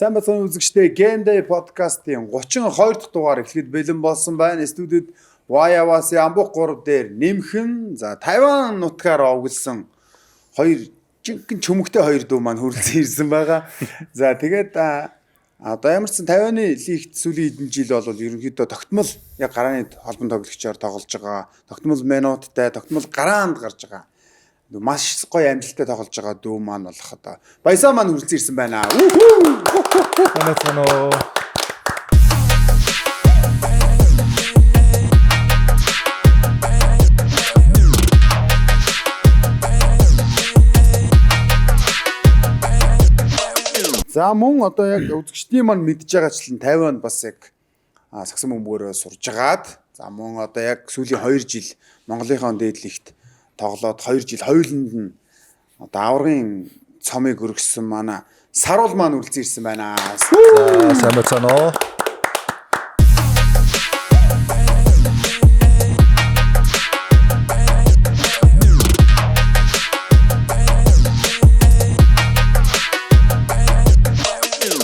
Сайн бацхан үзэгчдээ Game Day podcast-ийн 32 дахь дугаар эхлэхэд бэлэн болсон байна. Студид Wayavas Амбух 3 дээр нэмхэн за Тайван нутгаар овглсон хоёр жинхэнэ чөмөгтэй хоёр дүү маань хүрэлцэн ирсэн байгаа. За тэгээд одоо ямар ч сан Тайваны лигт сүүлийн хэдэн жил бол ерөнхийдөө тогтмол яг гарааны холбон тоглогчоор тоглож байгаа. Тогтмол минуттай, тогтмол гараанд гарч байгаа. Маш гоё амжилттай тоглож байгаа дүү маань болох одоо Баясаа маань хүрэлцэн ирсэн байна. Танацано. За мөн одоо яг үзэгчдийн маань мэдж байгаачлан Тайван бас яг сагсан бөмбөгөөрөө сурж агаад за мөн одоо яг сүүлийн 2 жил Монголынхон дээдлэгт тоглоод 2 жил хоёуланд нь одоо аврагын цомыг өргөссөн манай Саруул маань үлдсэн ирсэн байна. За сайн бацано.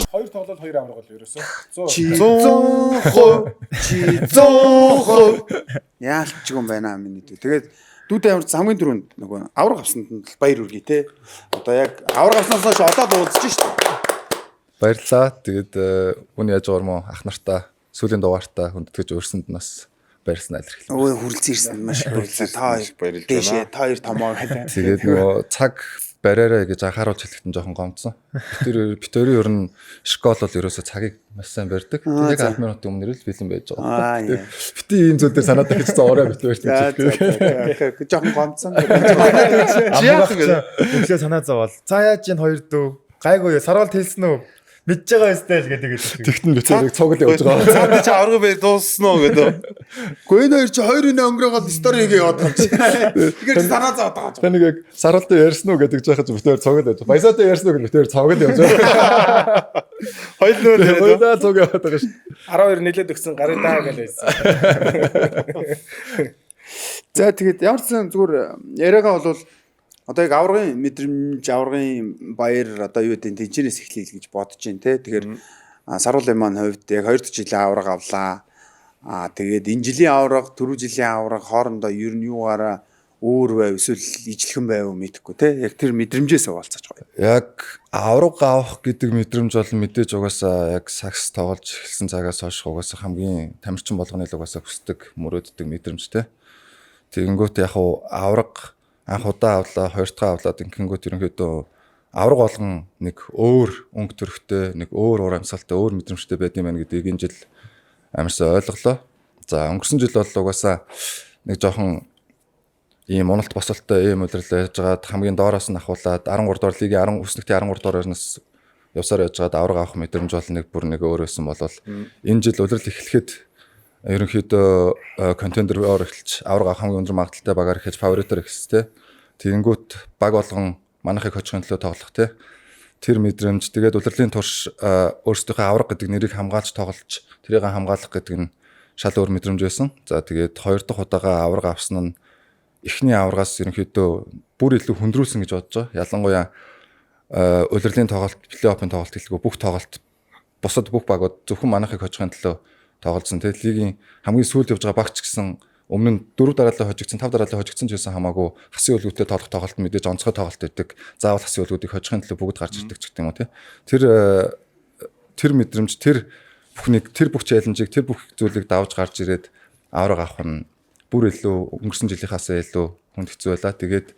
Хоёр тоглолт хоёр авраг бол ерөөсөө 100% яалчгүй юм байна миний дүү. Тэгээд дүүдээ ямар ч хамгийн түрүүнд нөгөө авраг авсанд нь баяр үргээ те. Одоо яг авраг авснаас хойш одоо дуудаж шүү дээ. Баярлалаа. Тэгээд үн яаж байгаа мó ах нартаа сүүлийн дугаартаа хүндэтгэж өрсөнд нас баярлсан илэрхийлээ. Өө хүрэлцэн ирсэн маш баярлалаа. Та баярлалаа. Дэшээ та хоёр томоо гэдэг. Тэгээд нөгөө цаг бариараа гэж анхааруулж хэлэхэд нь жоохон гомдсон. Битүүрийн ер нь школ бол ерөөсөө цагийг маш сайн барьдаг. Яг 10 минутын өмнө л бэлэн байж байгаа. Бити ийм зүйл дээр санаад байх гэсэн орой битүүрт гэж жоохон гомдсон. Өглөө санаа зовоол. За яаж энэ хоёр дүү гайгүй саруул хэлсэн үү? Мэдж байгаа ёстой л гэдэг. Тэгтэн битүүрийг цуглаж явж байгаа. цаад чи авраг бай дууссан уу гэдэг. Гэхдээ энэ хоёр чи хоёрын өнгөрөөгөө стори хийгээ яваад байгаа. Тэгэхээр санаа зовоод байгаа. Та нэг яг саралтай ярьсан уу гэдэг жахаж битүүр цуглаж явж. Баясаатай ярьсан уу гэж битүүр цуглаж явж. Хоёулаа цуг яваад байгаа шүү. 12 нилээд өгсөн гарын даа гэж байсан. За тэгээд ямар ч сан зүгээр яриагаа бол одоо яг аврагын мэдрэмж, аврагын баяр одоо юу гэдэг тэнцэнээс эхлэе гэж бодож байна те. Тэгэхээр Саруулын маань хувьд яг 2 жилийн авраг авлаа. Тэгээд энэ жилийн авраг, түрүү жилийн авраг хоорондоо ер нь юугаараа өөр байв эсвэл ижлэхэн байв мэдэхгүй те. Яг тэр мэдрэмжээс хаваалцаж гоё. Яг авраг авах гэдэг мэдрэмж бол мэдээж угаасаа яг сакс тоглож эхэлсэн цагаас хойш угаасаа хамгийн тамирчин болгоны л угаасаа хүсдэг, мөрөөддөг мэдрэмжтэй. Тэгэнгүүт яг авраг анх удаа авлаа, хоёр дахь авлаа гингүүт ерөнхийдөө авраг болгон нэг өөр өнгө төрхтэй, нэг өөр уур амьсгалтай, өөр мэдрэмжтэй байдсан байна гэдгийг энэ жил амарсан ойлголоо. За өнгөрсөн жил бол угаасаа нэг жоохон ийм уналт босолттой ийм удирлал яжгаад хамгийн доороос нь ахуулаад 13 дугаар лигийн 10 өснөгтийн 13 дугаараас явсаар яжгаад авраг авах мэдрэмж бол нэг бүр нэг өөрөөсөн болвол энэ жил удирдал эхлэхэд ерөнхийдөө контендер эхэлж авраг авах хамгийн өндөр магадaltaй багаар ихэж фаворитор ихс тэ. Тэгэнгүүт баг болгон манайхыг хожихын төлөө тоглох тэ. Тэр мэдрэмж тэгээд удирдлын турш өөрсдийнхөө авраг гэдэг нэрийг хамгаалж тоглож тэрийг хамгаалах гэдэг нь шал өөр мэдрэмж байсан. За тэгээд хоёр дахь удаага авраг авсан нь эхний аврагаас ерөнхийдөө бүр илүү хөндрүүлсэн гэж бодож байгаа. Ялангуяа удирдлын тоглолт, плей-оффын тоглолт гэлгүй бүх тоглолт бусад бүх багууд зөвхөн манайхыг хожихын төлөө тоглолцсон. Тэгээд лигийн хамгийн сүүлд явж байгаа багч гэсэн өмнө нь 4 дараалал хожигдсан, 5 дараалал хожигдсан ч гэсэн хамаагүй хасын үлгүүтэй тоглох тоглолт мэдээж онцгой тоглолт байдаг. Заавал хасын үлгүүдийг хожихын төлөө бүгд гарч ирдэг ч гэдэг юм уу тий. Тэр мэдрэмж, тэр бүх челленжийг, тэр бүх зүйлийг давж гарч ирээд авраг авах нь бүр илүү өнгөрсөн жилийнхаас илүү хүнд хэцүү байлаа. Тэгээд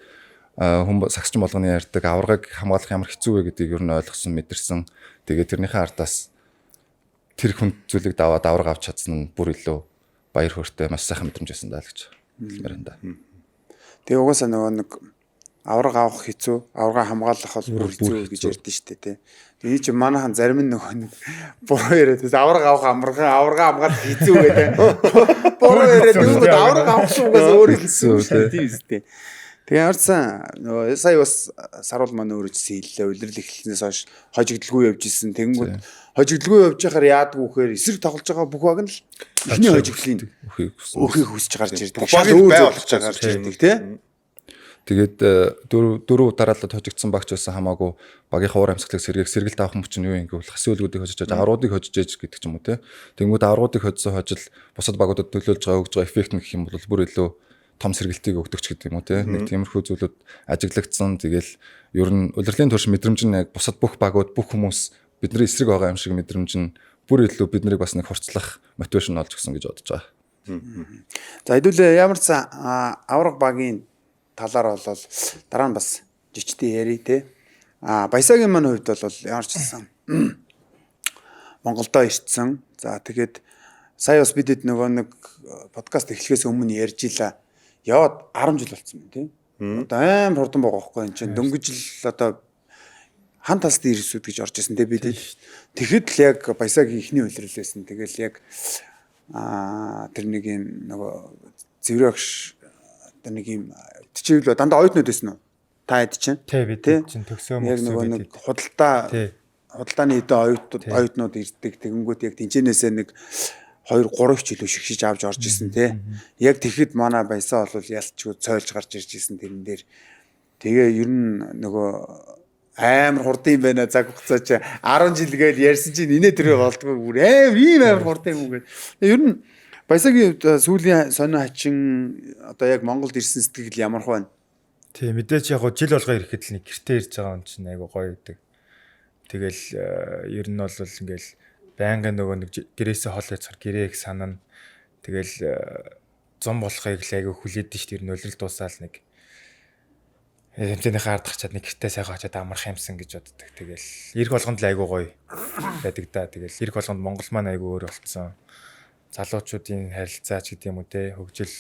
хүн сагсчин болгоны ярьдаг аврагыг хамгаалах ямар хэцүү вэ гэдгийг ер нь ойлгосон, мэдэрсэн. Тэгээд тэрнийхээ ардаас тэр хүн зүйлийг даваад авраг авч чадсан нь бүр илүү баяр хөөртэй маш сайхан мэдрэмж байсан даа л гэж хэлмээр энэ да. Тэгээ угаасаа нөгөө нэг авраг авах хэцүү, аврага хамгаалах бол бүр хэцүү гэж ярьдэн штэ тий. Тэгээ чи манайхан зарим нь нөгөө нэг буруу яриад авраг авах аврага хамгаалах хэцүү гэдэг. Буруу яриад юу авраг авах шуугаас өөр хэцүү тий. Тэгээ харсан нөгөө сая бас Саруул маань өөрөжсөн хэллээ. Улирал эхлснээс хойш хожигдлгүй явж исэн. Тэгэнгүүт хожигдлгүй явж байхаар яадгүй вэхээр эсрэг тоглож байгаа бүх баг нь л эхний хожигдлын өхийг хүсэж гарч ирдэг. Шал өөр зүйл гарч ирдэг тий. Тэгээд дөрөв дараалал хожигдсан багч байсан хамаагүй багийнхаа уур амьсгалыг сэргэлт авах юм чинь юу юм гэвэл хас үлгүүдийг хожиж байгаа авруудыг хожиж ээж гэдэг ч юм уу те. Тэнгүүд авруудыг хожсон хожил бусад багуудад төлөөлж байгаа өгж байгаа эффект нь гэх юм бол бүр илүү том сэргэлтийг өгдөг ч гэдэг юм уу те. Нэг тиймэрхүү зүйлүүд ажиглагдсан. Тэгэл ер нь улирлын турш мэдрэмж нь яг бусад бүх багууд бүх хүмүүс бидний эсрэг байгаа юм шиг мэдрэмж нь бүр илүү биднийг бас нэг хурцлах мотивашн олж гисэн гэж бодож байгаа. За хэдүүлээ ямар ч авраг багийн талаар болол дараа нь бас жичтэй яри те. Баясагийн маань хувьд бол ямар ч гэсэн Монголдо ирсэн. За тэгээд сая бас бидэд нөгөө нэг подкаст эхлэхээс өмнө ярьж илаа. Яваад 10 жил болсон юм тийм. Одоо амар хурдан байгаа байхгүй энэ чинь дөнгөж л одоо хан талд ирсүүд гэж орж исэн те бидэд. Тэгэхэд л яг баясагийн ихний үйлрэлсэн. Тэгэл яг тэр нэг юм нөгөө зэврэгш тэр нэг юм чивэл дандаа оюутнууд байсан уу? Та хэд чинь? Тий бид чинь төгсөө мөсөө. Яг нөгөө нэг худалдааны хэдэн оюутнууд ирдэг. Тэгэнгүүт яг тэнцэнээсээ нэг 2-3 жилөө шигшиж авч орж исэн те. Яг тэгэхэд манай баясаа бол ялчгүй цойлж гарч ирж исэн тэрэн дээр. Тэгээ ер нь нөгөө амар хурдан юм байна цаг хугацаа чи 10 жил гээл ярьсан чинь инээ тэрэ болдгоо бүр амар хурдан юм гээд. Ер нь баясагийн сүүлийн сонио хачин одоо яг Монголд ирсэн сэтгэл ямар хөө байна? Тий мэдээч яг жил болго ирэхэд л нэг гэртээ ирж байгаа юм чинь айгу гоё гэдэг. Тэгэл ер нь бол ингээл байнгын нөгөө нэг гэрээсээ хол яцхаар гэрээг санана. Тэгэл зам болохыг л айгу хүлээдэж шүү дээ. Ер нь улирал дуусаал нэг хэмжээнийхээ ардах чад нэг гэртээ сайхан очиад амарх юмсан гэж боддог. Тэгэл ирэх болгонд л айгу гоё байдаг да. Тэгэл ирэх болгонд Монгол маань айгу өөр болсон. Залуучуудын харилцаач гэдэг юм уу те хөгжил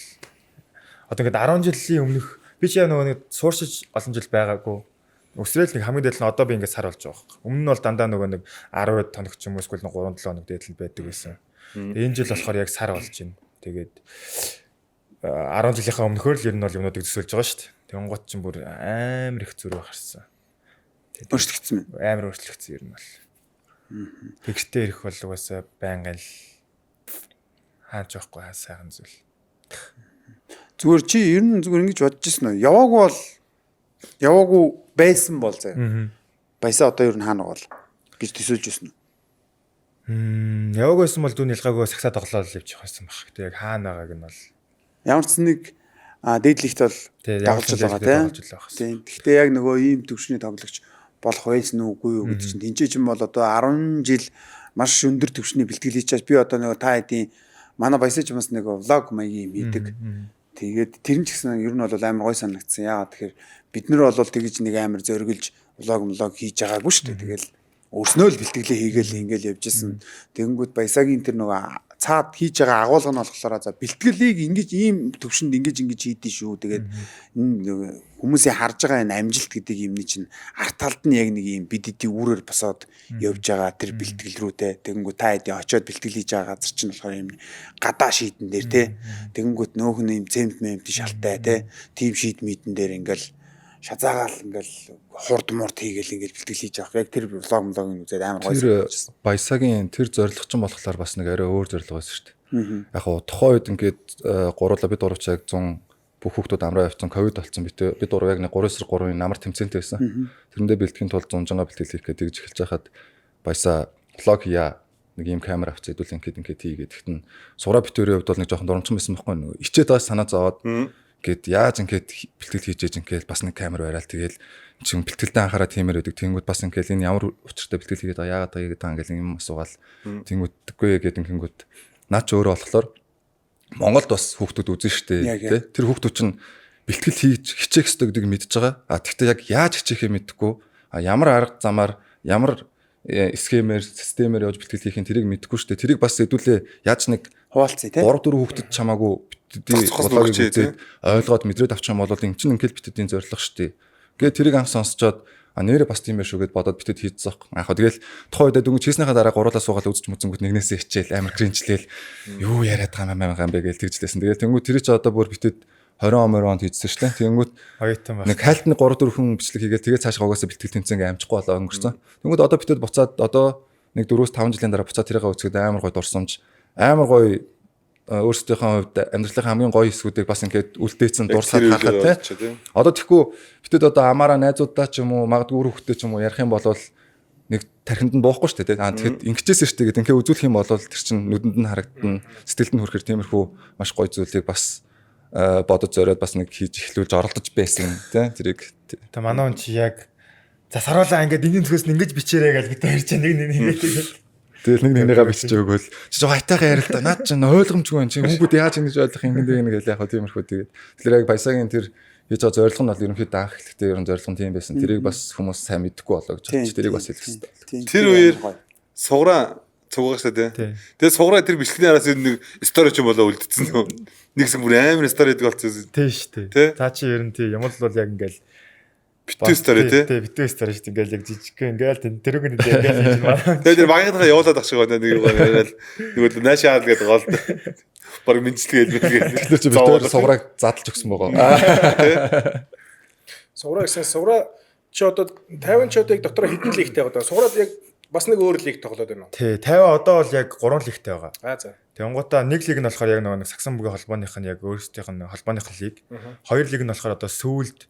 одоо ингээд 10 жилийн өмнөх би ч яг нөгөө нэг сууршиж олон жил байгаагүй. Өсрөөл нэг хамгийн дээд нь одоо би ингээд сар болж байгаа хэрэг. Өмнө нь бол дандаа нөгөө нэг 10 тоног ч юм уу эсвэл 3-7 хоног дээд л байдаг байсан. Энэ жил болохоор яг сар болж байна. Тэгээд 10 жилийнхаа өмнөхөр л ер нь бол юмнуудыг төсөөлж байгаа шүү дээ. Тэнгуут чинь бүр амар их зүрх гарсан. Өөрчлөгдсөн юм. Амар өөрчлөгдсөн ер нь бол. Тэгэртээ ирэх бол угаасаа байнга л хаач байхгүй хаа сайхан зүйл. Зүгээр чи ер нь зүгээр ингэж бодож ирсэн үү? Яваагүй байсан бол заяа. Баясаа одоо ер нь хаана бол гэж төсөөлж ирсэн үү? Яваагүй байсан бол дүүн ялгаагүй сагсаад оглоо л явж байсан баг. Тэг яг хаана байгааг нь бол ямар ч нэг дээдлэгт бол тоглож байгаа тийм. Гэхдээ яг нөгөө ийм төвшний тоглогч болох байсан уугүй юу гэдэг чинь тэнцээч юм бол одоо 10 жил маш өндөр төвшний бэлтгэл хийж чаж би одоо нөгөө та хэдийн манай баясаач юмс нэг влог маягийн юм хийдэг. Тэгээд тэр нь ч гэсэн ер нь бол амар гой санагдсан. Яагаад тэгэхээр бид нар бол тэгж нэг амар зөргөлж влог хийж байгаагүй шүү дээ. Тэгэл өөрснөө л бэлтгэлээ хийгээл ингээл явж исэн. Тэгэнгүүт баясагийн тэр нөгөө цаад хийж байгаа агуулга нь болохоор за бэлтгэлийг ингэж ийм төвшөнд ингэж хийдэж шүү. Тэгээд энэ хүмүүсийн харж байгаа энэ амжилт гэдэг юмны чинь арт талд нь яг нэг юм бид эдийн үүрээр босоод явж байгаа тэр бэлтгэл рүүтэй. Тэгэнгүүт та хэдийн очиод бэлтгэл хийж байгаа газар чинь болохоор юм гадаа шийдэн дээр те. Тэгэнгүүт нөөх нь юм цемент шалтай те. Тим шийд митэн дээр ингээл шазаагаал ингээл хурд мурд хийгээл ингээл бэлтгэл хийж авах. Яг тэр влог үзээд амар гоё санагдсан. Баясагийн тэр зорилго ч болохоор бас нэг арай өөр зорилго байсан шүү дээ. Яг гоо тухайн үед ингээд гурлаа бид урагчааг 100 бүх хүүхдүүд амраа явцсан ковид болсон бид ураг яг нэг 3/3-ын намар тэмцээнтэй байсан. Тэрэндээ бэлтгэхийн тулд 100 бэлтгэл хийх гэдэг тэгж эхэлж байхад баясаа влог хийя нэг юм камер авч хэдүүл ингээд хийгээд тэгтэн сураа битүүрийн хувьд бол нэг жоохон дурамчин байсан байхгүй нэг ичээд байгаа санаа зовоод гээд яаж ингээд бэлтгэл хийж ээж ингээд бас нэг камер бараал тэгэл чин бэлтгэлдээ анхаараа тиймэр байдаг. Тэнгүүд бас ингээд энэ ямар учиртай бэлтгэл хийгээд байгаа яагаад байгаа ингээд юм асуугаал. Тэнгүүдгүй гээд ингээд наач өөрөө болохоор Монголд бас хүүхдүүд үзэн штэ тий. Тэр хүүхдүүд чинь бэлтгэл хийж хичээх ёстой гэдгийг мэдж байгаа. Тэгвэл яг яаж хичээхээ мэдэхгүй. Ямар арга замаар ямар схемээр системээр явж бэлтгэл хийхин тэрийг мэдэхгүй штэ. Тэрийг бас хэдүүлээ яаж нэг хуваалцъя тий. 3-4 хүүхдэд чамаагүй влогийг үзээд ойлгоод мэдрээд авчих юм бол энэ чинь ингээд битэдийн зорилго штэ. Тэгээд тэрийг анх сонсчоод нэрээ бас тийм байх шүүгээд бодоод битэд хийцсэх. Анхаа тэгэл тухайн үед дөнгөж хийснийхаа дараа гуруулаа суугаад үзэж мүцэнгүүт нэгнээсээ хичээл амар кринжлээл юу яриад байгаа юм бэ гэж тэгжлээсэн. Тэгээд тэнгуү тэр чи одоо бүр битэд 20 онд хийжсэн шүү дээ. Тэнгуүт оюутан байна. Нэг хайлтны 3-4 хүн бичлэг хийгээл тэгээд цаашаа угаасаа бэлтгэл тэмцээн амжихгүй болоо өнгөрсөн. Тэнгуүт одоо битэд буцаад одоо нэг 4-5 жилийн дараа буцаад тэрийгээ үзэхэд амар гоё дурсамж амар гоё өөрсдийнхөө хувьд амьдралын хамгийн гоё хэсгүүдийг бас ингээд үлдээсэн дурсаад харахад тий. Одоо тэгхгүй битэд одоо амаараа найзуудаа ч юм уу магадгүй үр хөвгтэй ч юм уу ярих юм бол нэг тархинд нь буухгүй шүү дээ. Тэгэхэд ингэчээс шүү дээ. Ингээ үзүүлэх юм бол тэр чинь нүдэнд нь харагдана, сэтгэлд нь хүрэхээр тиймэрхүү маш гоё зүйлийг бас бодож зориод бас нэг хийж эхлүүлж оролдож байсан тий. Тэрийг Тэ манай хүн чи яг за саруулаа ингээд энэний төгөөс нь ингэж бичээрэй гэж бид ярьж нэг тэгээд тэгэл нэг нэгнийгаа бичиж өгөөл чи жоо хайтайгаа ярил та наад чинь ойлгомжгүй юм чи хүүгүүд яаж ингэж ойлгох ингэ гэж яг тиймэрхүү тэгээд тэр яг баясагийн тэр хийж байгаа зорилго нь бол ерөнхийдөө анх эхлэхдээ ерөн зорилго нь тийм байсан. Тэрийг бас хүмүүс сайн мэдхгүй болоо гэж бодчих. Тэрийг бас хэлэх хэрэгтэй. Тэр үеэр суграа цугаагсаа тий. Тэгээд суграа тэр бичлэгийн араас нэг стори ч юм болоо үлдсэн нөө. Нэгсэн бүр амар стори гэдэг болчихсон. тий шүү дээ. Та чи ер нь тий юм бол яг ингээл битүү стори тий. Тий битүү стори шүү дээ. Ингээл яг жижигхэн ингээл тэрүүг нь ингээл хийж байна. Тэгээд багийнхаа явуулаад ах шиг байна нэг юм яриад нөгөө наашаал гэдэг гол баг мэдчилгээд Тэгэхээр чи битүүр суграаг задлж өгсөн байгаа. Суграа гэсэн суграа чи одоо 50 ч одоо яг дотроо хэдэн лигтэй одоо суграад яг бас нэг өөр лиг тоглоод байна уу? Тий 50 одоо бол яг 3 лигтэй байгаа. За. Тэнгуудаа нэг лиг нь болохоор яг нэг Саксан бүгийн холбооных нь яг өөрсдийнх нь холбооных лиг. Хоёр лиг нь болохоор одоо сүүлд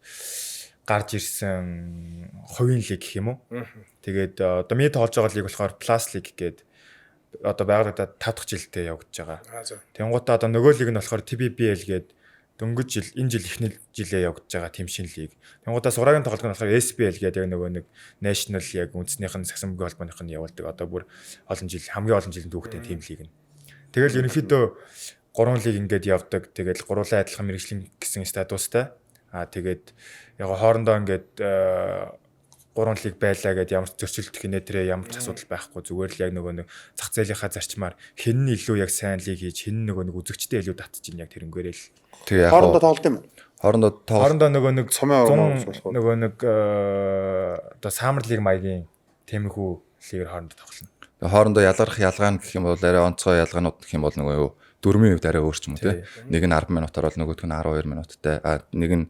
гарч ирсэн хувийн лиг гэх юм уу? Тэгээд одоо миний тоолж байгаа лиг болохоор Plus League гэдэг одоо байгууллагад 5 дахь жилдээ явагдаж байгаа. Тэнгуудаа одоо нөгөө лиг нь болохоор TBBL гэдэг дөнгөж жил энэ жил эхний жилээ явагдаж байгаа тим шин лиг. Тэнгуудаа суграагийн тоглолт нь болохоор SPL гэдэг яг нөгөө нэг national яг үндэснийх нь Саксан бүгийн холбооных нь явуулдаг. Одоо бүр олон жил хамгийн олон жилийн түүхтэй тим лиг нь. Тэгэл ерөнхийдөө 3 лиг ингээд явдаг. Тэгэл гурлаа адилхан мэрэгжлийн гэсэн статустай. Тэгээд яг хоорондоо ингээд 3 лиг байлаа гэдээ ямар ч зөрчилдөх нэтрээ ямар ч асуудал байхгүй зүгээр л яг нөгөө нэг зах зээлийнхаа зарчмаар хэн нь илүү яг сайн лиг хийж хэн нөгөө нэг үзэгчтэй илүү татчих чинь яг тэрнгээрээ л тэгээ яг хоорондоо тоглолт юм уу? Хоорондоо нөгөө нэг цомын орон болох. нөгөө нэг одоо Summer League маягийн тиймэрхүү лигээр хоорондоо тоглоно. Тэгээ хоорондоо ялгарх ялгаа нь гэх юм бол арай онцгой ялгаанууд гэх юм бол нөгөө юу дөрмийн үед арай өөр ч юм уу тий. Нэг нь 10 минутаар бол нөгөөх нь 12 минуттай. Нэг нь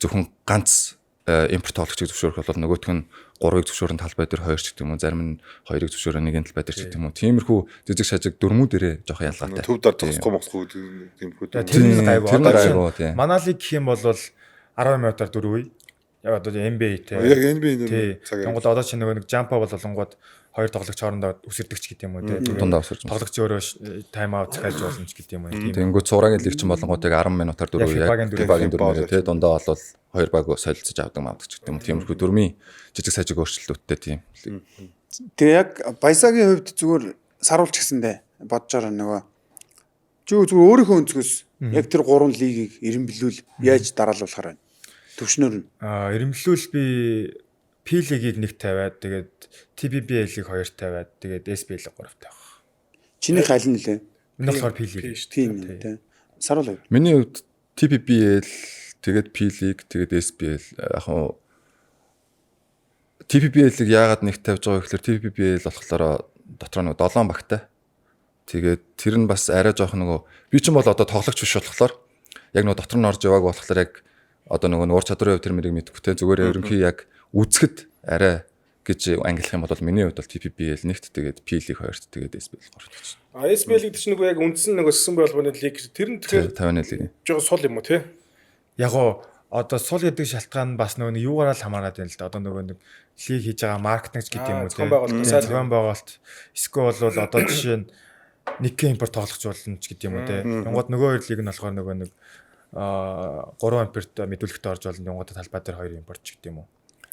зөвхөн ганц импорт тоглогчийг зөвшөөрөх бол нөгөөх нь 3-ыг зөвшөөрөн талбай дээр 2 ч гэдэг юм уу зарим нь 2-ыг зөвшөөрөн нэгэн талбай дээр ч гэдэг юм уу тиймэрхүү жижиг шажиг дөрмүүдэрээ жоохон ялгаатай. Төв дор тосхгүй мосхгүй тиймэрхүү. Тэр гайгүй. Манай лиг гэх юм бол 10 минутаар 4 үе. Яг одоо NBA те. Яг NBA нэг цаг. Тэнгууд одоо чи нөгөө нэг жампа бол болонгууд хоёр тоглогч хоорондоо үсэрдэг ч гэдэг юм уу те. Дундаа үсэрч. Тоглогч өөрөө тайм аут захиалж болно ч гэдэг юм уу. Тэнгууд цуурагийн лиг ч болонгууд яг 10 минутаар 4 үе. Багийн 4 те. Дундаа бол хоёр баг солилцож авдаг маавдаг ч гэдэг юм уу. Тиймэрхүү дөрмийн жижиг сажиг өөрчлөлтүүдтэй тийм. Тэгээ яг Баясагийн хувьд зүгээр саруулч гэсэндээ бодож байгаа нөгөө зүгээр өөрийнхөө өнцгөөс яг тэр 3 лигийг эренблүүл яаж дараалуулахаар байна. Төвшнөр нь. Эренблүүл би P лигийг 1 тавиад тэгээд TBBL-ийг 2 тавиад тэгээд SPL-ийг 3 тавих. Чиний аль нь лээ? Миний болохоор P лиг. Тийм тийм. Саруулаа. Миний хувьд TBBL тэгээд P лиг тэгээд SPL яг хуу TBBL-ийг яагаад 1 тавьж байгаа гэхээр TBBL болохоор дотроо нэг 7 багтай. Тэгээд тэр нь бас арай жоох нөгөө би ч юм бол одоо тоглогч биш болохоор яг нөгөө дотор нь орж явааг болохоор яг одоо нөгөө уур чадрын хувь тэр мэрийг мэдгүй те зүгээр ерөнхий яг үзэхэд арай гэж ангилах юм бол миний хувьд бол TBBL 1-т тэгээд P лиг 2-т тэгээд SPL 3-т гэж. SPL гэдэг чинь нөгөө яг үндсэн нөгөө Саксан байгууллагын лиг тэр нь тэгэхээр 50-ны лиг. Жоо сул юм уу те? Яг оо одоо сул гэдэг шалтгаан бас нөгөө нэг юугаараа л хамаарат байна л да. Одоо нөгөө нэг лиг хийж байгаа маркетинг гэдэг юм уу те. Зохион байгуулалт эсвэл бол одоо жишээ нь нэг импорт тоглогч болно ч гэдэг юм уу те. Янгууд нөгөө хоёр лиг нь болохоор нөгөө нэг 3 импорт мэдүүлэгт орж болно. Янгууд талбай дээр 2 импорт ч гэдэг юм уу.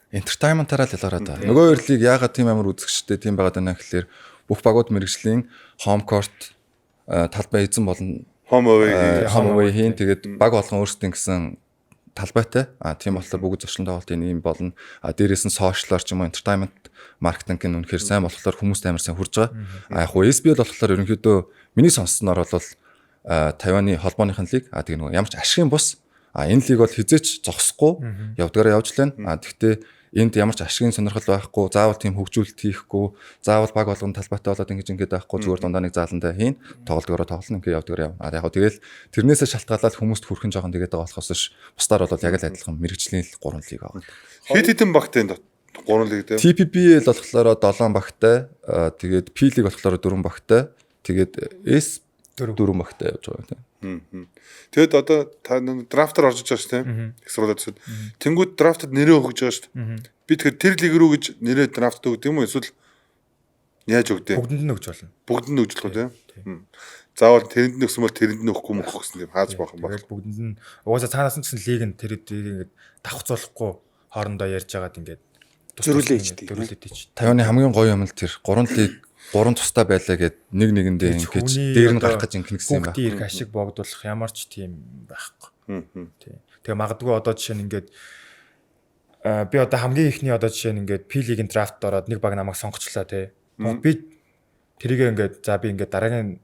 Entertainment-аараа л ялгараа та. Нөгөө хоёр лиг яагаад тийм амар үзэгчтэй тийм байгаад байна гэхээр бүх багууд мэрэгжлийн home court талбай эзэн болно. Home away хийн тэгээд баг болгон өөрсдийн гэсэн талбайтай. Тийм болохоор бүгд зочлон тоглолтын юм болно. Дээрээс нь сошиалар ч юм уу entertainment маркетинг нь үнэхээр сайн болохоор хүмүүст амар сайн хүрж байгаа. Яг хуу SBL болохоор ерөнхийдөө миний сонссноор бол Тайваны холбооных нь лиг тэгээд нөгөө ямар ч ашигын бус энэ лиг бол хизээч зогсохгүй явдгаараа явж лээ. Тэгтээ энд ямар ч ашигын сонирхол байхгүй, заавал тийм хөгжүүлэлт хийхгүй, заавал баг болгон талбайтай болоод ингэж байхгүй зүгээр дундаа нэг зааландаа хийн, тоглолтгороо тоглоно ингэ явдгаараа яв. Яг тэгэл тэрнээсээ шалтгаалаад хүмүүст хүрхэн жоохон тэгээд байгаа болохоос ш. Бусдаар бол яг л адилхан мэрэгжлийн 3 лиг байгаа. Хэд хэдэн багтай энэ 3 лиг дээ. TPBL болохоор 7 багтай, тэгээд P лиг болохоор 4 багтай, тэгээд 4 багтай явж байгаа тийм. Тэгэд одоо та драфтаар орж иж байгаа шүү дээ. Их сургуулиуд. Тэнгүүд драфтад нэрээ өгж байгаа шүү дээ. Би тэгэхээр тэр лиг рүү гэж нэрээ драфт өгд юм уу эсвэл яаж өгдөө? Бүгдэнд нь өгч болно. Бүгдэнд нь өгж болох тийм. Заавал тэрэнд нь өгсөн бол тэрэнд нь өгөхгүй мөх гэсэн тийм хааж байх юм байна. Тэгэл бүгдэнд нь угаасаа цаанаас нь гэсэн лиг нь тэр ингээд давхцуулахгүй хоорондоо ярьж байгаад ингээд зөрүүлээд ич. Тайваны хамгийн гоё юм л тэр 3 лиг 3 тустай байлаа гэд нэг нэгэндээ ингэж дээр нь гарах гэж ингэн гэсэн юм байна. Бүгдийн ирэх ашиг богдуулах ямар ч тийм байхгүй. Тийм. Тэгээ магадгүй одоо жишээ нь ингээд би одоо хамгийн ихний одоо жишээ нь ингээд P-лигийн драфт ороод нэг баг намайг сонгочлаа тий. Би тэрийг ингээд за би ингээд дараагийн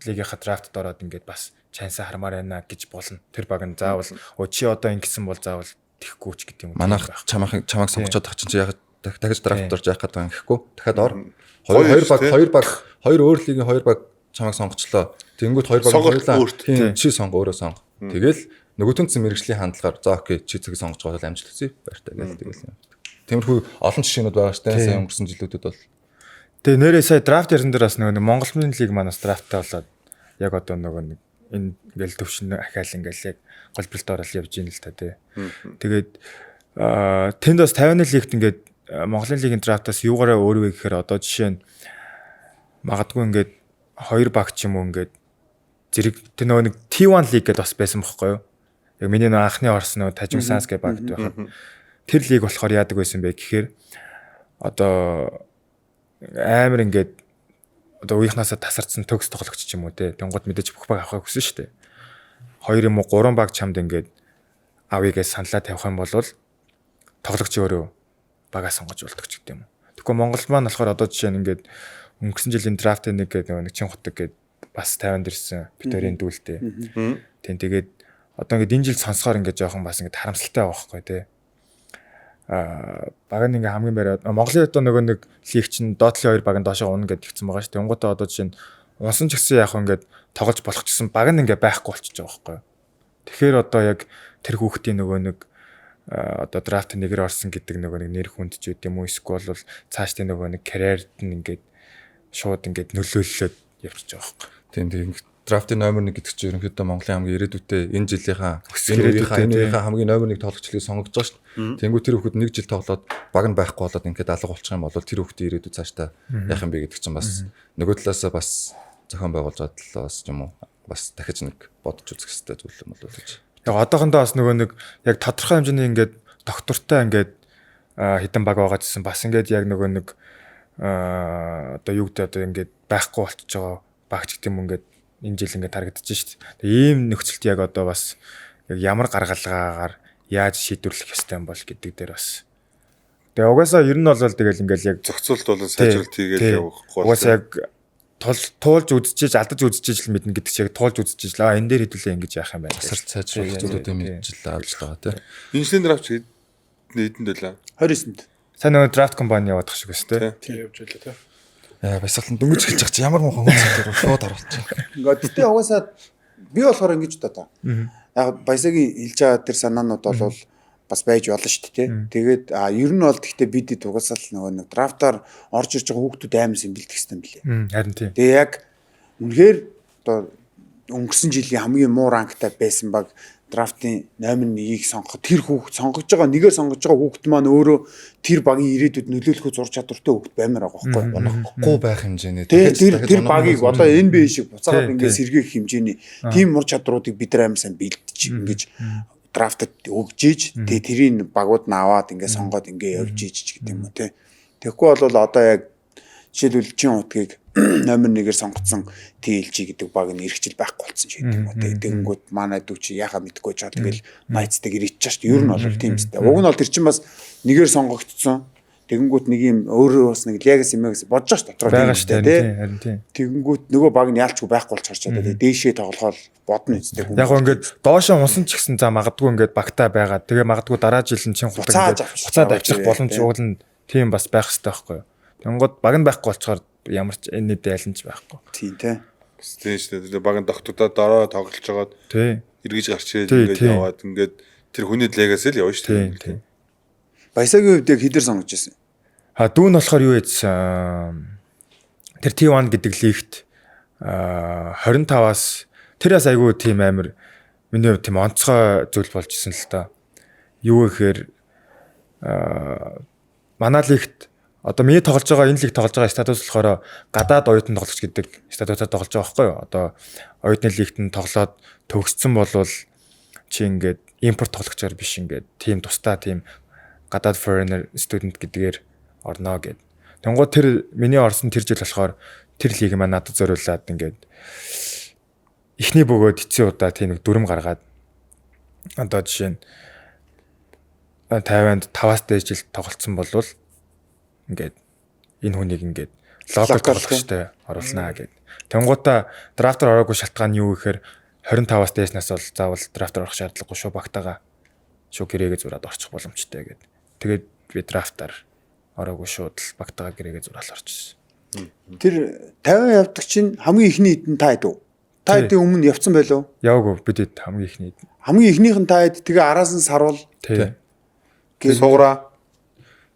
лигийнхаа драфтд ороод ингээд бас чансаа хармаар байна гэж болно. Тэр баг нь заавал чи одоо ингэсэн бол заавал тэхгүй ч гэдэг юм. Манайх чамайг сонгочоод тах чинь яг дахиж драфт орж яах гэдэг юм гэхгүй. Дахиад ор. Хоёр баг өөр лигийн хоёр баг чамайг сонгочлоо. Тэнгүүд хоёр баг хоёулаа чи өөрөө сонго. Тэгэл нөгөөтөнцөн мэрэгжлийн хандлагаар за окей чи цэг сонгож байгаа бол амжилт хүсье баяртай гэж тэгэл юм. Тиймэрхүү олон жишээнүүд байгаа шүү дээ. Сайн өнгөрсөн жилүүдэд бол. Тэгээ нэрээ сая драфт яран дээр бас нөгөө Монголын лиг манаас драфттай болоод яг одоо нөгөө нэг энэ ингээл төвшин ахаал ингээл яг голболт орол явж ийн л та тий. Тэгээд тэнд бас 50-ны лигт ингээд Монголын лигийн драфтаас юугаараа өөрвөө гэхээр одоо жишээ нь магадгүй ингээд 2 баг ч юм уу ингээд зэрэг тэр нөгөө нэг T1 лиг гэдээ бас байсан байхгүй юу? Яг миний нөгөө анхны орсон нөгөө Тажим Санс гэх багт байхад тэр лиг болохоор яадаг байсан бэ гэхээр одоо амар ингээд одоо үеийнхнаасаа тасарсан төгс тоглогч ч юм уу те. Тэнгууд мэдээж бүх баг авахыг хүсэн шүү дээ. 2 юм уу 3 баг чамд ингээд авъягээс саналаа тавих юм бол тоглогч өөрөө багаа сонгож болдог ч гэдэг юм. Тэгэхгүй Монгол маань болохоор одоо жишээ нь ингээд өнгөрсөн жилийн драфтын нэг гэдэг нэг чин хотог гээд бас 50-нд ирсэн Питерийн дүүлтэй. Тийм тэгээд одоо ингээд энэ жил сонсохоор ингээд жоохон бас ингээд харамсалтай байгаа байхгүй те. Баг нь ингээ хамгийн бариад Монголын одоо нөгөө нэг лиг чинь доотлын 2 баг нь доошоо унах гэж тэгсэн байгаа шүү. Тэнгуутаа одоо жишээ нь унсан ч гэсэн яг ингээд тоглож болох гэсэн баг нь ингээ байхгүй болчихж байгаа байхгүй. Тэгэхээр одоо яг тэр хүүхдийн нөгөө нэг одоо драфт нэгээр орсон гэдэг нөгөө нэг нэр хүнд ч үт юм уу эсвэл бол цаашдын нөгөө нэг карьерд нь ингээд шууд ингээд нөлөөллөд явчихж байгаа байхгүй. Тийм драфтын номер 1 гэдэг чинь ерөнхийдөө Монголын хамгийн ирээдүйтэй энэ жилийнхаа хамгийн номер 1 тоглогчлыг сонгож байгаа шүү дээ. Тэнгүү тэр хүүхэд 1 жил тоглоод баг нь байхгүй болоод ингээд алга болчих юм бол тэр хүүхдийн ирээдүй цаашдаа яах юм бэ гэдэг чинь бас нөгөө талаасаа бас зохион байгуулж байгаа бас юм уу бас дахиж нэг бодож үзэх хэрэгтэй зүйл юм болов уу гэж. Яг одоохондоо бас нөгөө нэг яг тодорхой хэмжээний ингээд доктортой ингээд хитэн баг байгаа гэсэн бас ингээд яг нөгөө нэг одоо юу гэдэг одоо ингээд байхгүй болчихж байгаа багч гэдэг юм ингээд энэ жил ингээд харагдаж шүү дээ. Ийм нөхцөлд яг одоо бас яг ямар гаргалгаагаар яаж шийдвэрлэх ёстой юм бол гэдэг дээр бас. Тэгээ угаасаа ер нь бол тэгэл ингээд яг зохицуулт болон сайжруулалт хийгээл явах гол. Угаасаа яг туулж үзчихэж алдаж үзчихэж л мэднэ гэдэг чиг туулж үзчихэж л энэ дээр хэдүүлээ ингэж яах юм байна. Тасарч сайжруулах зүйлүүдээ мэдчихэл авч байгаа тийм. Инженерийн драфт хэдэнд байлаа? 29-нд. Сайн нөгөө драфт компани яваадах шиг өстэй. Тийм явж байлаа тийм. Баясгалан дөнгөж эхэлж байгаа чи ямар муухай хүмүүс шууд оруулчих. Ингээд гэтээ угаасаа би болохоор ингэж бодоо. Яг баясагийн хэлж байгаа тэр санаанууд бол бас байж болно шүү дээ. Тэгээд ер нь бол гэхдээ бид угаасаа л нөгөө нэг драфтаар орж ирж байгаа хүүхдүүд аймаас юм бэлдэх хэрэгтэй юм билээ. Харин тийм. Тэгээ яг үнэхээр одоо өнгөрсөн жилийн хамгийн муу ранктай байсан баг драфтын номер 1-ийг сонгоход тэр хүүхд сонгож байгаа нэгээр сонгож байгаа хүүхд маань өөрөө тэр багийн ирээдүйд нөлөөлөх зур чадвартай хүүхд баймаар байгаа байхгүй унахгүй байх хэмжээний тэр багийг одоо NBA шиг буцаагаад ингээд сэргээх хэмжээний тийм мур чадруудыг бид нар амар сайн бэлдэж ингэж драфтад өгж ийж тэгээ тэрийн багууд нь аваад ингээд сонгоод ингээд явж ийж гэдэг юм уу те. Тэгэхгүй бол одоо яг жишээлбэл чин утгийг номер 1-ээр сонгоцсон TLG гэдэг баг нь эргэжил байхгүй болсон ч гэдэг юм уу те. Тэгэнгүүт манай дүү чи яхаа мэдгүй жаа тэгэл майцдаг ирээч шүү дээ. Ер нь бол тийм үстэй. Уг нь бол тэр чин бас 1-ээр сонгогдсон. Тэгэнгүүт нэг юм өөрөө бас нэг legacy мэгс бодож байгаа дотроо байгаа шүү дээ тий. Тэгэнгүүт нөгөө баг нь яалчгүй байхгүй болж харчаад тэгээ дээшээ тоглохоор бодно үстэй хүн. Яг ингээд доошоо унсан ч гэсэн за магадгүй ингээд багтаа байгаа. Тэгээ магадгүй дараа жил нь чин хутаг ингээд буцаад авчих боломж уул нь тийм бас байх хэрэгтэй байхгүй юу. Тэнгууд баг нь байхгүй болчоор ямар ч энэ дайланч байхгүй. Тийм тий. Тийм шүү дээ. Баг нь доктодоо дороо тоглож жагаад тий. эргэж гарчээд ингээд яваад ингээд тэр хүний legacy л явна шүү дээ. Баясагийн хувьд яг хэдэр сонгож ирсэн? Дүүн болохоор юу яжсэн? Тэр T1 гэдэг лигт 25-аас тэр бас айгүй тийм амар миний хувьд тийм онцгой зүйл болж исэн л та. Юу гэхээр манай лигт одоо миний тоглож байгаа энэ лиг тоглож байгаа статус болохоор гадаад оюутан тоглогч гэдэг статусаар тоглож байгаа байхгүй юу? Одоо оюутны лигт нь тоглоод төгссөн болвол чи ингээд импорт тоглогчоор биш ингээд тийм тусдаа тийм гадаад foreigner student гэдгээр орно гэд. Тэнгууд тэр миний орсон тэр жил болохоор тэр лиг маань надад зориулаад ингээд эхний бөгөөд эцсийн удаа тийм нэг дүрм гаргаад одоо жишээ нь 50-нд 5-аас дээш жил тоглолцсон болвол ингээд энэ хүнийг ингээд локал тоглогчтой оруулнаа гэд. Тэнгуудаа драфтер ороогүй шалтгаан юу гэхээр 25-аас дээшнээс бол заавал драфтер орох шаардлагагүй шүү, багтаага шүү гэрээгээ зураад орчих боломжтой гэд. Тэгээд би драфтаар ороогүй шууд л багтаага гэрээгээ зураал орчихсон. Тэр 50 явдаг чинь хамгийн ихний хэд нь та хэд үү? Та хэдийн өмнө явцсан байлоо? Яваагүй бидэд хамгийн ихний. Хамгийн ихнийх нь та хэд тэгээ араас нь сарвал Тий. Суура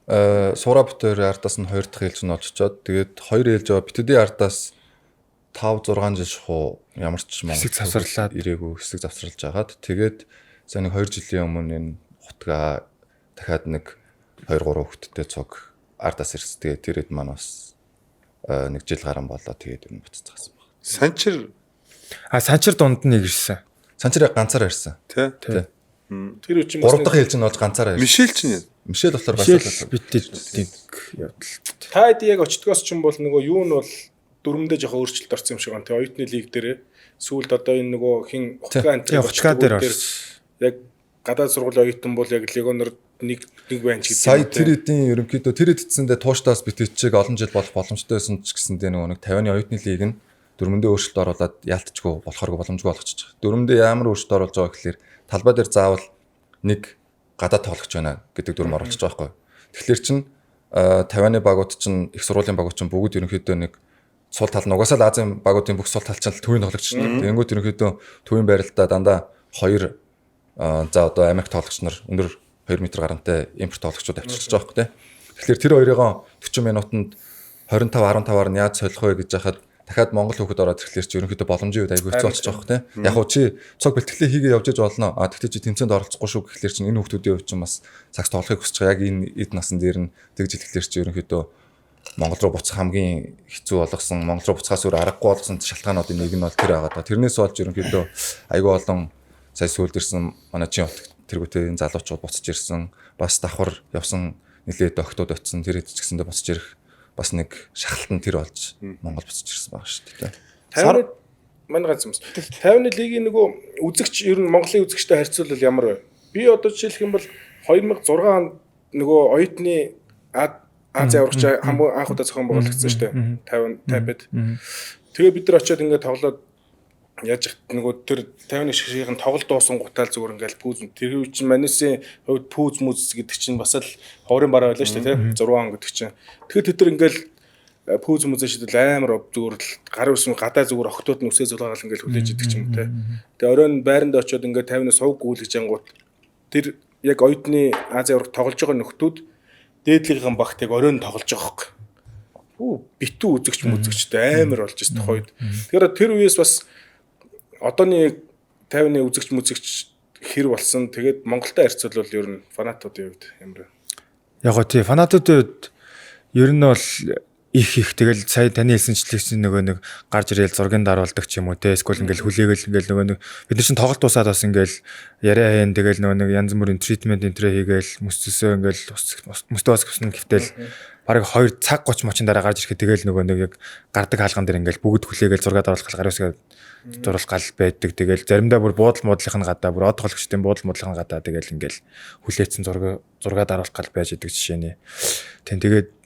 Суура битээр ардаас нь 2 дахь ээлж нь олчоод тэгээд 2 ээлж аваа битүүдийн ардаас 5 6 жил шахуу ямар ч Хэсэг завсарлаад ирээгүй хэсэг завсарлаж агаад тэгээд за нэг 2 жилийн өмнө энэ хутгаа дахиад нэг 2 3 хүүхэдтэй цуг ардаас ирсэн. Тэгээд тэр хэд маань бас нэг жил гарan болоо тэгээд ер нь буцацсан баг. Санчир санчир дунд нь ирсэн. Санчираа ганцаараа ирсэн. тий. Тэр үчим 3 дахь ээлж нь болж ганцаараа ирсэн. Мишель ч нэ. Мишель болохоор Мишель битэд явдал. та хэд яг очдгоос ч юм бол нөгөө юу нь бол дөрөмдөө жоохон өөрчлөлт орсон юм шиг байна. Тэ оюутны лиг дээр сүүлд одоо энэ нөгөө хин хутгаа Хутгаа дээр яг гадаад сургуулийн оюутан бол яг легонор нэг байна ч гэдэг. сая тэр эдийн ерөнхийдөө тэр эдцэндээ тууштаас битээчийг олон жил болох боломжтой байсан ч гэсэндээ нөгөө нэг 50-ны оюутны лиг нь дөрмөндөө өөрчлөлт оруулаад яалтчгүй болохооргүй боломжгүй болгочих. Дөрмөндөө ямар өөрчлөлт оруулж байгаа гэхээр талбай дээр заавал нэг гадаад тоглогч байна гэдэг дүрм оруулчих байгаа байхгүй. Тэгэхээр чин 50-ны багууд чин их сургуулийн багууд чин бүгд ерөнхийдөө нэг сул тал нь угаасаа л Азийн багуудын бүх сул тал чинь төвийн тоглогч нар. Тэнгүүд ерөнхийдөө төвийн байралтаа дандаа 2 за одоо Америк тоглогч нар өндөр 2 м гарантай импорт тоглогчдод авчирч байгаа байхгүй. Тэгэхээр тэр хоёрыгоо 40 минутанд 25 15-аар нь яаж солих вэ гэж яхад дахиад Монгол хүүхэд ороод ирэхлээр чи ерөнхийдөө боломжийн үед айгүй хэцүү болчих жоох те. Яг уу чи цог бэлтгэлээ хийгээ явж иж болно. Тэгтээ чи тэмцээнд оролцохгүй шүү гэхлээр чи энэ хүүхдүүдийн хувьд чинь бас цагс тоглохыг хүсэж байгаа. Яг энэ эд насн дээр нь тэгж хэлэхлээр чи ерөнхийдөө Монгол руу буцах хамгийн хэцүү болгосон, Монгол руу буцахаас өөр аргагүй болсон шалтгаануудын нэг нь бол тэр байгаа даа. Тэрнээс болж ерөнхийдөө айгүй олон сая сүүлд ирсэн манай чин тэргүүтээ энэ залуучууд буцаж ирсэн. Бас давхар явсан нэлээд охтууд очсон. Тэр хэд ч гэсэндээ буцаж ирэх бас нэг шахалтан тэр болж Монгол буцаж ирсэн байгаа шүү дээ. 50-ны манай ганц юмс. 50-ны лигийн нөгөө үзэгч ер нь Монголын үзэгчтэй харьцуулбал ямар вэ? Би одоо жишээлх юм бол 2006 онд нөгөө оюутны Ази аврагч хамгийн анх удаа зохион байгуулагдсан шүү дээ. 50-д. Тэгээ бид нар очиод ингээд тоглоод яаж ихт нөгөө тэр 50-ны шишгийн тоглолт дуусан гутаал зүгээр ингээл пүүз тэр үе чинь манисын хувьд пүүз мүз гэдэг чинь бас л ховрын бараа байлаа шүү дээ, 6 он гэдэг чинь. Тэгэхээр тэд нар ингээл пүүз мүзэн шидэл амар зүгээр л гар үсэн гадаа зүгээр охтууд нь үсээ зулгаагаал ингээл хүлээж идэг ч юм те. Тэгээ оройн байранд очиод ингээд 50-ны сувг гүйлгэж ангууд тэр яг оюутны Ази авраг тоглож байгаа нөхдүүд дээдлийнхэн багтыг оройн тоглож байгаа хөөе. Битүү үзэгч мүзэгчтэй амар болж ирсэн тохойд. Тэгэхээр тэр үеэс бас одооний 50-ны үзэгч мүзэгч хэр болсон. Тэгээд Монголтой харьцуулбал ер нь фанатуудын хувьд ямар вэ? Яг гоо тий фанатуудын хувьд ер нь бол их тэгэл сая таны хэлсэнчлэгсэн нөгөө нэг гарч ирээл зургийн даруулдаг ч юм уу те эсвэл ингээл хүлээгэл ингээл нөгөө нэг бид нар чинь тоглолт дуусаад бас ингээл яриа хийн тэгэл нөгөө нэг янз бүрийн тритмент энтрэ хийгээл мөсцөсөө ингээл мөстөө бас гүснэ гэвтэл бараг 2 цаг 30 мочин дараа гарч ирэхэд тэгэл нөгөө нэг яг гардаг хаалган дээр ингээл бүгд хүлээгээл зураг даруулах гар үсгээ зурлах гал байдаг тэгэл заримдаа бүр буудал муудлынхын гадаа бүр од тоглогчдын буудал муудлынхын гадаа тэгэл ингээл хүлээсэн зураг даруулах гал байж идэг жишээний тэгээд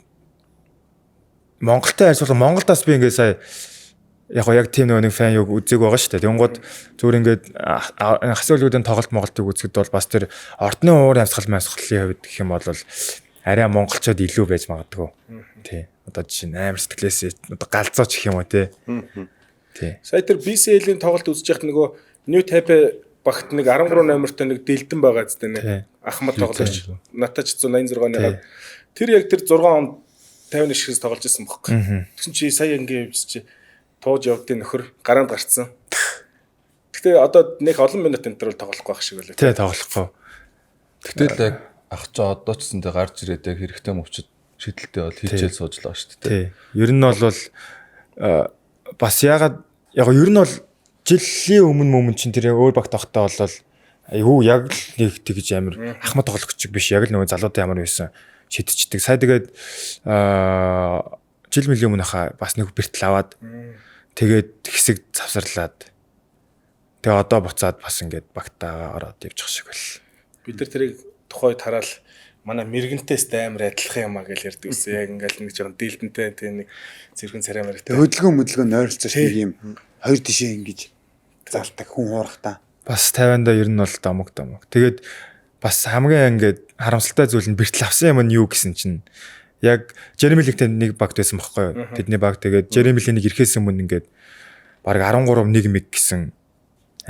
Монголтой харьцуулбал Монголдаас би ингээ сая яг тийм нэг фан юг үзег байгаа шүү дээ. Тэнгууд зүгээр ингээд хасуулгуудын тоглолтыг үзэхэд бол бас тэр ордны уур амьсгал хувьд гэх юм бол арай монголчууд илүү байж магадгүй. Тий. Одоо жишээ нь амар сэтгэлээс одоо галзууч гэх юм уу тий. Тий. Сая тэр BCL-ийн тоглолт үзэж яхад нөгөө New Taipei багт нэг 13 номертой нэг дэлдэн байгаа зү нэ. Ахмад тоглогч. Натач 186-ны. Тэр яг тэр 6 он 50-ны шигс тоглож ирсэн бохоо. Тэгсэн чи сая ингээ юмс чи тууж явдгийн нөхөр гараанд гарцсан. Гэхдээ одоо нэг олон минут энэ төр тоглохгүй байх шиг байлаа. Тий, тоглохгүй. Тэгтэл яг ах чи одоо ч гэсэндээ гарч ирээд яг хэрэгтэй мөвчөд шийдэлтэй бол хийчихэл сууж л байгаа шүү дээ. Тий. Ер нь бол бас ягаад яг ер нь бол жилийн өмнө чинь тэр өөр багт тогтоо болол айгүй яг л нэг тэгж амир ахмад тоглох чиг биш яг л нөгөө залуудаа ямар байсан шидчихдэг. Сая тэгээд жил мөлийн өмнө хаа бас нэг бэртэл аваад тэгээд хэсэг завсарлаад тэгээ одоо буцаад бас ингээд багтаа ороод явчих шиг байл. Бид нар тэрийг тухайд хараал манай мэрэгэнтэйс амар адилхан юм а гэж ярьдаг гэсэн. Яг ингээл нэг жоохон дийлдэнтэй тийм нэг зэрхэн царай мэрэгтэй. Хөдөлгөөн ойролцож нэг юм хоёр тишээ ингэж залтаг хүн хуурах та. Бас 50-анда ер нь бол домог. Тэгээд бас хамгийн ингээд харамсалтай зүйл нь бэртэл авсан юм нь юу гэсэн чинь яг Jeremy Lin-тэй нэг багт байсан байхгүй юу? Тэдний баг тэгээд Jeremy Lin-ийг ирэхээс өмнө ингээд баг 13 мэг гэсэн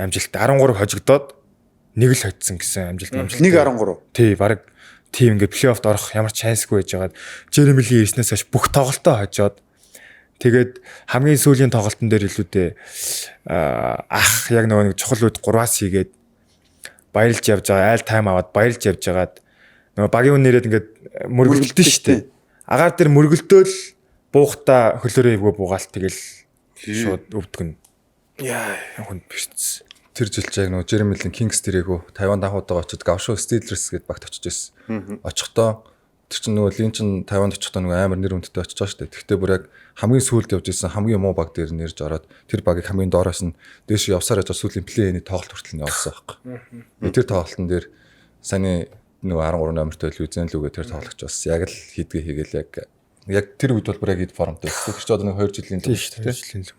амжилт 13 хожигдоод нэг л хоцсон гэсэн амжилт. 1-13. Тий, баг тийм ингээд плей-оффд орох ямар шансгүй байж байгаад Jeremy Lin ирснээс хойш бүх тоглолтоо хожоод тэгээд хамгийн сүүлийн тоглолтын дээр илүүтэй ах яг нөгөө нэг чухал үед 3-аас хийгээд баярлж явж байгаа айл тайм аваад баярлж явж байгаад нөгөө багийн үнээрээ ингээд мөргөлдөн шүү дээ. Агаар дээр мөргөлдөөл буухта хөлөөрөө ивгүй буугаал тэгэл шууд өвдгөн. Яа, Хүнд бишсэн. Тэр жил ч яг нөгөө Jeremy Lin Kings тэрэгөө Тайван давхуудаа очиж Gaucho Steelers гээд багт очиж байсан. Очихдоо тэр чинь нөгөө Lin чинь Тайванд очихдоо нөгөө амар нэр хүндтэй очиж байгаа шүү дээ. Тэгтээ бүр яг хамгийн сүүлд явж исэн хамгийн муу баг дээр нэрж ороод тэр багийг хамгийн доороос нь дээш явсаар яж сүүлийн плей-ний тоглолт хүртэл нь явсан байхгүй. Тэр тоглолтын дээр саяны нөгөө 13 номертой Лүзэн лүгээ тэр тоглогч бас яг л хийдгээ хийгээл яг тэр үед бол бүр яг ид формтой байсан. Тэр чинь одоо нэг 2 жилийн Тийм шүү дээ.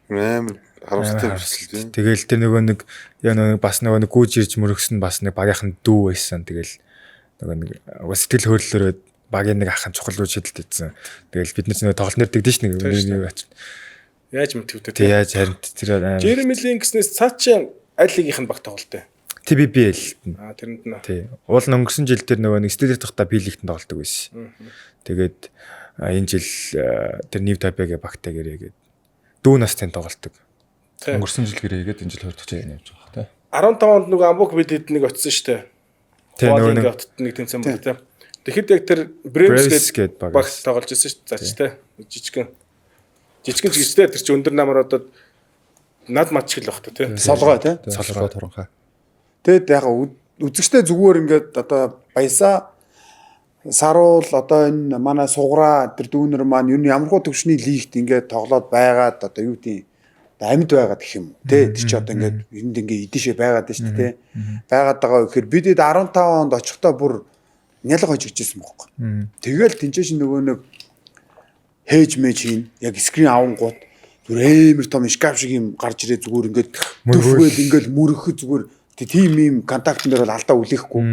Амар харамсалтай тийм. Тэгэл тэр нөгөө нэг яг нэг бас нөгөө нэг гүйж ирж мөрөгсөн бас нэг багийнхан дүү байсан. Тэгэл нөгөө нэг сэтгэл хөдлөлөөрөө багийн нэг ахын чухал үйл шийдэлт хийсэн. Тэгэл бид нар нөгөө тоглолт нэрдэг дэш нэг яаж мэдвүтэй тий яаж харин тэр амар Jeremy Lin гэснээс цаашаа аль лигийнх нь баг тоглолттой. TBBL. Тэрэнд нь. Тий. Уул нь өнгөрсөн жил тэр нөгөө нэг Steelers дахта B-лигт тоглолдог байсан. Тэгээд энэ жил тэр New Taipei-гийн багтаа гэрээгээд дүү настай тоглолдог. Өнгөрсөн жил гэрээгээд энэ жил 20 дахь жил явж байгаа тий. 15 онд нөгөө Амбук бид нэг очсон шүү дээ. Тий нөгөө нэг нэг тэмцээн баг тий. Тэгэхэд яг тэр Braves гээд баг тоглож байсан шүү дээ. Заач тий. Жижигхэн жижигтэй тэр чи өндөр намар одоо над мат шиг л баг тий. Солгой тий. Солгоо торонхай. Тэгэд яг үзэгчтэй зүгээр ингээд одоо баясаа саруул одоо энэ манай суграа тэр дүүнер маань юу ямархуу төвшний лигт ингээд тоглоод байгаад одоо юу гэдэг амьд байгаад гэх юм уу тий. Тэр чи одоо ингээд энд ингээд идэшээ байгаад байна шүү дээ тий. Байгаад байгаа гэхээр бид 15 онд очихдоо бүр нялга хожиж ирсэн байхгүй. Тэгэл тэнцээш нөгөө нэг хээж мэж хийн яг скрин авангууд зүгээр амар том шкаф шиг юм гарч ирээ зүгээр ингээд дөрвөл ингээд мөрөх зүгээр тийм юм контактн дээр бол алдаа үлээхгүй.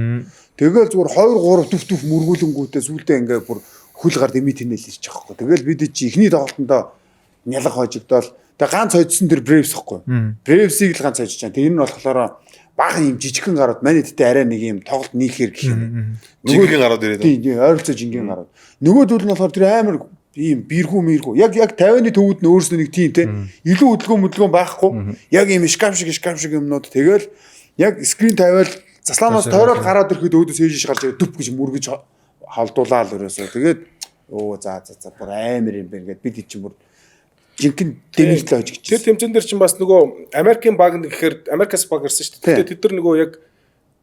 Тэгэл зүгээр 2 3 төв мөргүүлэнгүүтээ сүулдэ ингээд бүр хөл гар дэмий тэнэл хийж байгаа байхгүй. Тэгэл бид чи ихний тоглолтондоо нялга хожигдоод тэгээ ганц хожсон тэр Braves байхгүй. Braves-ийг л ганц хожиж чана. Тэр нь болохоор баахан юм жижигхэн гарууд манайдтай арай нэг юм тоглолт нийлэхэр гэх юм. Жингийн гарууд ирээд. Тийм ойролцоо жингийн гарууд. Нөгөөдөл нь болохоор тэр амар ийм бирхүү яг 50-ны төвүүд нь өөрснөө нэг тийм те илүү хөдөлгөөн байхгүй яг ийм шкаф шиг юмнууд тэгэл яг скрин тавиал заслаанаас тойроод гараад ирэхэд өөдөөс ээжиш гарч ирээд дүп гэж мөргөж халдуулаад өрөөсөө тэгээд өө за бүр амар юм байна гэд бид чинь бүр жинхэнэ дэмэрлээ хожиж тэр тэмцэн дээр чинь бас нөгөө Америкийн баг гэхээр Америкас баг ирсэн шүү дээ. Тэд нар нөгөө яг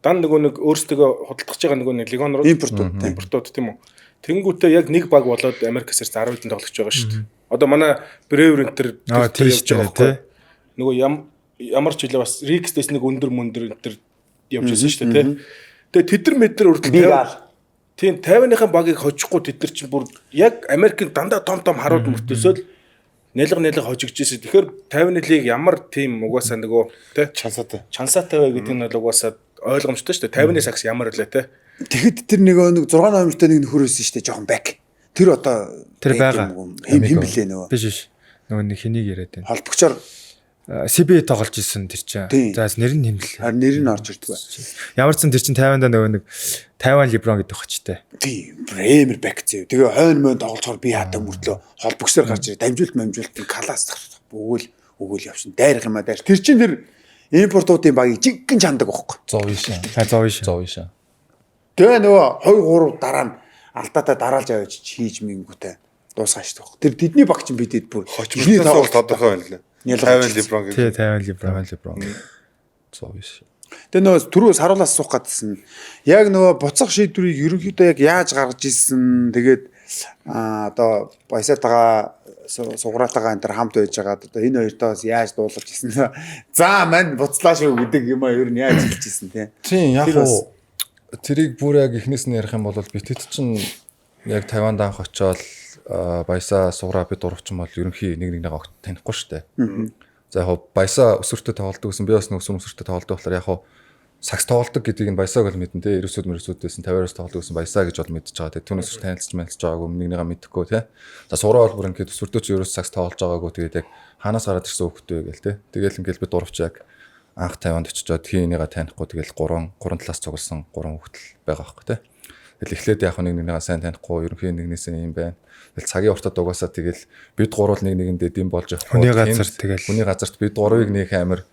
дан нөгөө нэг өөрсдөө худалдаж байгаа нөгөө нэг легонрууд импортууд тийм үү. Тэнгүүтээ яг нэг баг болоод Америкасаас 10 хэдэн тоглож байгаа шүү дээ. Одоо манай Brewer энэ төр явж байгаа тий. Нөгөө ямар ч хэлээ бас Rix-дэс нэг өндөр энэ төр явж байсан шүү дээ тий. Тэгээ тэд нар мэдэр үрдэл тийм 50-ныхаа багийг хожихгүй тэд нар чинь бүр яг Америкийн дандаа том харууд мөртөөсөөл нялга хожигдж ирсэн. Тэгэхээр 50-ны лиг ямар тийм угаасаа нөгөө тий чансаатай бай гэдэг нь бол угаасаа ойлгомжтой шүү дээ. 50-ны сагс ямар үлээ тий. Тэгэхэд тэр нэг 6 номертой нэг нөхөр байсан шүү дээ. Жохон бак. Тэр одоо тэр байгаа. Хим блэ нөгөө. Биш. Нөгөө нэг хэнийг яриад байна. Холбогчоор CB тоглож исэн тэр чинь. За нэр нь нэмлээ. Харин нэр нь орж ирдэг бай. Ямар ч сан тэр чинь Тайванда нөгөө нэг Тайван Леброн гэдэг хочтой. Тийм. Бремер бэк зөө. Тэгээ хойно мөн тоглолцоор би хатаа мөртлөө хол бөксөр гарч ирээ. Дамжуулт калаас өгөөл явшин. Дайрах юм а дайр. Тэр чинь тэр импортуудын багийг жиггэн чандаг байхгүй. 100 шаа. Тэгээ нөгөө 2 3 дараа нь алдаатай дараалж аваач хийж мингүүтэй дуусгаа шүү дээ. Тэр тэдний баг чинь бидэд бүр Хожмны тоглолт тодорхой байна лээ. Тайван Леброн гэдэг. Тий, Тайван Леброн. 100 шаа. Тэгээ нөгөө түрүү саруулаас суух гэдсэн. Яг нөгөө буцах шийдвэрийг ерөнхийдөө яг яаж гаргаж ирсэн. Тэгээд одоо баясаатайгаа суграатайгаа энэ төр хамт байж байгаа. Одоо энэ хоёртоос яаж дуулж ирсэн. За мань буцлаа шүү гэдэг юм а ер нь яаж хэлж ирсэн те. Тийм яг уу тэрийг бүр яг эхнээс нь ярих юм бол битэд чинь яг Тайванд анх очиод баясаа суграа бид урвчин бол ерөнхий нэг нэгнээ огт танихгүй шүү дээ. За яг баясаа өсвөртөө тоглолдог гэсэн би бас өсвөртөө тоглолдог болохоор яг сакс тоглолдог гэдгийг нь баясааг л мэдэн те 90-өөс 50-аас тоглолдог гэсэн баясаа гэж бол мэдчихэж байгаа. Тэгээ түүнээс танилцж байгаагүй нэгнийгээ мэдэхгүй те. За суграа бол бүр ингээд өсвөртөө ч ерөөс сакс тоглож байгаагүй тэгээд яг хаанаас гараад ирсэн хөвгтэй гээл те. Тэгээл ингээд бид урвч яг анх Тайванд очичоод хийнийгээ танихгүй тэгэл 3 талаас цугласан 3 хөвгтөл байгаа байхгүй те. Тэгэл эхлээд яг нэг нэгнийгээ сайн танихгүй ерөнхий нэгнээсээ юм байна. Тэгэл цагийн уртад угаасаа тэгэл бид гурвал нэг нэгэндээ дэм болж явах. Хүний газарт бид гурвыг нэг амир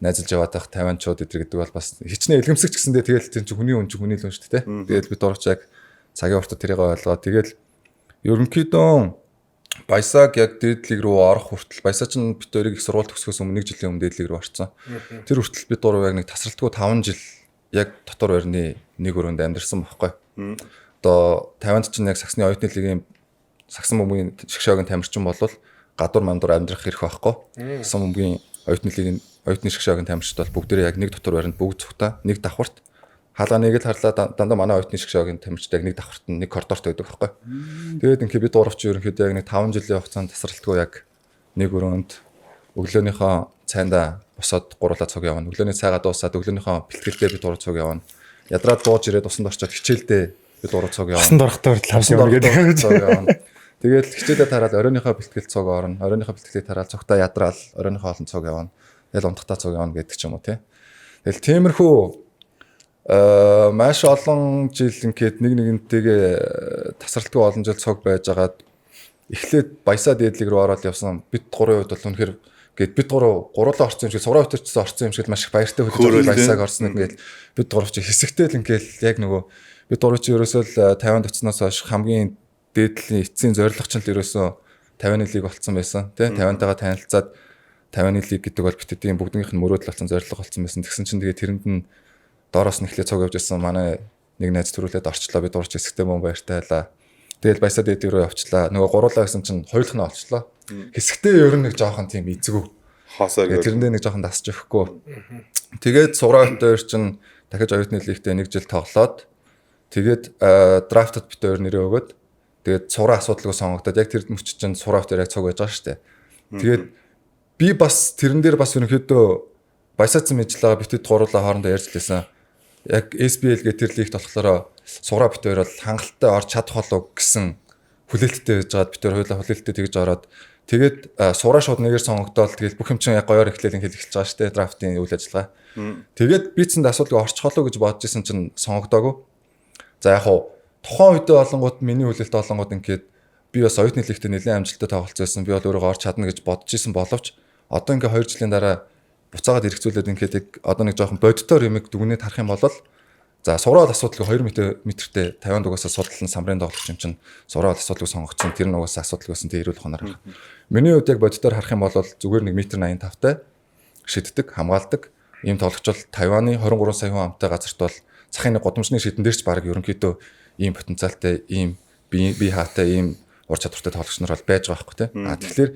найзалж яваад байх Тайванчууд эдэр гэдэг бол бас хичнээн элгэмсэгч гэсэндээ тэгэл тэр чинь хүний хүн чинь хүний л хүн шүү дээ. Тэгэл бид урвч яг цагийн уртад тэрийг ойлгоо. Тэгэл ерөнхийдөө баясаг яг дээдлэг рүү орох хүртэл баясаа чинь бид хоёрыг их сургууль төгсгөөс өмнө 1 жилийн өмнө дээдлэг рүү орсон. Тэр хүртэл бид гурав яг нэг тасралтгүй 5 жил яг дотор байрны нэг өрөөнд амьдэрсэн байхгүй. Одоо Тайванд чинь яг саксны оюутны лигийн саксан бөмбөгийн шгшөөгийн тамирчин болвол гадуур мандуур амьдрах хэрэг байхгүй. Саксан бөмбөгийн оюутны лигийн оюутны шгшөөгийн тамирчид бол бүгдээ яг нэг дотор байранд бүгд цугтаа нэг давхарт хаалганыг л харлаа дандаа манай оюутны шгшөөгийн тамирчид яг нэг давхарт нэг коридорт байдаг байхгүй. Тэгээд ингээд бид урвч ерөнхийдөө яг нэг 5 жилийн хугацаанд тасралтгүй яг нэг өрөөнд өглөөнийхөө цайндаа босоод гурлаа цуг явна. Өглөөний цайгаа дуусаад өглөөнийхөө бэлтгэлдээ бид урвч цуг явна. Ядраад дууж ирээд усанд орчоод хичээлдээ бид урвч цуг явна. Усанд орохдоо хамт явна гэдэг. Тэгээд хичээлээ тараад оройныхоо бэлтгэл цуг орно. Оройныхоо бэлтгэлийг тараад цугтаа ядраал оройныхоо олон цуг явна. Тэгэл унтахтаа цуг явна гэдэг ч юм уу тий. Тэгэл тиймэрхүү маш олон жил ингээд нэг нэгнтэйгээ тасралтгүй олон жил цуг байжгаад эхлээд баясаа дээдлэг рүү ороод явсан бид гурвын хувьд бол үнэхээр гээд бид гурлаа орсон юм шиг сураа өтөрчсөн орсон юм шиг маш их баяртай хөдөлж баясааг орсон ингээд бид гурав чи хэсэгтэй л ингээд яг нөгөө бид гурав чи ерөөсөө л Тайванд очсноос хойш хамгийн дээдлийн эцсийн зорилго ч л ерөөсөө Тайваны лиг болцсон байсан тий Тайвантайгаа танилцаад Тайваны лиг гэдэг бол бид хэдийн бүгднийх нь мөрөөдөл болсон зорилго болсон байсан. Тэгсэн чинь тэгээ тэрэнд нь доороос нь эхлээд цуг явж ирсэн манай нэг найз төрүүлээд орчлоо бид урч хэсэгтэй мөн баяртай байлаа. Тэгэл баясаа дээдли рүү явчлаа. Нөгөө гуруулаа гэсэн чинь хоёулах нь олчлоо. Хэсэгтэй ер нь нэг жоохон тийм эзэгүү. Хаасаа гэх. Тэрэндээ нэг жоохон дасч өгөхгүй. Тэгээд сураатай ер чинь дахиж оюутны лигтээ 1 жил тоглоод тэгээд драфтад бит өөр нэрээ өгөөд тэгээд сураа асуудалгүй сонгогдоод яг тэр мөч чинь сураатай яг цуг байж байгаа шүү дээ. Тэгээд би бас тэрэн дээр бас ерөнхийдөө баясаацсан мэдлээ битэд гуруулаа хоорондоо ярьж лээсэн. Яг SBL гэх тэр лигт болохоор сураа бит өөр бол хангалттай орж чадах болов гэсэн хүлээлттэй байжгаад бит өөр хоёулаа хүлээлттэй тэгж ороод тэгээд сураа шууд нэгээр сонгогдоод тэгээд бүх юм чинь яг гоёор эхлээл ингээд эхэлж байгаа шүү дээ драфтын үйл ажиллагаа. Тэгээд би цэнд асуудалгүй орчих болов гэж бодож исэн чинь сонгогдоогүй. За яг хуу тухайн үедээ олонгууд миний хүлээлт олонгууд ингээд би бас оюутны лигтээ нэлээд амжилттай тоглолцсон. Би бол өөрийгөө орч чадна гэж бодож исэн боловч одоо ингээд 2 жилийн дараа буцаагаад хэрэгцүүлээд ингээд одоо нэг жоохон бодитоор юмэг дүгнээд харах юм бол за сураад асуудалгүй 2 метртэй 50 дугасаа судалсан самрын тоглогч юм чинь сураад асуудалгүй сонгогдсон тэр нь угаасаа асуудалгүй байсан тэр ирүүл хоноор харах. Миний хувьд яг бодитоор харах юм бол зүгээр 1.85-тай шиддэг, хамгаалдаг ийм тоглогч бол Тайваны 23 сая хүн амтай газарт бол цахын годамжны шидэн дээр ч баг ерөнхийдөө ийм потенциалтай, ийм бие хаатай, ийм ур чадвартай тоглогч нар бол байж байгаа байхгүй тий. Тэгэхээр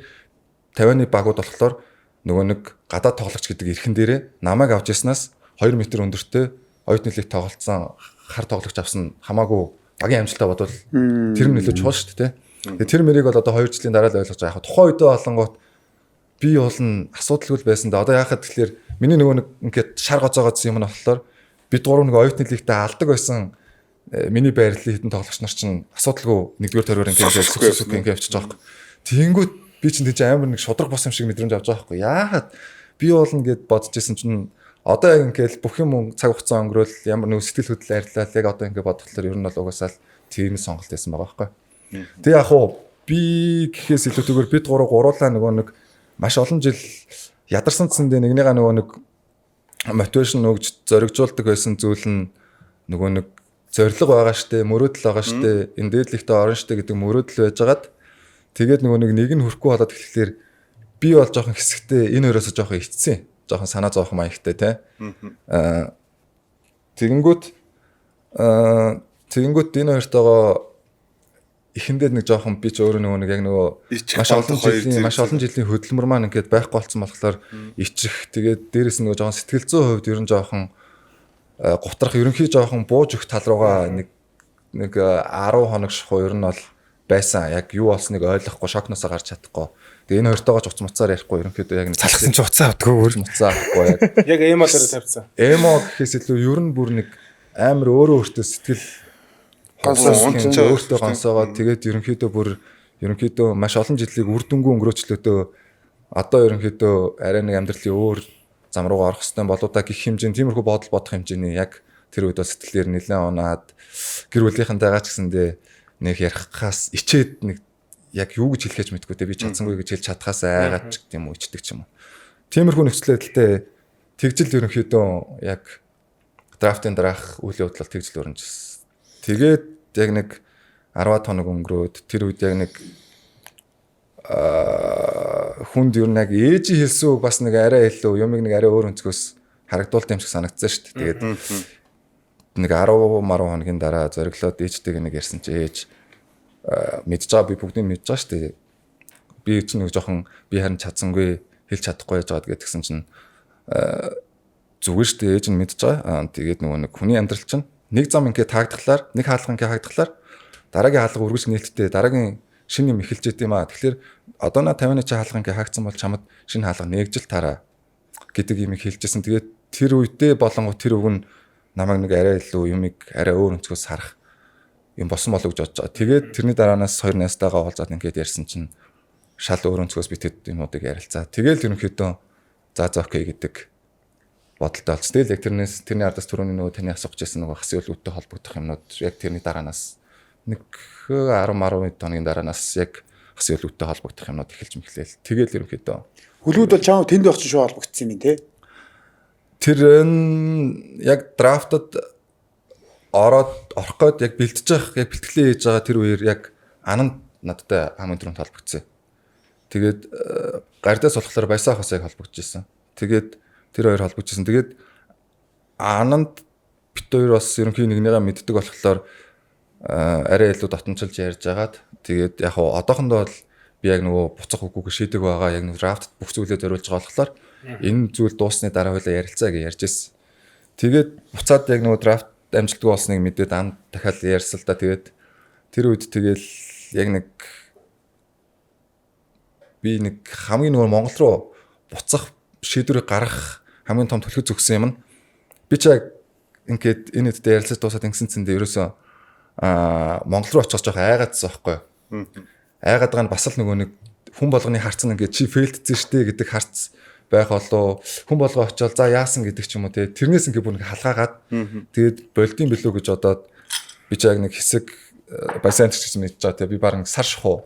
Тайваны багууд болохоор нөгөө нэг гадаад тоглогч гэдэг эрхэн дээрээ намайг авч яснаас 2 м өндөртэй оюутны лиг тоглолцсон хар тоглогч авсан хамаагүй багийн амжилтаа бодвол тэр нь нөлөөж чухал шүү дээ. Тэгээ тэр мэрийг бол одоо 2 жилийн дараа л ойлгож байгаа. Яг тухайн үедээ болонгууд би бол асуудалгүй байсан да. Одоо яхад тэгэхээр миний нөгөө нэг ингээд шар гоцоогоодсэн юм нь болохоор бид гурав нэг оюутны лигтээ алдаг байсан миний байрлалын хитэн тоглогч нар чинь асуудалгүй нэгдүгээр төрөөр ингээд явчихж байгаа юм. Тэнгүүд би чинь тийч амар нэг шудраг бос юм шиг мэдрэмж авч байгаа байхгүй. Яагаад би болно гэд бодож исэн чинь одоо яг ингээл бүх юм цаг хугацаа өнгөрөөл ямар нэг сэтгэл хөдлөл ариллал яг одоо ингээд бодглохлоор ер нь бол угаасаа тийм сонголт байсан байгаа байхгүй. Тэгээ яг хуу би гэхээс илүүтэйгээр бид гуруулаа нөгөө нэг маш олон жил ядарсан цэндээ нэгнийгаа нөгөө нэг мотивашн өгж зоригжуулдаг байсан зүйл нь нөгөө нэг зориг байгаа штэ, мөрөөдөл байгаа штэ, энэ дээдлэгтээ орно штэ гэдэг мөрөөдөл байжгаад тэгээд нөгөө нэг нь хүрхгүй болоод тэгэхээр би бол жоохон хэсэгтээ энэ өрөөсөө жоохон ичсэн. Жоохон санаа зовох маягтай те. Тэгэнгүүт энэ хоёртойгоо эхэндээ нэг жоохон би ч өөрөө нэг яг нөгөө маш олон жилийн хөдөлмөр маань ингээд байхгүй болсон болохоор ичих тэгээд дээрэс нь нөгөө жоохон сэтгэл зүйн хувьд ер нь жоохон гутрах ерөнхий жоохон бууж өгөх тал руугаа нэг 10 хоног шахуу ер нь бол байсан. Яг юу болсныг ойлгохгүй, шокноосоо гарч чадахгүй. Тэгээ энэ хоёртойгоо уц муцаар ярихгүй ерөнхийдөө яг залхсан чи уцаа авдгүй өөр муцаа авахгүй яг. Яг эмо дээр тавьсан. Эмо гэхээс илүү ер нь бүр нэг амар өөртөө сэтгэл өөртөө гонсоогоо тэгээд ерөнхийдөө маш олон жилийн үр дүнгүй өнгөрөөчлөөдөө одоо ерөнхийдөө арай нэг амьдралын өөр зам руугаа орох хэвээр болоо та гих хэмжээний тиймэрхүү бодол бодох хэмжээний яг тэр үед бол сэтгэлээр нэлээд унаад гэр бүлийнхэнтэйгаа ч гэсэндээ нэг ярихгаас ичээд нэг яг юу гэж хэлхэж мэдгүй те би чадсангүй гэж хэлж чадхаас айгаад ч гэдэм үү ичдэг ч юм уу. Тиймэрхүү нөхцөл байдалтай тэгжил ерөнхийдөө яг драфтын дараах үйл явдлал тэгжил өрнөжсэн. Тэгээд яг нэг 10 хоног өнгөрөөд тэр үед яг нэг хүнд ер нь яг ээжи хэлсэн үг бас нэг арай илүү юмыг нэг арай өөр өнцгөөс харагдуулт юм шиг санагдсан шүү дээ. Тэгээд нэг 10 хоногийн дараа зориглоод ээжтэйг нэг ярьсан чи ээж мэдж байгаа би бүгдийг мэдж байгаа шүү дээ. Би ч нэг жоохон би харин чадсангүй хэлж чадахгүй яж байгаа гэдгсэн чинь зүгээр шүү дээ ээж нь мэдж байгаа. Тэгээд нөгөө нэг хүний амьдрал чинь нэг зам ингээд таагдахлаар нэг хаалга ингээд хаагдахлаар дараагийн хаалга үргэлж нээлттэй дараагийн шинэ юм эхэлж идэм аа. Тэгэхээр одоо на 50-ны чи хаалга ингээд хаагдсан бол чамд шинэ хаалга нэгжил тараа гэдэг юм хэлжсэн. Тэгээд тэр үедээ болонгоо тэр үг нь намайг нэг арай илүү юмыг арай өөр өнцгөөс харах юм болсон болов гэж бодож байгаа. Тэгээд тэрний дараанаас 2 найзтайгаа уулзаад ингээд ярьсан чинь шал өөр өнцгөөс битэд юмнуудыг ярилцаа. Тэгээл ерөнхийдөө за окей гэдэг бодолтой болсон. Тэгэл яг тэрний ардаас түрүүний нөгөө таны асууж байсан нөгөө хас өлгүүдтэй холбогдох юмнууд яг тэрний дараанаас нэг 10 хоногийн дараанаас яг хас өлгүүдтэй холбогдох юмнууд эхэлж мэхлээл. Тэгээл ерөнхийдөө Хөлгүүд бол чам тэнд явах чинь шүү холбогдсон юм те. Тэр яг драфтад орох гээд яг бэлтэж явах яг бэлтгэлээ хийж байгаа тэр үеэр яг ананд надтай хамгийн түрүүнд холбогдсон. Тэгээд гардаас болохоор баясаахаас яг холбогдож ирсэн. Тэгээд тэр хоёр холбогдож ирсэн. Тэгээд ананд бит хоёр бас ерөнхий нэгнийгээ мэддэг болохоор арай илүү дотомчилж ярьж агаад тэгээд яг одоохондоо бол би яг нөгөө буцах үгүйг шийдэг байгаа яг нэг драфтд бүх зүйлээ зориулж байгаа болохоор энэ зүйл дууссаны дараа хоёлаа ярилцаа гэж ярьж ирсэн. Тэгээд буцаад яг нөгөө драфт амжилтгүй болсныг мэдээд ам дахиад ярьсан л да. Тэгээд тэр үед тэгэл яг нэг би нэг хамгийн нөгөө Монгол руу буцах шийдвэрийг гаргах хамгийн том төлөв зөксөн юм нь би ч яг ингээд энэ үедээ ярилцаж дуусаад ингэсэн цэндээ ерөөсөө Монгол руу очих жоох айгаадсан байхгүй юу. Айгаад байгаа нь бас л нөгөө нэг хүн болгоны харц нь ингээд чи фейлдсэн штэ гэдэг харц байх болоо хүн болгоо очивол за яасан гэдэг ч юм уу те тэрнээс ингээд бүр нэг халгаагаад тэгээд болдсон билүү гэж бодоод би ч яг нэг хэсэг байсанч гэж мэдж байгаа те би баран сар шахуу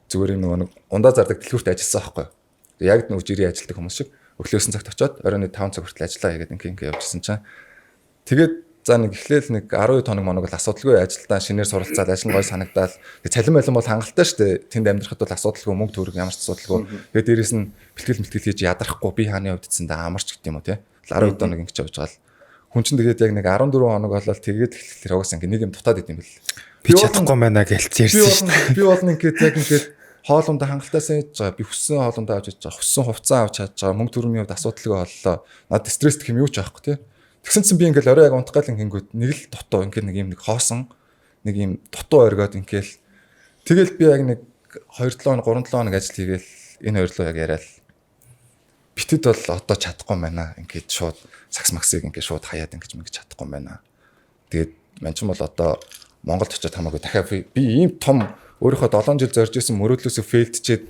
зүгээр нөгөө нэг ундаа зардаг дэлгүүрт ажилласан байхгүй юу. Яг нэг жирийн ажилдаг хүмүүс шиг өглөөсөн цагт очиод оройн 5 цаг хүртэл ажиллаа хийгээд ингээд явжсэн чинь тэгээд за нэг эхлээл нэг 12 хоног моног л асуудалгүй ажилдаа шинээр суралцаад ажил нь гой санагдаад цалин байлан бол хангалттай шүү дээ. Тэнд амьдрахад бол асуудалгүй мөнгө төгрөг ямар ч асуудалгүй. Тэгээд дээрэс нь бэлтгэл хийж ядарахгүй би хааны хувьд гэсэн да амарч гэдэг юм уу те. 12 хоног ингэж явж байгаа л хүн чинь тэгээд яг нэг 14 хоног болол тэгээд эхлэхээр угаасаа ингэ нэг юм дутаад идэм бэл. Би чадахгүй байна гэж ярьсан шүү дээ. Би бол ингээд яг ингээд хоолундаа хангалтайсан хийж байгаа. Би хүссэн хоолундаа авч хийж байгаа. Хүссэн хувцас авч чадж байгаа. Мөнгө төгрөгийн хувьд асуудалгүй боллоо. Над стресс гэх юм юу ч байхгүй те. Тэгсэн чинь би ингээл орой яг унтгаал ингэнгүүт нэг л дутуу ингээд нэг юм нэг хоосон нэг юм дутуу оргиод ингээл тэгэл би яг нэг 2-7 хоног 3-7 хоног ажил хийгээл энэ хоёрлоо яг яриад битэд бол одоо чадахгүй байна ингээд шууд сакс максыг ингээд шууд хаяад ингэж мэгж чадахгүй байна. Тэгээд мань ч бол одоо Монголд очиод хамаагүй дахиад би ийм том өөрийнхөө 7 жил зорж исэн мөрөөдлөөсөө фейлдчихэд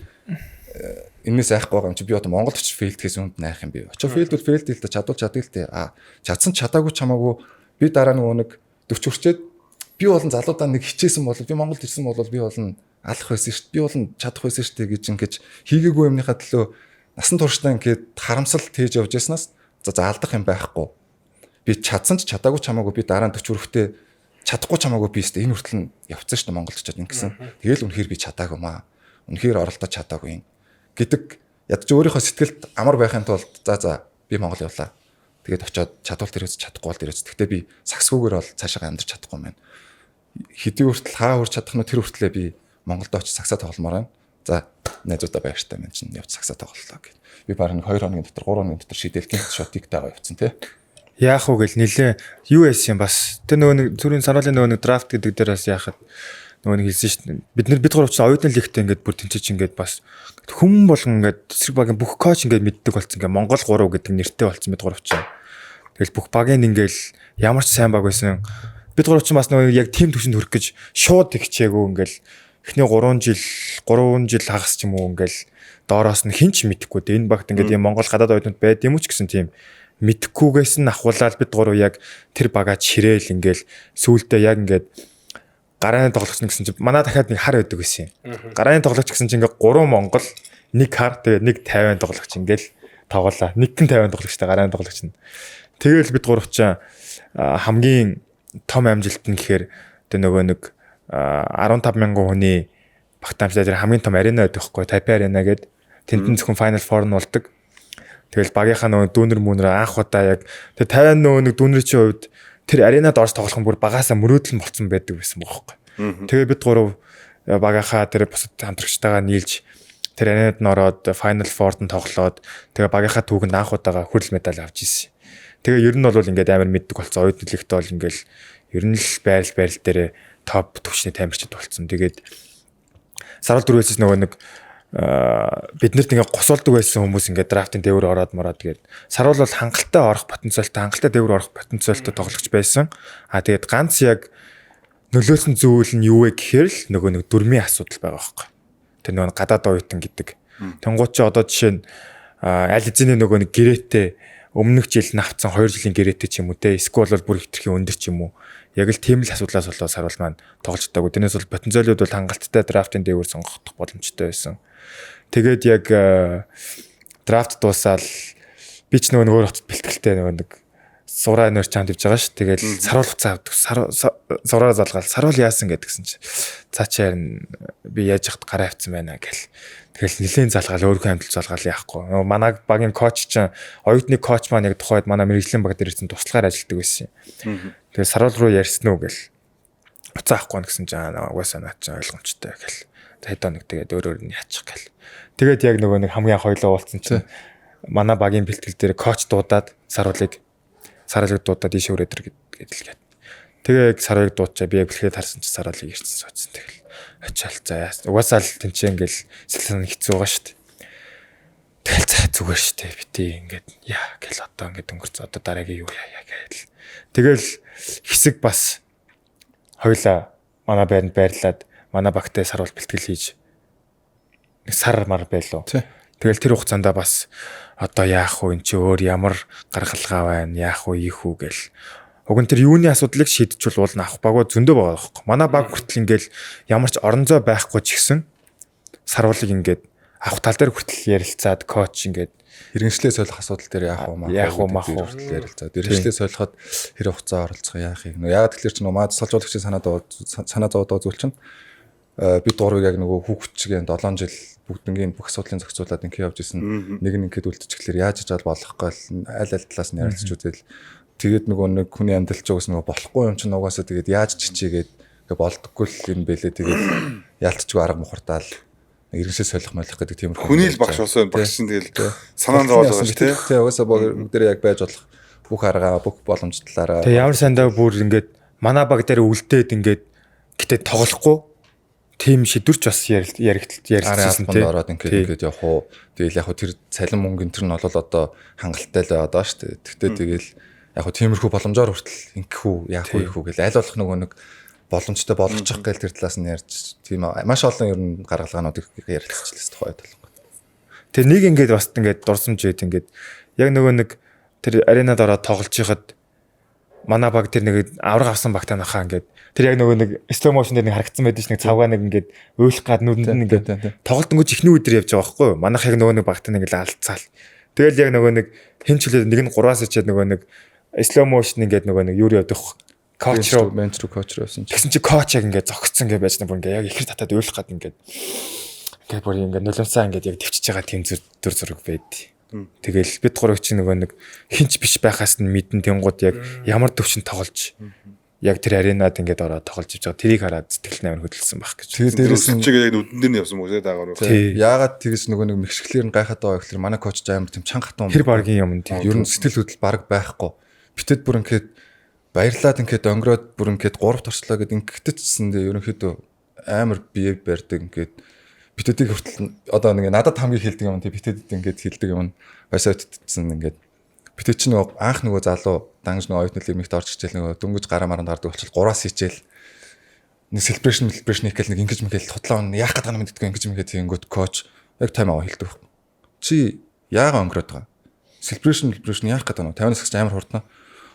энэс айхгүй байгаа юм чи би одоо Монголд очиж фейлдгээс үнд найх юм би. Очиж фейлдвэл фейлд л да чадвал чаддаг л дээ. Чадсан чадаагүй чамаагүй би дараа нэг 40 хүрчээд би болон залуудаа нэг хичээсэн бол би Монголд ирсэн бол би болон алах байсан шүү дээ. Би болон чадах байсан шүү дээ гэж ингэж хийгээгүй юмныхаа төлөө насан туршдаа ингээд харамсал тээж явж яснаас за алдах юм байхгүй. Би чадсан ч чадаагүй чамаагүй би дараа нь 40 хүрэхдээ чадахгүй чамаагүй би өстэй энэ хүртэл нь явцсан шүү дээ Монголд очиод ингэсэн. Тэгэл үнэхээр би чадаагүй маа. Үнэхээр оролдож чадаагүй юм гэдэг ядч өөрийнхөө сэтгэлд амар байхын тулд за би Монгол явлаа. Тэгээд очиод чадвал тэр үз чадахгүй бол тэр үз. Гэхдээ би сагсгүйгээр бол цаашаа амьдрч чадахгүй юм байна. Хэдий хүртэл хаа хурж чадах нь тэр хүртлээ би Монголд очиж сагсаа тогломоор байна. За найзуудаа баяртай байна чинь явж сагсаа тоглолоо гэв. Би барин 2 хоногийн дотор 3 хоногийн дотор шийдэлгийн шотыг тагаа явцсан тий. Яах вэ гэл нилээ юу яасан бас тэр нөгөө түрүүн санаалын нөгөө драфт гэдэг дээр бас яахад нөгөө хэлсэн шүү дээ. Бид гурав ч оюутны лигтэй ингээд бүр тэнцэж ингээд бас хүм болгон ингээд эсрэг багийн бүх коуч ингээд мэддэг болсон. Ингээд Монгол 3 гэдэг нэртэй болсон бид гурав ч. Тэгэл бүх багийн ингээд ямар ч сайн баг байсан. Бид гурав ч бас нөгөө яг тим төвшөнд хүрэх гэж шууд ихчээгүй ингээд эхний 3 жил хагас ч юм уу ингээд доороос нь хинч мэдэхгүй дээ. Энэ багт ингээд юм Монгол гадаад оюутнууд байд юм уу ч гэсэн тийм мэдхгүйгээс нь ахуулаад бид гурав яг тэр багаа чирээл ингээл сүүлдээ яг ингээд гарааны тоглогч гэсэн чинь манай дахиад нэг хар байдаг байсан юм. Гарааны тоглогч гэсэн чинь ингээд 3 Монгол, 1 хар тэгээ нэг 50 тоглогч ингээл тоглолаа. Нэг нь 50 тоглогчтой гарааны тоглогч нь. Тэгээл бид гурав ч хамгийн том амжилт нь гэхээр одоо нөгөө нэг 15,000 хүний багтаамжтай тэр хамгийн том арена байдаг хгүй Taipei Arena гэдэг. Тэнд зөвхөн Final Four нь болдог. Тэгэл багийнхаа нөгөө дүүнер мөнөр анх удаа яг тэр 50 нөгөө нэг дүүнерийн чинь хувьд тэр аренад орж тоглох нь бүр багаасаа мөрөөдөл болцсон байдаг байсан бохоггүй. Тэгээ бид гурав багийнхаа тэр бусад хамтрагчтайгаа нийлж тэр аренад н ороод Final Four-т нь тоглоод тэгээ багийнхаа түүхэнд анх удаага хүрэл медаль авч ирсэн. Тэгээ ер нь бол ингээд амар мэддэг болсон. Оюутны лигт бол ингээд ер нь л байрал дээр топ төвчний тамирчид болсон. Тэгээд сарал дөрвөөс нөгөө нэг биднэрт ингээ госолдог байсан хүмүүс ингээ драфтын дээвэр ороод мараад тэгээд сарвал бол хангалттай орох потенциалтай хангалттай дээвэр орох потенциалтай тоглогч байсан. Тэгээд ганц яг нөлөөлсөн зүйл нь юу вэ гэхээр л нөгөө нэг дөрмийн асуудал байгаа байхгүй. Тэр нөгөө гадаад оюутан гэдэг. Тэнгуут чи одоо жишээ нь аль эзэний нөгөө нэг гэрээтэй өмнөх жил навцсан 2 жилийн гэрээтэй ч юм уу те эсвэл бол бүр хитрхийн өндөр ч юм уу. Яг л тийм л асуудлаас болоод сарвал маань тоглож байгаагүй. Тэрнээс бол потенциалууд бол хангалттай драфтын дээвэр сонгох боломжтой байсан. Тэгээд яг драфт дуусаад би ч нөгөө өөр хотод бэлтгэлтэй нөгөө нэг сураа нөр чамд ивж байгаа ш. Тэгэл саруул хуцаа авдаг. Зураа залгаал. Саруул яасан гэдгсэн чи. Цаачаар би яаж яхад гараа авцсан байна гэл. Тэгэл нилийн залгаал өөрийнхөө амжилт залгаал яахгүй. Манай багийн коуч чинь оюутны коуч маань яг тухайд манай мэрэгжлийн баг дээр ирсэн туслагаар ажилладаг байсан юм. Тэгээ саруул руу ярьсан уу гэл. Уцаа авахгүй гэсэн чинь угаасаа наа чинь ойлгомжтой гэл. Хэдэн нэг тэгээд өөр нь яачих гэл. Тэгээд яг нөгөө нэг хамгийн хоёлоо уулцсан чинь манай багийн бэлтгэл дээр коуч дуудаад саруулыг дуудаад ийш өрөөдөр гэдэлгээд. Тэгээ яг саруулыг дуудчаа би яг бэлгээд харсан чинь саруулыг ирсэн суудсан. Тэгэл очиал заяа. Угаасаа л тэнцээ ингээл сэтгэл хэцүү байгаа шүү дээ. Тэгэл цаа зүгээр шүү дээ. Бити ингээд яа гэл одоо ингээд өнгөрц одоо дараагийн юу яа гээл. Тэгэл хэсэг бас хоёлаа манай байранд байрлаад манай багтай саруул бэлтгэл хийж нэг сар мар байлоо. Тэгэл тэр хугацаанд бас одоо яах вэ эн чи өөр ямар гаргалгаа байна яах вэ ийх үү гэл. Уг нь тэр юуны асуудлыг шийдчихвэл уул нь авах багуу зөндөө байгаа байхгүй. Манай баг хүртэл ингээл ямар ч орон зай байхгүй ч гэсэн саруулыг ингээд авах тал дээр хүртэл ярилцаад коуч ингээд иргэншлээ солих асуудал дээр яах вэ мах уу хүртэл ярилцаад иргэншлээ солиход хэрэг хугацаа оролцох яах юм. Яг тэгэхээр ч нөө маад салжуулагчийн санаа зовоод зүйл чинь бид гурвыг яг нөгөө хүүхчгийн 7 жил бүгднгийн бүх асуудлын зохицуулаад ингээд явж исэн. Нэг нь ингээд үлдчихлээр яаж ижил болохгүй аль талаас нь ярилцж үзэл тэгээд нөгөө нэг хүний амьдрал ч угс нөгөө болохгүй юм чинь угаасаа тэгээд яаж чичээгээд ингээд болдоггүй л юм бэлээ тэгээд яалтчгүй арга мухартаал иргэншээ солих молих гэдэг тиймэрхүү хүний л багш болсон багш чинь тэгэл санаанд байгаа шүү дээ тий угаасаа бүгдээ яг байж болох бүх арга бүх боломж талаараа тэг ямар сандаа бүр ингээд манай баг дээр үлдээд ингээд гэтээ тоглохгүй тийм шийдвэрч бас ярилцсан тийм ороод ингээд явах уу. Тэгэл яг хөө тэр цалин мөнгө энэ төр нь бол одоо хангалттай л байгаа шүү дээ. Тэгтээ тэгэл яг хөө тиймэрхүү боломжоор хүртэл ингэх үү яах вэ гэх үү гэл аль болох нөгөө нэг боломжтой болгочих гээл тэр талаас нь ярьж тийм маш олон ер нь гаргалгаануудыг ярилцчихлээс тухайд болгоо. Тэгээ нэг ингээд бас ингээд дурсамж байд ингээд яг нөгөө нэг тэр аренад ороод тоглож байхад манай баг тэр нэг авраг авсан багтаа нахаа ингээд тэр яг нөгөө нэг slow motion дээр нэг харагдсан байдаг ш нэг цавгаа нэг ингээд уйлах гад нүдэнд нь ингээд тоглолтонгож ихний өдөр явж байгаа байхгүй юу? Манайх яг нөгөө нэг багтаа нэг алдцаал. Тэгэл яг нөгөө нэг хинчлээ нэг нь 3-аас ичээд нөгөө нэг slow motion ингээд нөгөө нэг юу явах коуч руу явсан. Тэгсэн чи коуч яг ингээд зогцсон гэж байж нэг бүр ингээд яг ихэр татаад уйлах гад ингээд бүр ингээд нулимсаа ингээд яг төвчж байгаа тийм дүр зураг байд. Тэгэл бид гурав чи нөгөө нэг хинч биш байхаас нь мэдэн тэнгууд яг ямар төвчөнд тоглож яг тэр аренад ингээд ороод тоглож иж байгаа тэрийг хараад сэтгэл амар хөдөлсөн байх гэж. Тэгээд дээрээс нь чиг яг нүдэн дээр нь явсан мөсөө даагаар. Яагаад тэгээс нөгөө нэг мэгшгэлээр нь гайхаад байгаа гэхээр манай коуч амар тийм чанга хатан. Тэр багийн юм тийм. Ер нь сэтгэл хөдлөл баг байхгүй. Битэд бүр ингээд баярлаад ингээд өнгөрөөд бүр ингээд 3 торчлоо гэд ингэтэтсэндээ ерөнхийдөө амар бие барьдаг ингээд битэдийг хүртэл одоо нэг надад хамгийн хэлдэг юм тий битэдэд ингээд хэлдэг юм байсаатдсан ингээд битэд чинь нөгөө анх нөгөө залуу дангаж нөгөө оюутны лигт орж ичээл нөгөө дөнгөж гараа маранд гардаг болчихвол 3-аас хичээл нэг celebration ихэл нэг ингэж мэгэл тотлоо яах гэдэг юм мэддэггүй ингэж мэгээ тэгэнгүүт коуч яг тайм аваа хэлдэг байхгүй чи яагаа өнгөрөөд байгаа celebration яах гэдэг нь 50-аас гэж амар хурдна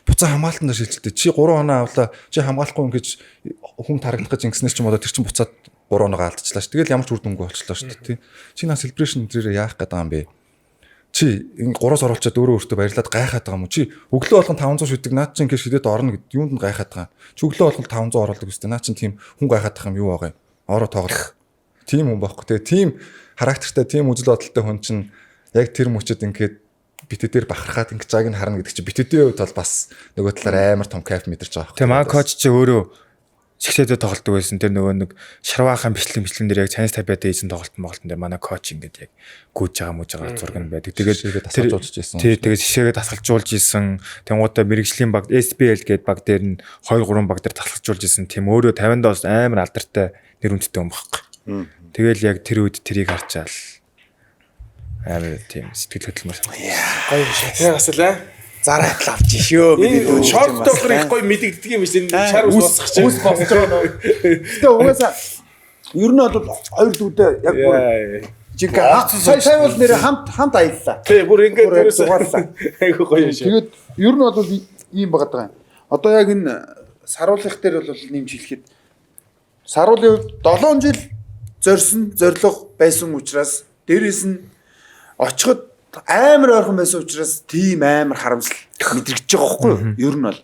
буцаа хамгаалтанд шилжилтээ чи 3 оноо авлаа чи хамгаалахгүй ингэж хүн тараглах гэж ингэснээр ч юм одоо тэр чин буцаад 3 оноо алдчихлаа ш. Тэгэл ямар ч үр дүнгүй болчихлоо ш. Тий. Чи наа celebration дээр яах гэдэг юм бэ? Чи энэ 3-аас оруулчаад өөрөө өөртөө баярлаад гайхаад байгаа юм уу? Чи өглөө болгон 500 шүдэг наад чинь ингэ шидэд орно гэд юунд нь гайхаад байгаа. Чи өглөө болгон 500 оруулдаг үстэй. Наад чинь тийм хүн гайхаад байгаа юм юу байгаа юм? Ороо тоглох. Тийм хүн байхгүй. Тэгээ тийм характертай, тийм үзэл бодолтой хүн чинь яг тэр мөчөд ингээд битэдээр бахархаад ингэж байгааг нь харна гэдэг чи битэдийн хувьд бол бас нөгөө талаар амар том кайф мэдэрч байгаа. Тэгээ маа коуч чи өөрөө шигшээдээ тоглолдог байсан. Тэр нөгөө нэг шарваахан бичлэн дээр яг Chinese Taipei-д хийсэн тоглолтын дээр манай коуч ингээд яг гүйж байгаа зураг нь байдаг. Тэгээд тасгалжуулж ирсэн. Тий, тэгээд шишээгээ тасгалжуулж ирсэн. Тэнгуудаа мэрэгжлийн баг SPL гэдэг баг дээр нь 2-3 баг дээр тасгалжуулж ирсэн. Тийм өөрөө 50-аас амар алдартай нэр хүндтэй юм багхгүй. Тэгэл яг тэр үед тэрийг харчаал амар тийм сэтгэл хөдлөмөр. Гоё шатнаа асуулаа. Зараа атал авч шөө. Энэ шорт доктор их гоё мэдэгддэг юм биш энэ шар ус босгох чинь. Ус босгож байгаа нөө. Гэтэ угаасаа ер нь бол хоёр дүүдээ яг бүр жинхэнэ сайн бол нэр хамт аяллаа. Тий бүр ингээд тэрээс угааллаа. Айгу гоё шээ. Тэгээд ер нь бол ийм байгаа даа. Одоо яг энэ саруулах дээр бол нэмж хэлэхэд саруулын хувьд 7 жил зорилго байсан учраас дээрээс нь очиход амар ойрхон байсан учраас тийм амар харамсал мэдрэгдэж байгаа байхгүй юу? Ер нь бол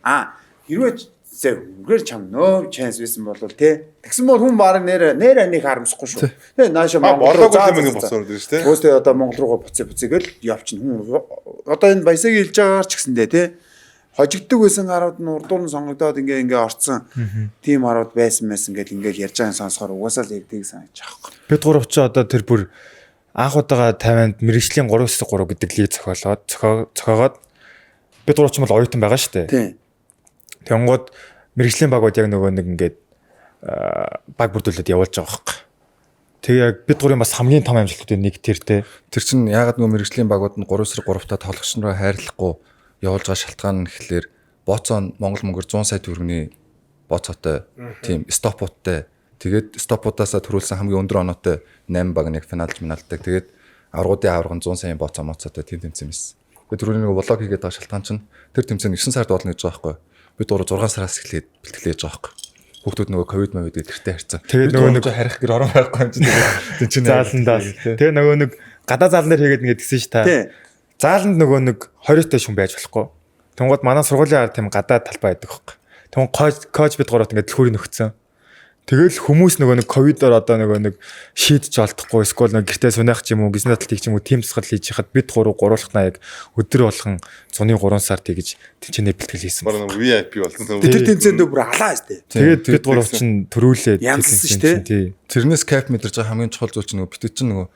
хэрвээ зүгээр чам нөө chance байсан бол тий. Тэгсэн бол хүн баг нэр нэг харамсахгүй шүү. Тий нааша Монгол болоогүй юм босоор дээ шүү тий. Өөртөө одоо Монгол руугаа буцаал явчихна. Хүн одоо энэ баясагийн хэлж байгаагаар ч гэсэндээ тий. Хожигддаг байсан гарууд нь урдуур нь сонгогдоод ингээ орцсон. Тийм гарууд байсан гэл ингээл ярьж байгаа сонсохоор угаасаа л ягдгийг санаж байгаа байхгүй. Бид гурав ч одоо тэр бүр анх удаага 50-нд мэрэгжлийн 3-3 гэдэг лиг зохиогоод бид гурав ч юм бол оюутан байгаа шүү дээ. Тийм. Тэнгууд мэрэгжлийн багууд яг нөгөө нэг ингээд баг бүрдүүлээд явуулж байгаа байхгүй. Тэгээ яг бид гурийн бас хамгийн том амжилтуудын нэг тэр те. Тэр чинь ягаад нөгөө мэрэгжлийн багууд нь 3-3 та тоглогч нараа хайрлахгүй явуулж байгаа шалтгаан нь гэхэлэр боцоо Монгол мөнгөөр 100 сая төгрөгийн боцоотой тийм стопуудтай тэгээд стопуудаасаа төрүүлсэн хамгийн өндөр оноотой 8 баг нэг финалж миналдаг. Тэгээд аврагуудын аврагын 100 саяын боцоо моцоотой тийм тэмцээн байсан. Тэгээд түрүүний нэг влог хийгээд байгаа шалтгаан чинь тэр тэмцээн 9 сард болно гэж байгаа байхгүй. Бид 6 сараас эхлээд бэлтгэлээж байгаа байхгүй. Хүүхдүүд нөгөө ковид мовид гэртээ харьцаа. Тэгээд нөгөө нэг харих гэр орон байхгүй юм чинь зааландаас. Тэгээд нөгөө нэг гадаа заалан дээр хийгээд ингээд гисэн ш та. Зааланд нөгөө нэг 20-тэй шүн байж болохгүй. Тэнгууд манай сургуулийн ард тийм гадаа талбай байдаг байхгүй. Тэнгууд коуч бид гуравт ингээд дэлхүүрийг нөхцөн. Тэгэл хүмүүс нөгөө нэг ковидоор одоо нөгөө нэг шийдэж олдохгүй эсвэл нэг гэртээ сунах ч юм уу гисэн таталтыг ч юм уу team засгал хийж хахад бид гуруулахнаа яг өдөр болгон зуны 3 сар тэгж тэнцэнэ бэлтгэл хийсэн. Бараг VIP болсон. Тэр тэнцэндээ бүр алаа штэ. Тэгээд бид гурав чинь төрүүлээд янзсан тий. Тэрнээс кайф мэдэрч байгаа хамгийн чухал зүйл чинь нөгөө битэд чинь нөгөө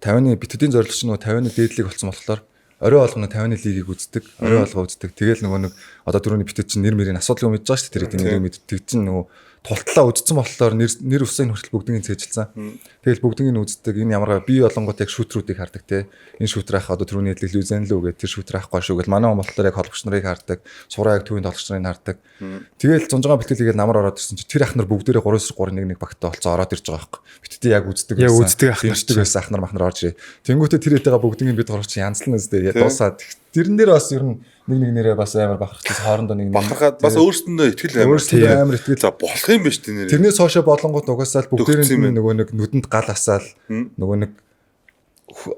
50-ны битэдийн зорилго чинь нөгөө 50-ны дээдлийг болсон болохоор орой болгоно 50-ны лигийг үздэг, орой болгоо үздэг. Тэгэл нөгөө нэг одоо түрүүний битэд чинь нэр мэрийн асуудал юм мэдж байгаа шүү дээ. Тэр нэр мэддэг чинь нөгөө тултлаа үдцсэн болохоор нэр усын хүртэл бүгднийг цээжилсэн. Тэгэл бүгднийг үздэг. Энэ ямар бие олонгот яг шүүтрүүдийг хардаг те. Энэ шүүтрэх одоо түрүүний хэлдэг Лүзен лүү гэдэг тэр шүүтрэх гоо шүү гэл манай хүн болохоор яг холбогч нарыг хардаг. Сураа яг төвийн тоглогч нарыг хардаг. Тэгэл зунжгаа бэлтгэлгээд намар ороод ирсэн чи тэр ах нар бүгдээрээ 3-3-1 багтаа болцоо ороод ирж байгаа байхгүй. Битдээ яг үздэг байсан. Яг үздэг байсан ах нар мах нар орж ирээ. Тэнгүүтээ тэр хэтэйгээ бүгднийг бид гурав чи янзлан үстэй дуусаад тэрэн дээр бас ер нь нэг нэрээ бас амар бахархаж хоорондоо нэг бахархаад бас өөрсөндөө итгэл амар итгэл за болох юм биш тийм нэрээ. Тэрнээс хоошо болонгууд угаасаал бүгдээрээ нөгөө нэг нүдэнд гал асаал нөгөө нэг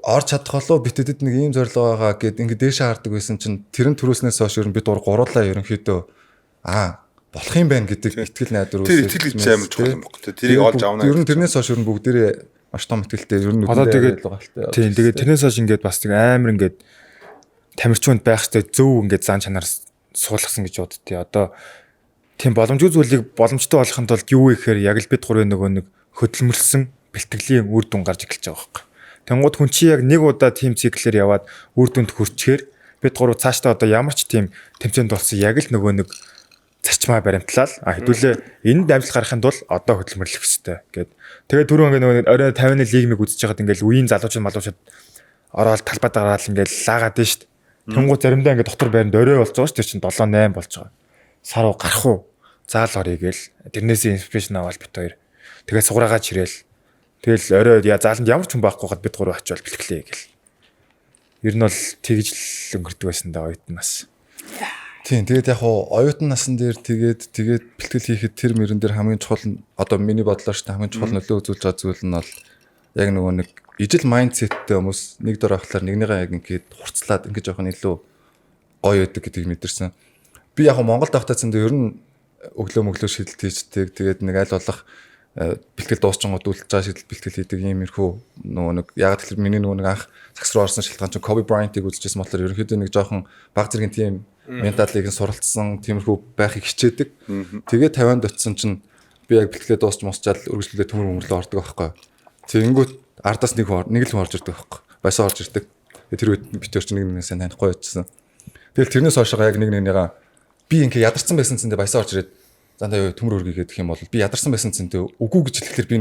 орж чадах болоо битэдэд нэг ийм зорилго байгаа гэд ингэ дээшээ хардаг байсан чинь тэрэн төрөөснөөс хойш ер нь бид гурлаа ерөнхийдөө болох юм байна гэдэг итгэл найдвар үүсэж тэр итгэл амар чухал юм байна. Тэрийг олж авна. Ер нь тэрнээс хойш ер нь бүгдээрээ маш том итгэлтэй ер нь нүдэнд байгаа. Тийм тэгээд тэрнээс хойш ингээд бас тэг амар ингээд тамирчуунд байх хэвээр зөв ингээд зан чанаар суулгасан гэж боддتي. Одоо тийм боломжгүй зүйлийг боломжтой болохын тулд юу гэхээр яг л бид гурвын нөгөө нэг хөдөлмөрлсөн бэлтгэлийн үр дүн гарч эхэлж байгаа байхгүй. Тэнгууд хүн чи яг нэг удаа тийм циклээр яваад үр дүнд хүрчээр бид гурав цаашдаа одоо ямар ч тийм тэмцээнд болсон яг л нөгөө нэг зарчмаа баримтлал хэдүүлээ энд амжилт гаргахын тулд одоо хөдөлмөрлөх хэрэгтэй гэд. Тэгээд түрүү ингээд нөгөө орой 50-ны лигмиг үзэж байгаад ингээд үеийн залуучууд малуучууд ороод талбайд гараад ингээд лаагаад дээ шүү дээ. Тэнгууд заримдаа ингээд доктор байранд орой болж байгаа ш тэр чинь 7-8 болж байгаа. Сар уу гарах уу? Заал орё гээл. Тэрнээсээ инспирэшн аваад бит хоёр. Тэгээд суграагаа чирээл. Тэгэл орой зааланд ямар ч хүн байхгүй хад бид гурав очивол бэлтгэлээ гээл. Ер нь бол тэгж л өнгөрдөг байсан да оюутан нас. Тийм тэгээд яг оюутан насн дээр тэгээд бэлтгэл хийхэд тэр мөрөн дээр хамгийн чухал одоо миний бодлоор ч хамгийн чухал нөлөө үзүүлж байгаа зүйл нь бол яг нөгөө нэг ижил майндсеттэй хүмүүс нэг дор авахлаар нэгнийгээ яг ингээд хурцлаад ингээд жоох нь илүү гоё байдаг гэдгийг мэдэрсэн. Би яг Монголд байхдаа зөндөө ер нь өглөө шийдэлт хийждэг. Тэгээд нэг аль болох бэлтгэл дуусчингууд үлдэж байгаа шийдэл бэлтгэл хийдэг юм ирхүү нөгөө нэг яг тэгэхээр миний нөгөө нэг анх цагс руу орсон шилтгаан чинь Kobe Bryant-ийг үзчихсэн болохоор ерөнхийдөө нэг жоохон баг зэргийн тийм менталыг суралцсан тиймэрхүү байхыг хичээдэг. Тэгээд 50-нд очисон чинь би яг бэлтгэлээ дуусч мосчаал үргэлжлүүлээ төмөр ордог байхгүй. Тэгэнгүүт ардаас нэг л хүн орж ирдэг байхгүй. Баясаа орж ирдэг. Тэр үед битэр чинь нэг нэгнээс танихгүй байжсан. Тэгэл тэрнээс хойшоо яг нэг нэгнийгаа би ингээ ядарсан байсан цэндээ баясаа орж ирээд зандаа юу төмөр өргөе гэх юм бол би ядарсан байсан цэндээ үгүй гэж хэлэхээр би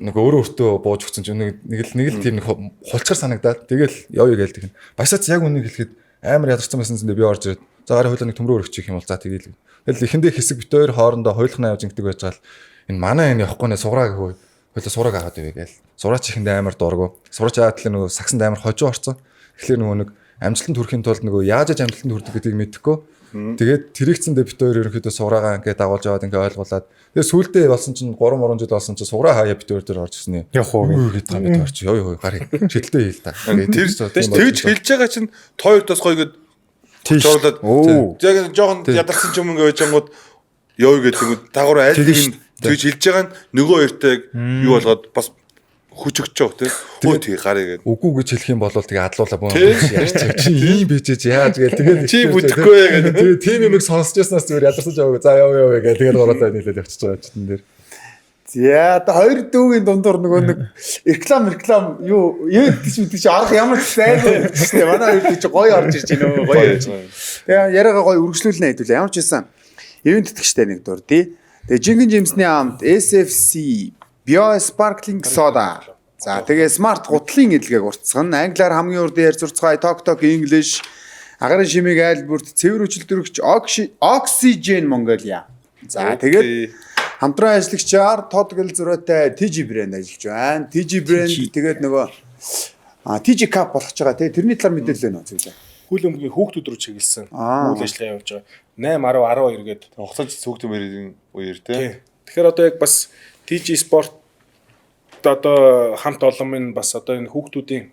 нэг өөртөө бууж өгсөн чинь нэг л тийм нэг хулчаар санагдаад тэгэл явъя гээл тэгнэ. Баясаач яг үнийг хэлэхэд амар ядарсан байсан цэндээ би орж ирээд за гараа хойлоо нэг төмөр өргөчих юм бол за тэгээл. Тэгэл эхэндээ хэсэг бит хоёр хоорондоо хойлохнаа явж ингэдэг байжгаал энэ манай энэ явахгүй нэ суграа гэхүү хойлоо сураг агаад байвэ гээл. Сураач ихэндээ амар дуургуу. Сураач яагаад тэлээ нөгөө сагсанд амар хожуу орцсон. Тэгэхээр нөгөө нэг амжилтанд хүрэхин тулд нөгөө яаж амжилтанд хүрдэг гэдгийг мэдэхгүй. Тэгээд тэрэгцэндээ бит хоёр ерөнхийдөө суграагаа ингээд дагуулж яваад ингээд ойлгуулад тэгээд сүүлдээ болсон чинь 3 жил болсон чинь суграа хаяа бит хоёр дээр орж ирсэн юм. Яг хоо гэдэг юм бит орч. Ёо гарыг шилдэлтэй хийл та. Тэгж хэлж байгаа чинь тойртоос гоё гээд жуулаад яг жоохон ядарсан ч юм ингээд байжангууд ёо гэдэг тагуур айл тэгж хэлж байгаа нь нөгөө хоёртой юу болгоод бас хүч өгч байгаа тийм. Өө тий гарыг. Үгүй гэж хэлэх юм бол тэгээ адлуулаа боо ярьчих. Чи ийм бижиж яаж гээл тэгээд чи бүтэхгүй гэдэг. Тэгээд тийм юм сонсч яснаас зүгээр ядарсан жаа. За яа гээ тэгээд гороолаа нийлээд явчихж байгаа ч энэ дээр. За одоо хоёр дүүгийн дундуур нөгөө нэг реклам юу гэдэг чи арга ямар сайн вэ тийм манай хоёр чи гоё орж ирж байна гоё орж. Тэгээ яриагаа гоё үргэлжлүүлнэ хэдүүлээ. Ямар ч байсан ивент тэтгэжтэй нэг дур тий. Тэгээ Жингэн Жимсний амт SFC Bio Sparkling Soda. За тэгээ смарт гутлын эдлэгийг уртсган англиар хамгийн урд ярьж зурцгай Tok English агарын шимийг айлбүрт цэвэр хүчилтөрөгч Oxygen Mongolia. За тэгээд хамтран ажиллагчаар Toggle зураатай TG брэнд ажиллаж байна. TG брэнд тэгээд нөгөө TG Cup болгож байгаа тий. Тэрний талаар мэдээлэл байна уу зөвлөө. Хөл өмгийн хүүхдүүд рүү чиглэсэн үйл ажиллагаа явуулж байгаа. 8 10 12 гээд хугацаанд цөөхөн мөрийн үеэр тий. Тэгэхээр одоо яг бас TG Sport одоо хамт олон минь бас одоо энэ хүүхдүүдийн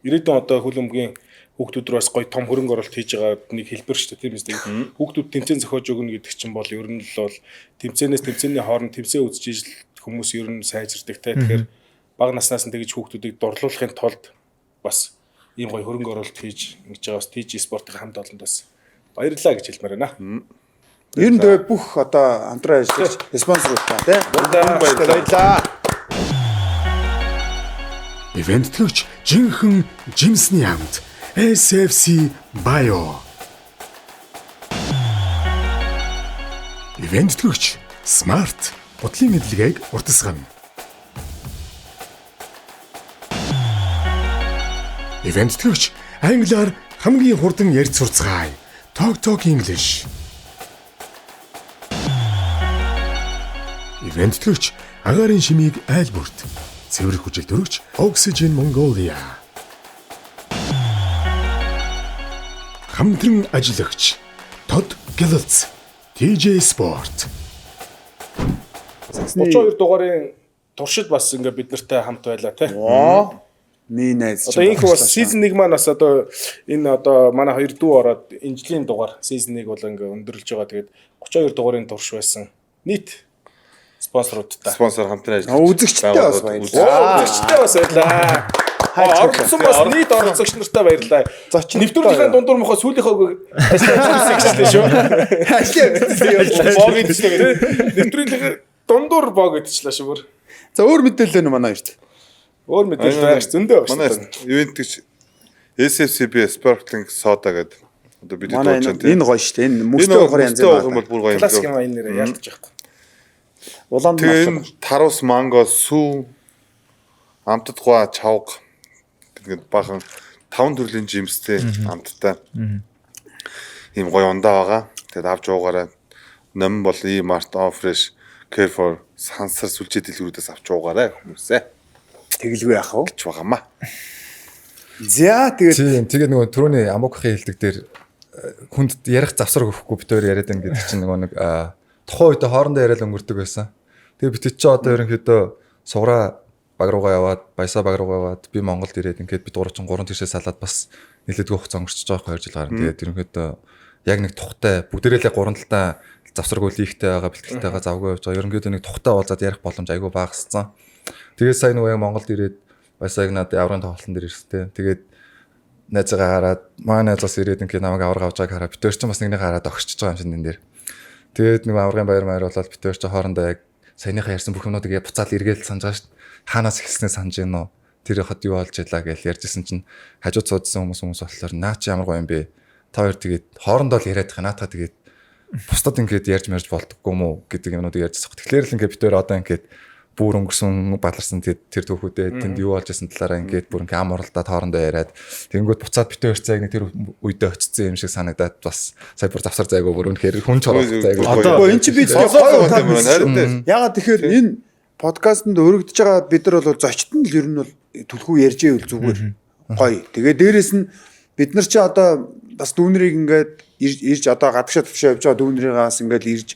ирээдүйн одоо хөл өмгийн хүүхдүүд рүү бас гоё том хөрөнгө оруулалт хийж байгаа нэг хэлбэр шүү дээ тийм ээ. Хүүхдүүд тэмцээн зохиож өгнө гэдэг чинь бол ер нь л бол тэмцээний хооронд тэмцээн үзэж ижил хүмүүс ер нь сайжирдаг те. Тэгэхээр бага наснаас нь тэгж хүүхдүүдийг дурлуулахын тулд бас ийм гоё хөрөнгө оруулалт хийж ингэж байгаа бас TG Sport-ийн хамт олонд бас баярлалаа гэж хэлмээр байна. Ер нь тэгээ бүх одоо хамтран ажиллаж спонсорууд та тий. Баярлалаа. Ивент төлөвч жинхэнэ Жимсний амт SFC Bio. Ивент төгч Smart бодлын мэдлэгийг уртасгана. Ивент төгч англиар хамгийн хурдан ярьж сурцгаая. Talk English. Ивент төгч агаарын шимийг айл бүрт. Цэвэр хүчил төрөгч Oxygen Mongolia. Хамтран ажиллагч Todd Gilles, TJ Sport. 32 дугаарын туршид бас ингээ бид нартай хамт байлаа тий. Миний найз. Одоо энэ бас season 1 маань бас одоо энэ одоо манай 2 дүү ороод энэ жилийн дугаар season 1 бол ингээ өндөрлж байгаа. Тэгээд 32 дугаарын турш байсан. Нийт спонсоруудтай. Спонсор хамтран ажиллаж. Үзэгчтэй бас баярлалаа. Үзэгчтэй бас баярлалаа. Оролцсон бас нийт оролцогч нартай баярлалаа. Нэвтрүүлгийн дундуур мохоо сүүлийнхөө ажлаа шүү. Бог идчихлээ. Нэвтрүүлгийн дундуур бог идчихлээ шүү бүр. За өөр мэдээлэл нь манай хоёрт. Өөр мэдээлэл байгаа ш зөндөө байна. Манай ивент гэж SFCB Sparkling Soda гэдэг одоо бид дууж байгаа тийм. Энэ гоё шүү дээ. Энэ мөстэй уугар янз юм бол бүр гоё юм. Классик юм энэ нэрээ ялдаж байхгүй. Улаан Тэгээ тарус манго сүү амтд гуа чавг гэдэг бахан 5 төрлийн жимстэй амттай. Ийм гоё ундаа байгаа. Тэгээд авч уугаараа нам бол E-Mart Fresh Care for сансар сүлжээ дэлгүүрүүдээс авч уугаарай хүмүүсээ. тэгэлгүй яах вэ? Гэж байгаамаа. За тэгээд тэгээд нөгөө түрүүний амгахын хэлдэг дээр хүнд ярих завсар өгөхгүй битээр яриад байна гэдэг чинь нөгөө нэг тухайн үед хоорондоо яриад өнгөрдөг байсан. Тэгээд бит чи одоо ерөнхийдөө суграа баг руугаа яваад, баясаа баг руугаа яваад би Монголд ирээд ингээд бид 3 тийшээ салаад бас нэлээдгүй хугацаа өнгөрчихөж байгаа 2 жил гарна. Тэгээд ерөнхийдөө яг нэг тухтай бүгдээрээ л 3 талаа завсаргүй лигтэй байгаа, бэлтгэлтэйгээ завгүй явж байгаа. Ерөнхийдөө нэг тухтай уулзаад ярих боломж айгүй багассан. Тэгээд сайн нөгөө яг Монголд ирээд баясааг надад аврын тоглолтын дээр ирстэй. Тэгээд найзгаа хараад манай найзаас ирээд ингээд намайг авраг авч байгааг хараад битээр ч бас нэгнийг хараад огшчихж байгаа юм шиг энэ дээр. Тэгээд нэг аврагын баяр болоод битээр ч хоорондоо яг саяныхаа ярьсан бүх юмнуудыг яг буцаал эргээл санаж байгаа шүү дээ. Хаанаас эхэлснээ санаж гин үү? Тэр хад юу болж ялаа гэж ярьжсэн чинь хажууд суудсан хүмүүс болохоор наа чи ямар гоё юм бэ? Та хоёр тэгээд хоорондоо л яриад байгаа. Наатаа тэгээд бусдад ингээд ярьж марж болдоггүй юм уу гэдэг юмнуудыг ярьжсэн. Тэгэхээр л ингээд битээр одоо ингээд бүр өнгөрсөн баларсан тэр түүхүүдэд тэнд юу болж байсан талаараа ингээд бүр ингээд ам оролдоод хоорондоо яриад тэгэнгүүт буцаад битээ өрцөөг нэг тэр үедээ очсон юм шиг санагдаад бас сая бүр завсар зайгүй бүр үнэхээр хүн чороо зайгүй. Одоо энэ чи би ягаад тэгэхээр энэ подкастэнд өргөдөж байгаа бид нар бол зочд нь л ер нь бол түлхүү ярьж ивэл зүгээр гоё. Тэгээ дээрэс нь бид нар чи одоо бас дүүнрийг ингээд ирж одоо гадагшаа төвшөө явж байгаа дүүнрийгээс ингээд ирж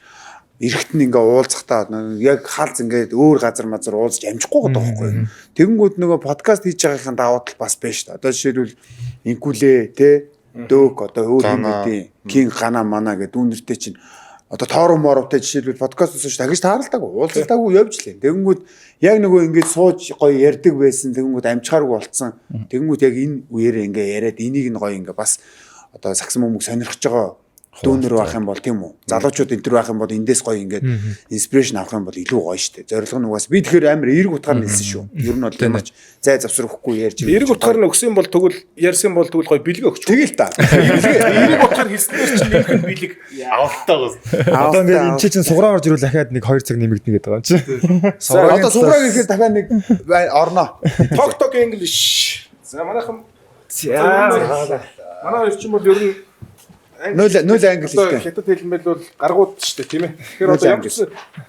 эрэхт нь ингээ уулзахтаа яг хаалц ингээд өөр газар мазар уулзаж амжихгүй байгаа байхгүй. Тэгэнгүүт нөгөө подкаст хийж байгаахийн давуу тал бас байна шүү дээ. Одоо жишээлбэл инкүлээ те дөök одоо өөр юм гэдэг кин гана мана гэдэг дүүнэртэй чинь одоо тоороо моровтой жишээлбэл подкаст ууш тагж тааралдаагүй уулзалтаагүй явж лээ. Тэгэнгүүт яг нөгөө ингээд сууж гоё ярьдаг байсан. Тэгэнгүүт амжихааргүй болцсон. Тэгэнгүүт яг энэ үеэрээ ингээ яриад энийг нь гоё ингээ бас одоо сагсан мөмөг сонирхож байгаа дүүнэр байх юм бол тийм үү. Залуучууд энэ төр байх юм бол эндээс гоё ингээд инспирэшн авах юм бол илүү гоё шүү дээ. Зорилго нь угаас би тэгэхээр амар эерэг утгаар нь хэлсэн шүү. Ер нь бол ямарч зай завсрахгүй ярьж эерэг утгаар нь өгсөн бол тэгвэл ярьсан бол тэгвэл гоё бэлэг өгч. тэгэл та. Эерэг утгаар хэлснээр чинь нэг хүн бэлэг авалтаа гоо. Одоо ингээд энэ чинь суграа орж ирвэл дахиад нэг 2 цаг нэмэгдэнэ гэдэг байгаа юм чи. Одоо суграа гэхээр дахиад нэг орно. Talk English. За манайхан манай хоёр ч юм бол ер нь нөл англи хэлтэй. Хятад хэлмэл бол гаргууд шүү дээ тийм ээ. Тэгэхээр одоо ямар ч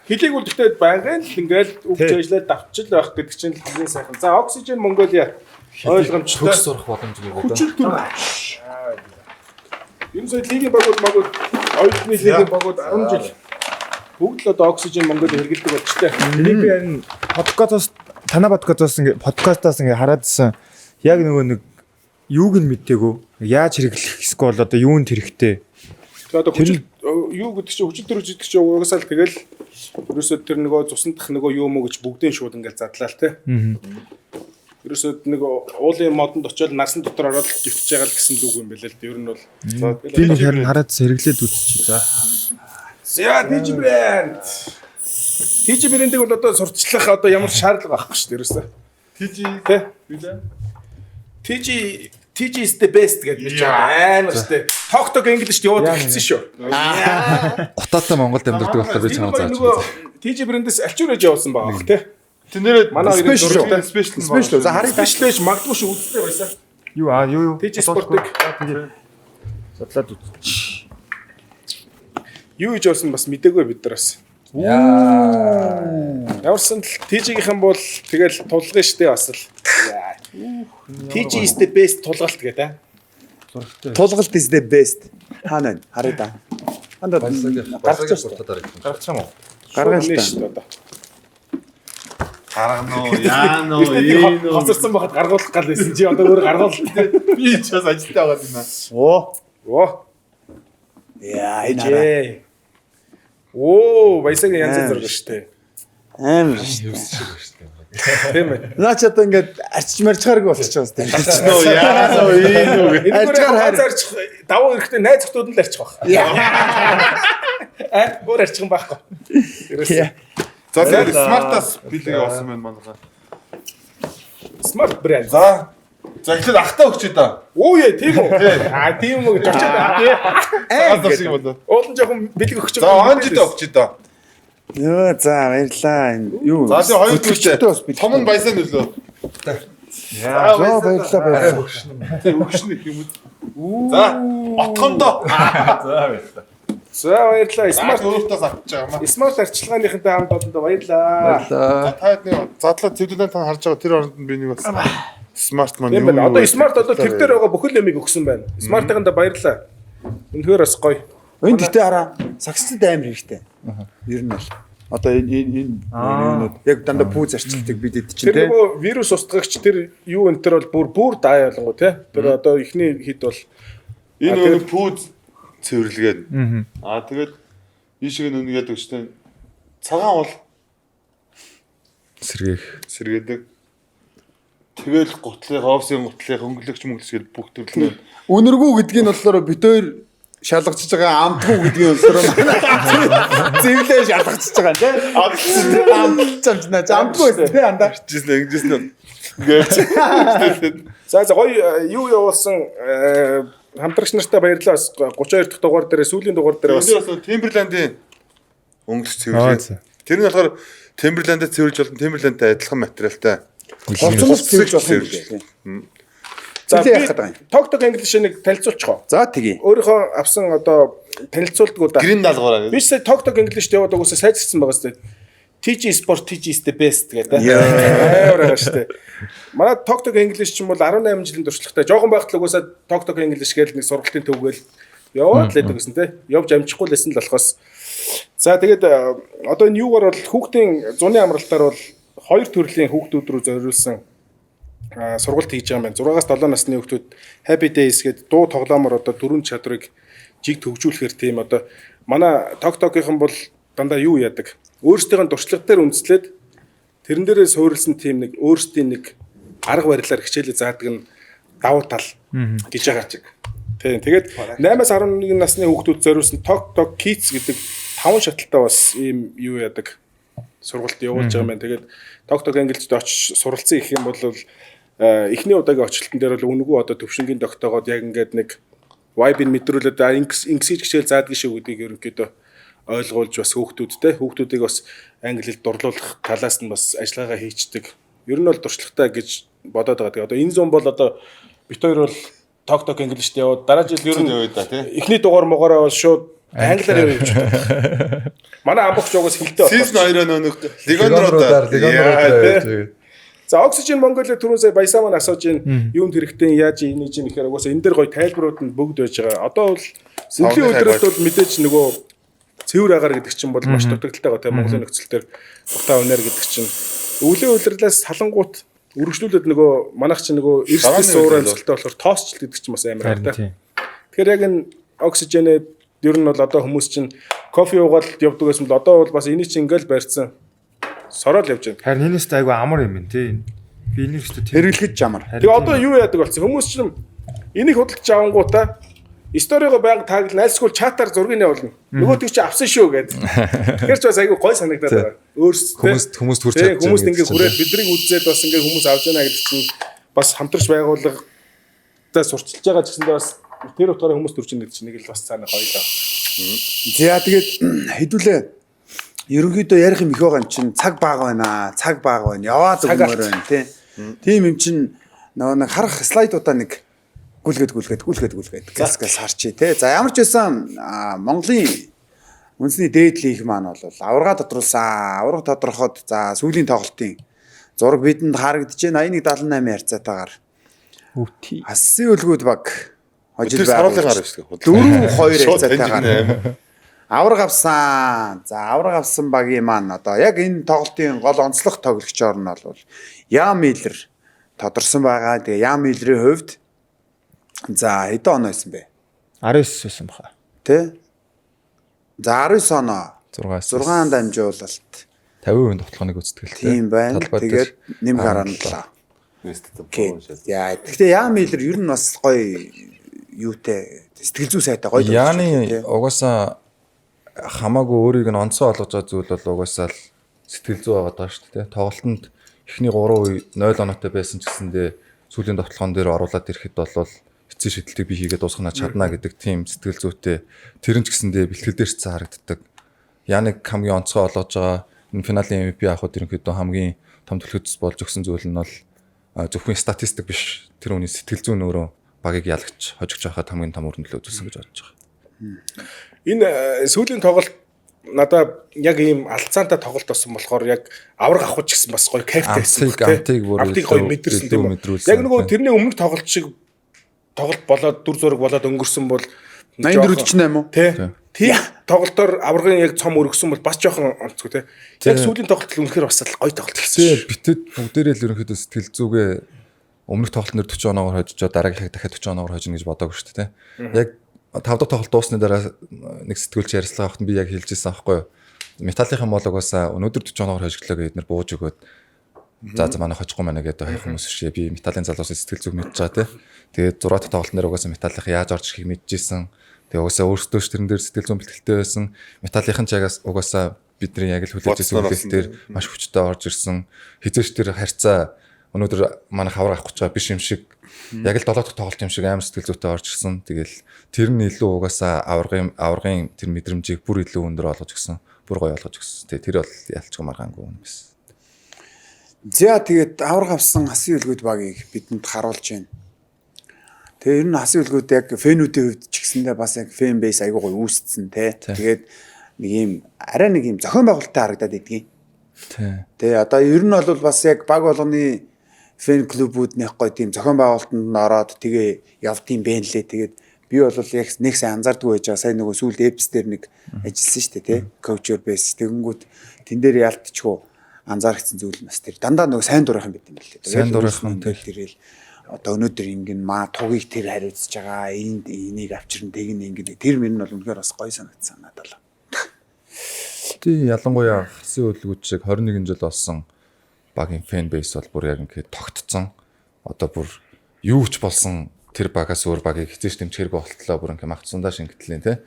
хэлийг бол тэгтээ байнгын л ингээл өгч ажиллаад давчил байх гэдэг чинь хамгийн сайхан. За Oxygen Mongolia ойлгомжтой төгс сурах боломжтой гэдэг. Энэ зүйл лигийн багууд оюутны лигийн багууд 10 жил бүгд л одоо Oxygen Mongolia хэрэглэдэг болчтой. Энийг би энэ подкастаас ингээ хараадсан яг нөгөө нэг юуг нь мэдээгүй яаж хэрэглэх эсвэл одоо юунд хэрэгтэй. Тэгээ одоо хүчил юу гэдэг чинь хүчил төрөж идэх чинь угаасаа л тэгэл ерөөсөө тэр нөгөө цусандах нөгөө юу мө гэж бүгдийн шууд ингээл задлаа л те. Ерөөсөө нэг уулын модонд очиод насан дотор ороод гівтж байгаа л гэсэн үг юм байна л. Ер нь бол би нэг харин хараадсан хэрэглээд үзчих. За. За TG брэнд. TG брэндийг бол одоо сурталчлах одоо ямар шаардлага байхгүй шүү дээ ерөөсөө. TG те. TG TG is the best гэдэг нэг амар штэ. Ток English яваад хэлсэн шүү. Утаатай Монголд амьдардаг болохоор би чамд зааж нөгөө TG брэндээс альчуурж явуулсан байгаа бох тий. Тэ нэрээ манай спешиал за харин спешиалж магадгүй шүү үзлээ байсан. Юу TG Sport-ыг судлаад үз. юу хийж явуулсан бас мэдээгүй бид нар бас. Яварсан л TG-ийнхэн бол тэгэл тулгын штэ бас л. TG is the best тулгалт гэдэг. Тулгалт is the best. Хаана вэ? Харъя да. Анда гаргаж суртадаар юм. Гаргачих юм уу? гаргаж Нэ та. штэ одоо. Гаргано яано Хоцорсон байхад гаргуулах гал байсан чи одоо өөр гаргуул. би ч бас ажилтаа байгаа юм аа. Оо. Яа энэ Оо, баясагийн янз бүр штэ. амар. Тийм ээ. Наа ч одоо ингээд арчиж марчгааргүй болчихж байгаа юм. Нөө яано энэ Энэгээр хазаарч давуу эрэхтэй найз зөвхөн л арчих баг. Өөр арчих юм байхгүй. За тэгээд смартаас билег авсан байна манайхаа. Smart brand. За эхлээд ахтаа өгч та. Оо яа, тийм үү? Тийм үү гэж очиад. Шиг болоо. Уулын жоохон бэлэг өгч За онжидоо өгч та. Йоо за баярлаа. Юу? За тийм хоёр төлөвчтэй бас бит. том нь баясаа нөлөө. За баярлаа. Өгшнө юм уу? За отхондоо. За баярлаа. За баярлаа. Смарт өөртөөс авч байгаа маа. Smart арчилгааныхантай хамт олондоо баярлаа. За таад нэг задлаа зөвлөлөө та харж байгаа тэр оронд нь би нэг бас смарт маань Тийм байна. Одоо Smart одоо тэр дээр байгаа бүхэл юмыг өгсөн байна. Smart-ыганда баярлаа. Үнэхээр бас гоё. Энд гэхдээ хараа саксцд амар хэрэгтэй. Ер нь бол. Одоо энэ яг дандаа пүүз арчилтыг бид эд чинь Тэр те. нөгөө вирус устгагч тэр юу энэ төр бол бүр даа ялангуу тий. Тэр одоо ихний хит бол энэ нэг пүүз цэвэрлэгээд. Тэгээд ийшээ нэг яадаг штэ. Цагаан бол сэргээдэг. Тэгэл офсын гутлыг хөнгөлөгч мөнгөлч гэл бүх төрлөө. Үнэргүй гэдгийг нь болохоор бид хоёр шалгачж байгаа амтгүй гэдгийг болохоор зэвлээ шалгачж байгаа те. Амтч наа амтгүй те андаа. Ингэжсэн. за гоё юу явуулсан хамтрагч нартай баярлалаа. 32 дахь дугаар дээр сүүлийн дугаар дээр бас бас Timberland-ийн өнгөлөг цэвэрлээ. Тэр нь болохоор Timberland-д цэвэрлж болон Timberland-тай адилхан материалтай. Голцоноос цэвэрж болох юм байна. за Зэвлээ яах гэдэг юм. Tok English-ыг танилцуулчихо. За тэгье. Өөрийнхөө авсан одоо танилцуулдаг удаа. Грин даалгавраа. Би сая Tok English яваад угсаа сайжирсан байгаа сте. TG Sport TG is the best гэдэг. Амар байгаа штэ. Манай Tok English ч юм бол 18 жилийн туршлагатай. Жохон байхад л угсаа Tok English гээл нэг сургалтын төвгээл яваад л байдаг гэсэн те. Явж амжихгүй л байсан л болохоос. За тэгээд одоо энэ юугаар бол хүүхдийн зуны амралтаар бол хоёр төрлийн хүүхдүүд рүү зориулсан сургалт хийж байгаа юм байна. 6-аас 7 насны хүүхдүүд Happy Days гэдэг дуу тоглоомоор одоо дөрвөн чадрыг жиг төгжүүлэхээр тийм одоо манай Tok-ийн бол дандаа юу яадаг? Өөрсдийн дуршлаг дээр үндэслээд тэрэн дээрээ суурилсан тийм нэг өөрсдийн нэг арга барилаар хичээлээ заадаг нь давуу тал гэж байгаа чиг. Тийм. Тэгээд 8-аас 11 насны хүүхдүүд зориулсан Tok Kids гэдэг 5 шаталтай бас ийм юу яадаг сургалт явуулж байгаа юм байна. Тэгээд Tok English-д очиж суралцсан гэх юм бол эхний удаагийн очлтон дээр бол үнэгүй одоо төвшингийн тогтоогоод яг ингээд нэг vibe-ийг мэдрүүлээд ингсэж хичээл заадаг шүү гэдгийг ерөнхийдөө ойлгуулж бас хүүхдүүдийг бас англи хэл дурлуулах талаас нь бас ажиллагаа хийцдэг. Ер нь бол туршлагатай гэж бодоод байгаа. Тэгээ одоо энэ зам бол одоо бит хоёр бол Tok English-д яваад дараа жил ер нь эхний дугаар могоороо бол шууд англиар явж байгаа. Манай амбогч угаас хилтэй байна. Season 2-оо нэг легондроо. За Oxygen Mongolia түрүүн сая баясаа маань асууж ийн юунд хэрэгтэй яаж ийж ийн гэхээр угаасаа энэ дээр гоё тайлбарууд нь бүгд байж байгаа. Одоо бол өвлийн өдрөд бол мэдээж нөгөө цэвэр агаар гэдэг чинь бол маш дутагдaltaй байгаа тийм Монголын нөхцөл төр утаа өнөр гэдэг чинь өвлийн улирлаас салангуут үргэлжлүүлээд нөгөө манайх чинь нөгөө эрсдэл суурай амсгалтай болохоор тоосчл гэдэг чинь бас амар хартай. Тэгэхээр яг энэ Oxygen-ээ ер нь бол одоо хүмүүс чинь кофе уугаад явдаг гэсэн бол одоо бол бас энийг чинь ингээл барьцсан сороод явж байна. Харин энэс айгу амар юм байна тий. Би энийг ч тийм Хэрэглэж ямар. Тэгээ одоо юу яадаг болсон хүмүүс чинь энийг худалдаж авангуудаа сториго байнга тагл найлсгүй чатаар зургийг явуулна. Нөгөө тийч авсан шүү гэдэг. Тэгэхээр ч бас айгу гой санагдаад байгаа. Өөрсдөө хүмүүст хүрч чадчих. Хүмүүст ингээ хүрээд бидрийг үзээд бас ингээ хүмүүс авч яана гэдэг чинь бас хамтарч байгуулга сурчилж байгаа ч гэсэндээ бас тэр утгаараа хүмүүс төрж ийн гэдэг чинь нэг л бас цаана хоёлоо. За тэгээд хэдүүлээ ерөнхийдөө ярих юм их байгаа юм чинь цаг бага байна. Цаг бага байна. Яваад өгмөр байна тий. Тийм юм чинь нөгөө нэг харах слайдуудаа нэг гүлгээд газ харчи тий. За ямар ч байсан Монголын үндэсний дээдлийн их маань бол аварга тодруулсан. Аварга тодорхойд за сүүлийн тоглолтын зураг бидэнд харагдаж байна 81-78 харьцаатаагаар. Асын үлгүүд баг хожил саруулгаар шүү дээ. 4-2 харьцаатаагаар аварга авсан. За аварга авсан багийн маань одоо яг энэ тоглолтын гол онцлог тоглогчор нь бол Ян Миллер тодорсон байгаа. Тэгээ Ян Миллерийн хувьд за хэдэн оноо байсан бэ? 19 байсан баха. Тэ? За 19 оноо 6 дамжуулалт 50% тоглохыг үзтгэл тийм байна. Тэгээд нэмэг хараанлаа. Яа, гэхдээ Ян Миллер ер нь бас гоё юутэй сэтгэл зүй сайтай гоё. Яны угаасаа хамаагүй өөрийг нь онцгой олгож байгаа зүйл бол угаасаа л сэтгэл зүй байгаа даа шүү дээ. Тоглолтод эхний 3 үе 0 оноотой байсан ч гэсэндээ сүүлийн тоглоом дээр оруулаад ирэхэд бол эцсийн шидэлтийг би хийгээд дуусгана чадна гэдэг тийм сэтгэл зүйтэй тэр нь ч гэсэндээ бэлтгэл дээр ч харагддаг. Яныг хамгийн онцгой олгож байгаа энэ финалийн MVP авахд ерөнхийдөө хамгийн том төлөвлөс болж өгсөн зүйл нь бол зөвхөн статистик биш тэр хүний сэтгэл зүйн өөрөө багийг ялагч хожигч байхад хамгийн том өрнөлөө үзүүлсэн гэж бодож байгаа. Энэ сүүлийн тоглолт надаа яг ийм алцаантай тоглолт болсон болохоор яг авраг авах ч гэсэн бас гоё кайфтай байсан. Амтыг гоё мэдэрсэн тийм үү. Яг нөгөө тэрний өмнөх тоглолт шиг тоглолт болоод дүр зураг болоод өнгөрсөн бол 84-48 үү? Тийм тоглолтоор аврагын яг цом өргөсөн бол бас жоохон онцгүй те. Яг сүүлийн тоглолт л үнэхээр бас гоё тоглолт Тийм гэсэн. битэд бүгдээрээ л ерөнхийдөө сэтгэл зүгээ өмнөх тоглолт нэр 40 оноогоор хожиж дараагийнхыг дахиад 40 оноогоор хожино гэж бодоагүй шүү дээ. Яг 5 дахь тоглолт дуусны дараа нэг сэтгүүлч ярилцлага авахт би яг хэлжсэн аахгүй юу. Металлийнхын моологоосаа өнөөдөр 40 оноогоор хожиглоо гэдээ нэр бууж өгөөд за манай хожихгүй мана гэдэг хайх хүмүүс шээ би металлын залуусаа сэтгэл зүг мэдж байгаа те. Тэгээд 6 дахь тоглолт нэр угаасаа металлих яаж орж ирхийг мэдчихсэн. Тэгээд угаасаа өөрсдөө ч тэрэн дээр сэтгэл зүйн бэлтгэлтэй байсан. Металлийнхан ч ягаас угаасаа бидний яг л хүлээж ирсэн үйлдэлтэр маш хүчтэй орж ирсэн. Хизээч тэр харьцаа өнөөдөр манай хавар авах гэж байгаа биш юм шиг яг л 7 дахь тоглолт юм шиг амар сэтгэл зүйтэй орж ирсэн. Тэгэл тэр нь илүү угаасаа аваргын тэр мэдрэмжийг бүр илүү өндөр олгож гисэн. Бүр гоё олгож гисэн. Тэгээ тэр бол ялчгүй маргаангүй юм биш. За тэгээд авраг авсан хасын үлгүүд багийг бидэнд харуулж байна. Тэгээ ер нь хасын үлгүүд яг фэнүүдийн хувьд ч гэсэндээ бас яг фэн бейс айгүй гоё үүсцэн те. Тэгээд нэг юм арай нэг юм зохион байгуулалттай харагдаад идэгий. Тэгээ одоо ер нь бол бас яг баг болгоны фэн клубүүд нэх гоё тийм зохион байгуулалтанд ороод тэгээ явдсан бэ нэлээ. Тэгээд би бол яг нэг сайн анзаардгүй байж байгаа. Сайн нөгөө сүүлд эпс дээр нэг ажилласан шүү дээ те. Коучер бейс тэгэнгүүт тэн дээр ялтчихгүй анзаарчихсан зүйл нь бас тэр дандаа нөгөө сайн дурах юм байт юм лээ. Сайн дурах юм тэрэл одоо өнөөдөр ингэн маа тугийг тэр хариуцж байгаа энийг авчирн тэгнэ ингэн тэр мөр нь бол үнэхээр бас гоё санагдсан надад л. Тий ялангуяа хасын үлгүүд шиг 21 жил болсон багийн фэн бейс бол бүр яг ингээд тогтцсон. Одоо бүр юу ч болсон тэр багаас өөр багийг хизээш дэмжих хэрэг болтлоо бүр ингээд магтсандаа шингэтлээ те.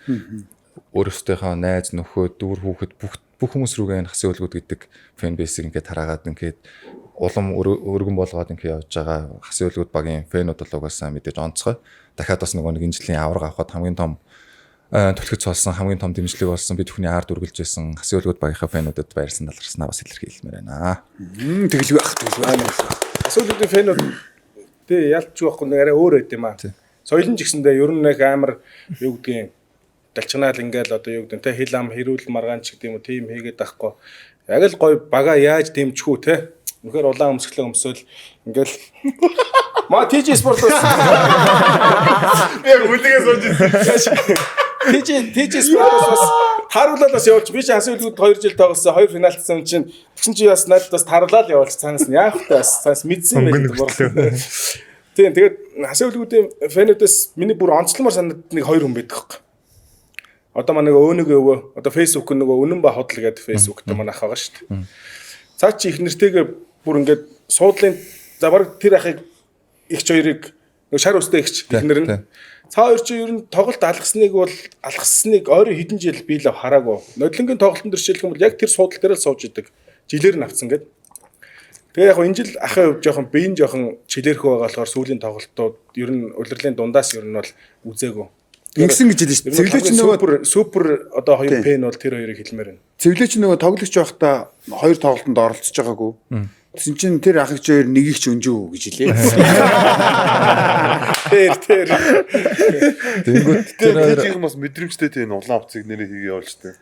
Өөрөөсөөхөө найз нөхөд дүүр хүүхэд бүх хүмүүс рүүгээ хасын үлгүүд гэдэг фэн бейсийг ингээд тараагаад ингээд улам өргөн болгоод ингээд явж байгаа хасын үлгүүд багийн фэнүүд бол угаасаа мэдээж онцгой. Дахиад бас нөгөө нэг энэ жилийн авраг авахад хамгийн том төлөвлөж болсон хамгийн том дэмжлэг болсон бид бүхний ард үргэлж байсан хасын үлгүүд багийнхаа фэнүүдэд баярлсан талархснаа бас илэрхийлмээр байна. Тэгэлгүй ах тэгэлгүй. Хасын үлгүүдийн фэнүүд тий ялчгүй байхгүй нэг арай өөр байд юм аа. Соёлын ч гэсэндээ ер нь нэг амар юу гэдгийг далчганаал ингээл одоо юу гэдэг те хил ам хэрүүл маргаан ч гэдэг юм уу тийм хийгээд байхгүй. Яг л гоё бага яаж дэмжих үү те. Үнэхээр улаан өмсгөлөө өмсөөл ингээл маа TG спортоос яг үлгээ сууж TG спортоос харуулаад бас явуулчих. Би ч хасын үлгүүд 2 жил тоглосон 2 финалдсан чинь тэгсэн чи бас надад бас таруулаад явуулчих цаанаас нь яах вэ бас цаас мэдсэн байх. Тийм тэгээд хасын үлгүүдийн фэнүүдээс миний бүр онцломоор санаад нэг 2 хүн байдаг хэрэг. Одоо манай нөгөө өвөө одоо Facebook нөгөө үнэн ба hodл гэдэг Facebook дээр манай ах байгаа шүү дээ. Цаа чи их нэртэйгээ бүр ингээд суудлын за баг тэр ахыг ихч хоёрыг нөгөө шар өстэй ихч ихнэр нь цаа хоёр чи ер нь тоглолт алгасныг ойрын хэдэн жил би л хараагүй. Нодлонгийн тоглолтын дээр жишээлх юм бол яг тэр суудлын дээр л сууж идэг. Жилээр нь авцсан гэдэг. Тэгээ яг энэ жил ахын хувьд жоохон биеийн жоохон чилэрхүү байгаа болохоор сүүлийн тоглолтууд ер нь улирлын дундаас ер нь бол үзээгүй. Ингэсэн гэж хэлсэн шүү. Цэвлээч нөгөө супер одоо хоёр пен бол тэр хоёрыг хэлмээр байна. Цэвлээч нөгөө тоглогч байхдаа хоёр тоглолтод оролцож байгаагүй. Тэсэн чинь тэр ах их хоёр нэгийг ч өнжөө гэж хэлээ. Тэр. Тэнгүүт тэр хоёр тийм бас мэдрэмжтэй тийм улаан авцыг нэрээ хийгээ явуулжтэй.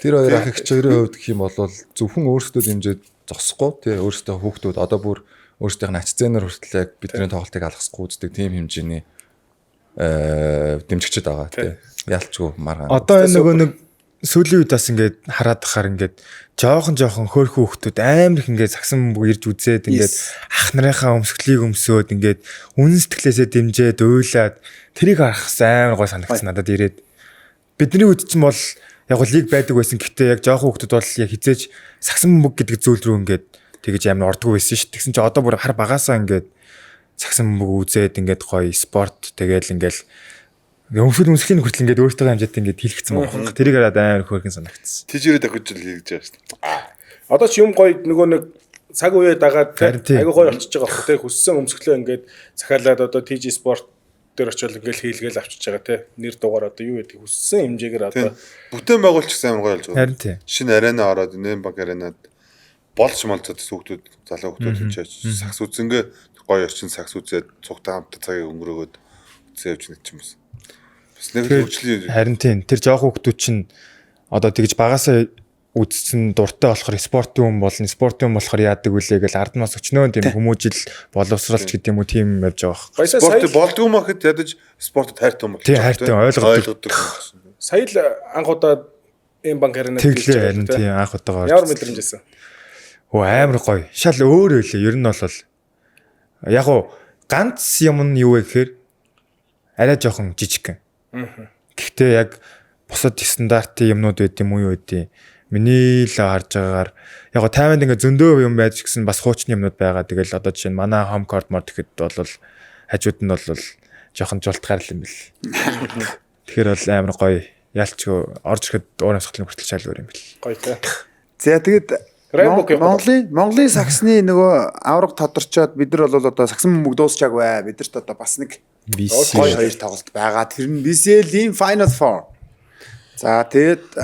тэр хоёр ах их хоёрын хувьд гэх юм бол зөвхөн өөрсдөө дэмжиж зогсохгүй тий өөрсдөө хүүхдүүд одоо бүр өөрсдийнх нь ачцэнээр хүртэл яг бидний тоглолтыг алгасахгүй үздэг тийм хэмжээний дэмжигчд байгаа тий. Ялчгүй маргаан. Одоо энэ нөгөө нэг сүүлийн үед бас ингээд хараад тахаар ингээд жоохон хөөрхөн хүүхдүүд амар их ингээд сагсан бөмбөг ирж үзээд ингээд ах нарынхаа өмсгөлийг өмсөөд ингээд үнэн сэтгэлээсээ дэмжээд уйлаад тэрийг харахс амар гой санагдсан надад ирээд бидний үед чинь бол яг лиг байдаг байсан гэхдээ яг жоохон хүүхдүүд бол яг хизээж сагсан бөмбөг гэдэг зүйл рүү ингээд тэгэж амар ордгоо байсан шүү. Тэгсэн чинь одоо бүр хар багасаа ингээд сагсан бөмбөг үзээд ингээд гоё спорт тэгээл ингээд өмсгөлийн хүртэл ингээд өөртөө хамжаад ингээд хийлгэсэн байгаа. Тэрийг хараад амар хөөрхөн санагдсан. Тийжрээ дахиж л хийж байгаа шүү дээ. Одоо ч юм гоё нөгөө нэг цаг үеэ дагаад айгу гоё болчихж байгаа хэрэг тий хүссэн өмсгөлөө ингээд захиалаад одоо TG спорт дээр очиод ингээд хийлгээл авчиж байгаа тий нэр дугаар одоо юу гэдэг хүссэн хэмжээгээр одоо бүтээн байгуулч гэсэн амар гоё болж байгаа. Харин тий. Шинэ арена ороод нэм банк аренад болж малцад хүүхдүүд залуу хүүхдүүд хийж сагс үзэнгээ гоё орчин сагс үзээд цугтаа хамт цагийг өнгөрөөгөөд үзээ явж нэг юм байна. Бас нэг хөгжлийн Харин тий. Тэр жоохон хүүхдүүд чинь одоо тэгж багасаа үзсэн дуртай болохоор спортын хүн болно. Спортын хүн болохоор яадаг вүлээ гэж ард нас өчнөө тийм хүмүүжил боловсралч гэдэг юм уу тийм явж байгаа. спорт болдгоо махад ядаж спортод хайртай юм бол. Тий хайртай ойлгодог. сая л анх удаа энэ банк аренад Тэглээ харин тий анх удаага. Ямар мэдрэмж байсан? Оо амар гоё. Шал өөр өөлөө. Ер нь бол яг уу ганц юм нь юу вэ гэхээр арай жоохон жижиг. Гэхдээ яг бусад стандартын юмнууд байд юм уу юу гэдэг. Миний л харж байгаагаар яг го тайманд ингээ зөндөө юм байж гисэн бас хуучны юмнууд байгаа. Тэгэл одоо жишээ нь манай home court мод гэхэд бол хажууд нь бол жоохон жолтгаар л юм бэл. Тэгэхээр бол амар гоё. Ялчгүй орж ирэхэд өөр амсгалын хүртэл шал өөр юм бэл. Гоё тий. За тэгээд Монголын саксны нөгөө авраг тодорчоод бид нар бол одоо саксан бөмбөг дуусчааг бай. Бидэрт одоо бас нэг гоё хоёр тоглолт байгаа. Тэр нь BCL-ийн Final Four. За тэгээд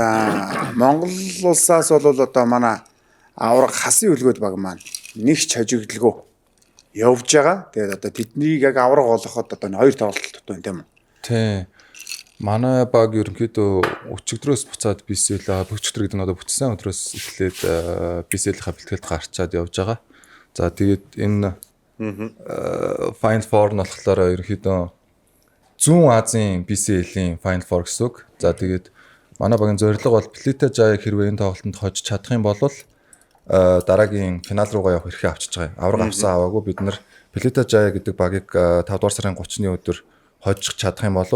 Монгол улсаас бол одоо манай авраг хасын үлгөөд баг маань нэг ч хожигдлгүй явж байгаа. Тэгээд одоо тэднийг яг авраг олоход одоо хоёр тоглолт тутсан тийм үү? Тий. Манай баг ерөнхийдөө өчигдрөөс буцаад BCL өчигдөр гэдэг нь одоо бүтсэн өдрөөс эхлээд BCL-ийн бэлтгэлд гарчаад явж байгаа. За тэгээд энэ Final Four нь болохоор ерөнхийдөө Зүүн Азийн BCL-ийн Final Four гэсэн үг. За тэгээд манай багийн зорилго бол Плита Жаяг хэрвээ энэ тоглолтод хожиж чадах юм бол дараагийн финал руугаа явах эрхээ авчиж байгаа. Авраг авсан аваагүй бид нар Плита Жая гэдэг багийг 5 дугаар сарын 30-ны өдөр хожих чадах юм бол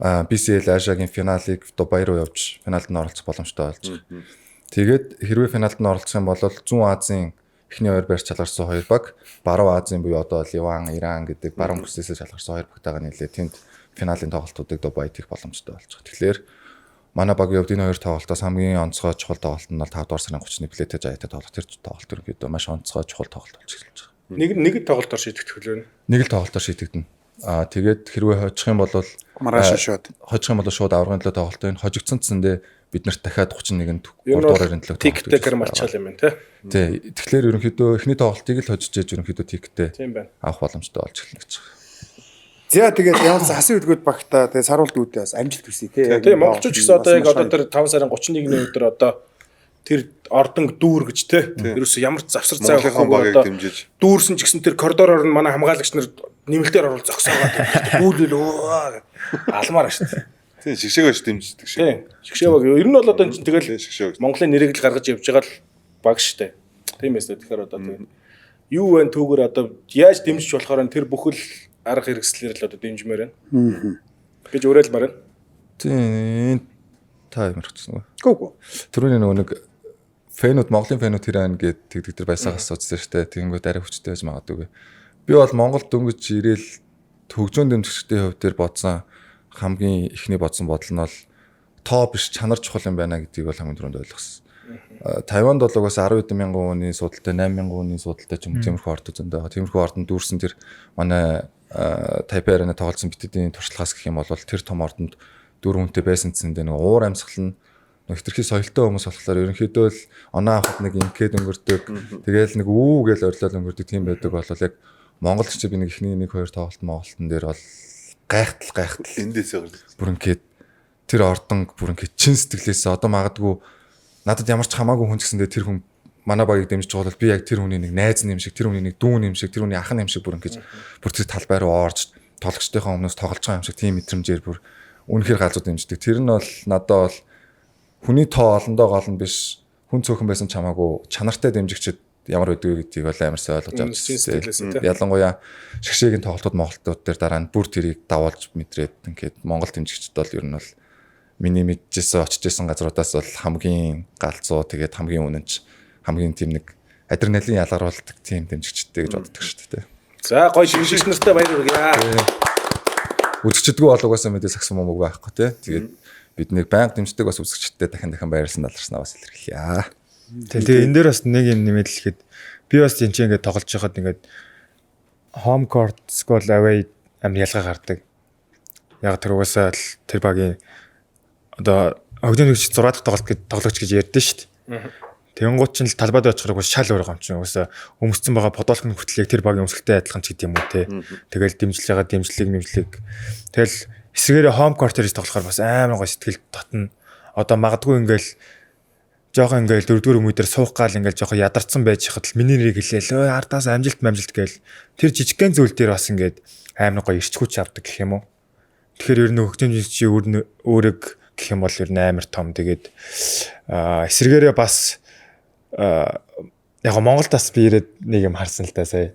BCL Ашагийн финалыг Дубай руу явж финалд нь оролцох боломжтой болж байгаа. Тэгээд хэрвээ финалд нь оролцох юм бол Зүүн Азийн эхний хоёр барьж чалгарсан хоёр баг, Баруун Азийн буюу одоо Ливан, Иран гэдэг баруун бүсээс чалгарсан хоёр багтайгаа нийлээ тэнд финалийн тоглолтуудыг Дубайд хийх боломжтой болж байгаа. Тэгэхээр манай багийн хувьд энэ хоёр тоглолтоос хамгийн онцгой чухал тоглолт нь бол 5 дугаар сарын 30-ны Плетэй Жаятай тоглолт. Тэр тоглолт ерөнхийдөө маш онцгой чухал тоглолт болж эхэлж байгаа. Нэг тоглолтоор шийдэгдэх хөлөө. Нэг л тоглолтоор шийдэгдэнэ. Тэгээд хэрвээ хожих юм бол хожих юм бол шууд аврагын төлөө тоглолтын хожигдсон цэндээ бид нарт дахиад 31-нд 3 дугаарын төлөө тиктэйгээр марчаал юм байна тий. Тэгэхээр ерөнхийдөө эхний тоглолтыг л хожиж ээж ерөнхийдөө тиктэй авах боломжтой болж эхэлнэ гэж байна. За тэгээд ямар ч хасын үлгөөд багтаа тэгээд саруулт үүдээ бас амжилт хүсье тий. Тийм монголчууд ч гэсэн одоо яг одоо тэр 5 сарын 31-ний өдөр одоо тэр ордон дүүр гэж тий. Ерөөсөө ямар ч завсар цай багийг дэмжиж дүүрсэн ч гэсэн тэр коридороор нь манай хамгаалагч нар нэмэлтээр орол зогсоогоод гүйлэл алмаар шүү дээ. тий шигшээгөөч дэмждэг шиг. Тийм шигшээ баг. Ер нь бол одоо тэгэл Монголын нэрийг л гаргаж явж байгаа л баг шүү дээ. Тийм ээ. Тэгэхээр одоо тийм юу вэ түүгээр одоо яаж дэмжиж болохоор тэр бүхэл арга хэрэгслээр л одоо дэмжмээр байна. Гэж уриалмаар байна. Тийм та ямар хэвчсэн үү? Гүү. Түрүүний нөгөө нэг фэнүүд Монголын фэнүүд хэрэг гээд тэгдэг тэр байсаагаас үзсэн шүү дээ. Тэгэнгүүт арай хүчтэй байж магадгүй. Би бол Монголд дөнгөж ирээл хөгжөөн дэмжигчдийн хувьд тэр бодсон хамгийн ихний бодсон бодол нь бол тоо биш чанар чухал юм байна гэдгийг бол хамгийн түрүүнд ойлгосон. Тайванд бол угаасаа 10,000 хүний судалтай, 8,000 хүний судалтай ч юм тиймэрхүү орд зөндөө байгаа. Тиймэрхүү ордонд дүүрсэн тэр манай Тайпей арена тоглосон битэдийн туршлагаас гэх юм бол тэр том ордонд 4 хүнтэй байсан гэсэндээ нэг уур амьсгал нь хитрхи соёлтой хүмүүс болохоор ерөнхийдөө л оноо авахд нэг инкэд өнгөрдөг. Тэгээл нэг гээл орилол өнгөрдөг тийм байдаг бол яг Монгол ч би нэг ихний 1-2 тоглолтын дээр бол гайхтал эндээсээ бүр ингээд тэр ордон бүр ингээд чин сэтгэлээсээ одоо магадгүй надад ямар ч хамаагүй хүн гэсэндээ тэр хүн манай багийг дэмжиж байгаа бол би яг тэр хүний нэг найз юм шиг, тэр хүний нэг дүүн юм шиг, тэр хүний ах юм шиг бүр ингээд бүр тэр талбай руу орж тоглогчдынхаа өмнөөс тоглож байгаа юм шиг тийм мэдрэмжээр бүр үнэхээр галзуу дэмждэг. Тэр нь бол надад бол хүний тоо олондоо гол нь биш, хүн цөөхөн байсан ч хамаагүй чанартай дэмжигчд ямар байдгийг гэдгийг бол амар сайн ойлгож авчихсан. Ялангуяа шгшээгийн тоглолтууд Монголтууд дээр дараа нь бүр тэрийг давуулж мэдрээд ингээд Монгол дэмжигчд бол ер нь бол миний мэдчихсэн очиж исэн газруудаас бол хамгийн галзуу тэгээд хамгийн үнэнч хамгийн тийм нэг адреналин ялгаруулдаг тийм дэмжигчтэй гэж боддог шүү дээ. За гоё шигшгч нартай баяр хүргье. Үзэгчдгүү бол угаасаа мэдээ сагсан момог байхгүй тий. Тэгээд бид нэг байнга дэмждэг бас үзэгчдтэй дахин баярлсан таларснаа бас илэрхийлье. Тэгээ энэ дээр бас нэг юм нэмээд хэлэхэд би бас энэ чинь ингээд тоглож байхад ингээд home court school away амар ялгаа гардаг. Яг тэр угаасаа л тэр багийн одоо хөгжим нэгч 6 дахь тоглолт гэж тоглогч гэж ярьдэн шүү дээ. Тэнгуут чинь л талбайд очихрог бас шал өөр юм чинь угаасаа өмсцэн байгаа подолкны хүртлийг тэр багийн өмсгөлтэй адилхан ч гэдэг юм уу те. Тэгэл дэмжлж байгаа дэмжлэг. Тэгэл эсвэргээрээ home court-ээр тоглохоор бас амар гоё сэтгэл татна. Одоо магадгүй ингээл жоохон ингээл 4-р өмүүдээр суух гал ингээл жоохон ядарсан байж хахад л миний нэрийг хэлээл ардаас амжилт гээл тэр жижигхэн зүйл дээр бас ингээд амар гоё ирчгүүч авдаг гэх юм уу. Тэгэхээр ер нь хөгжим чи өөрөг гэх юм бол ер нь амар том. Тэгээд эсвэргээрээ бас яг Монголд бас би ирээд нэг юм харсан л да сая.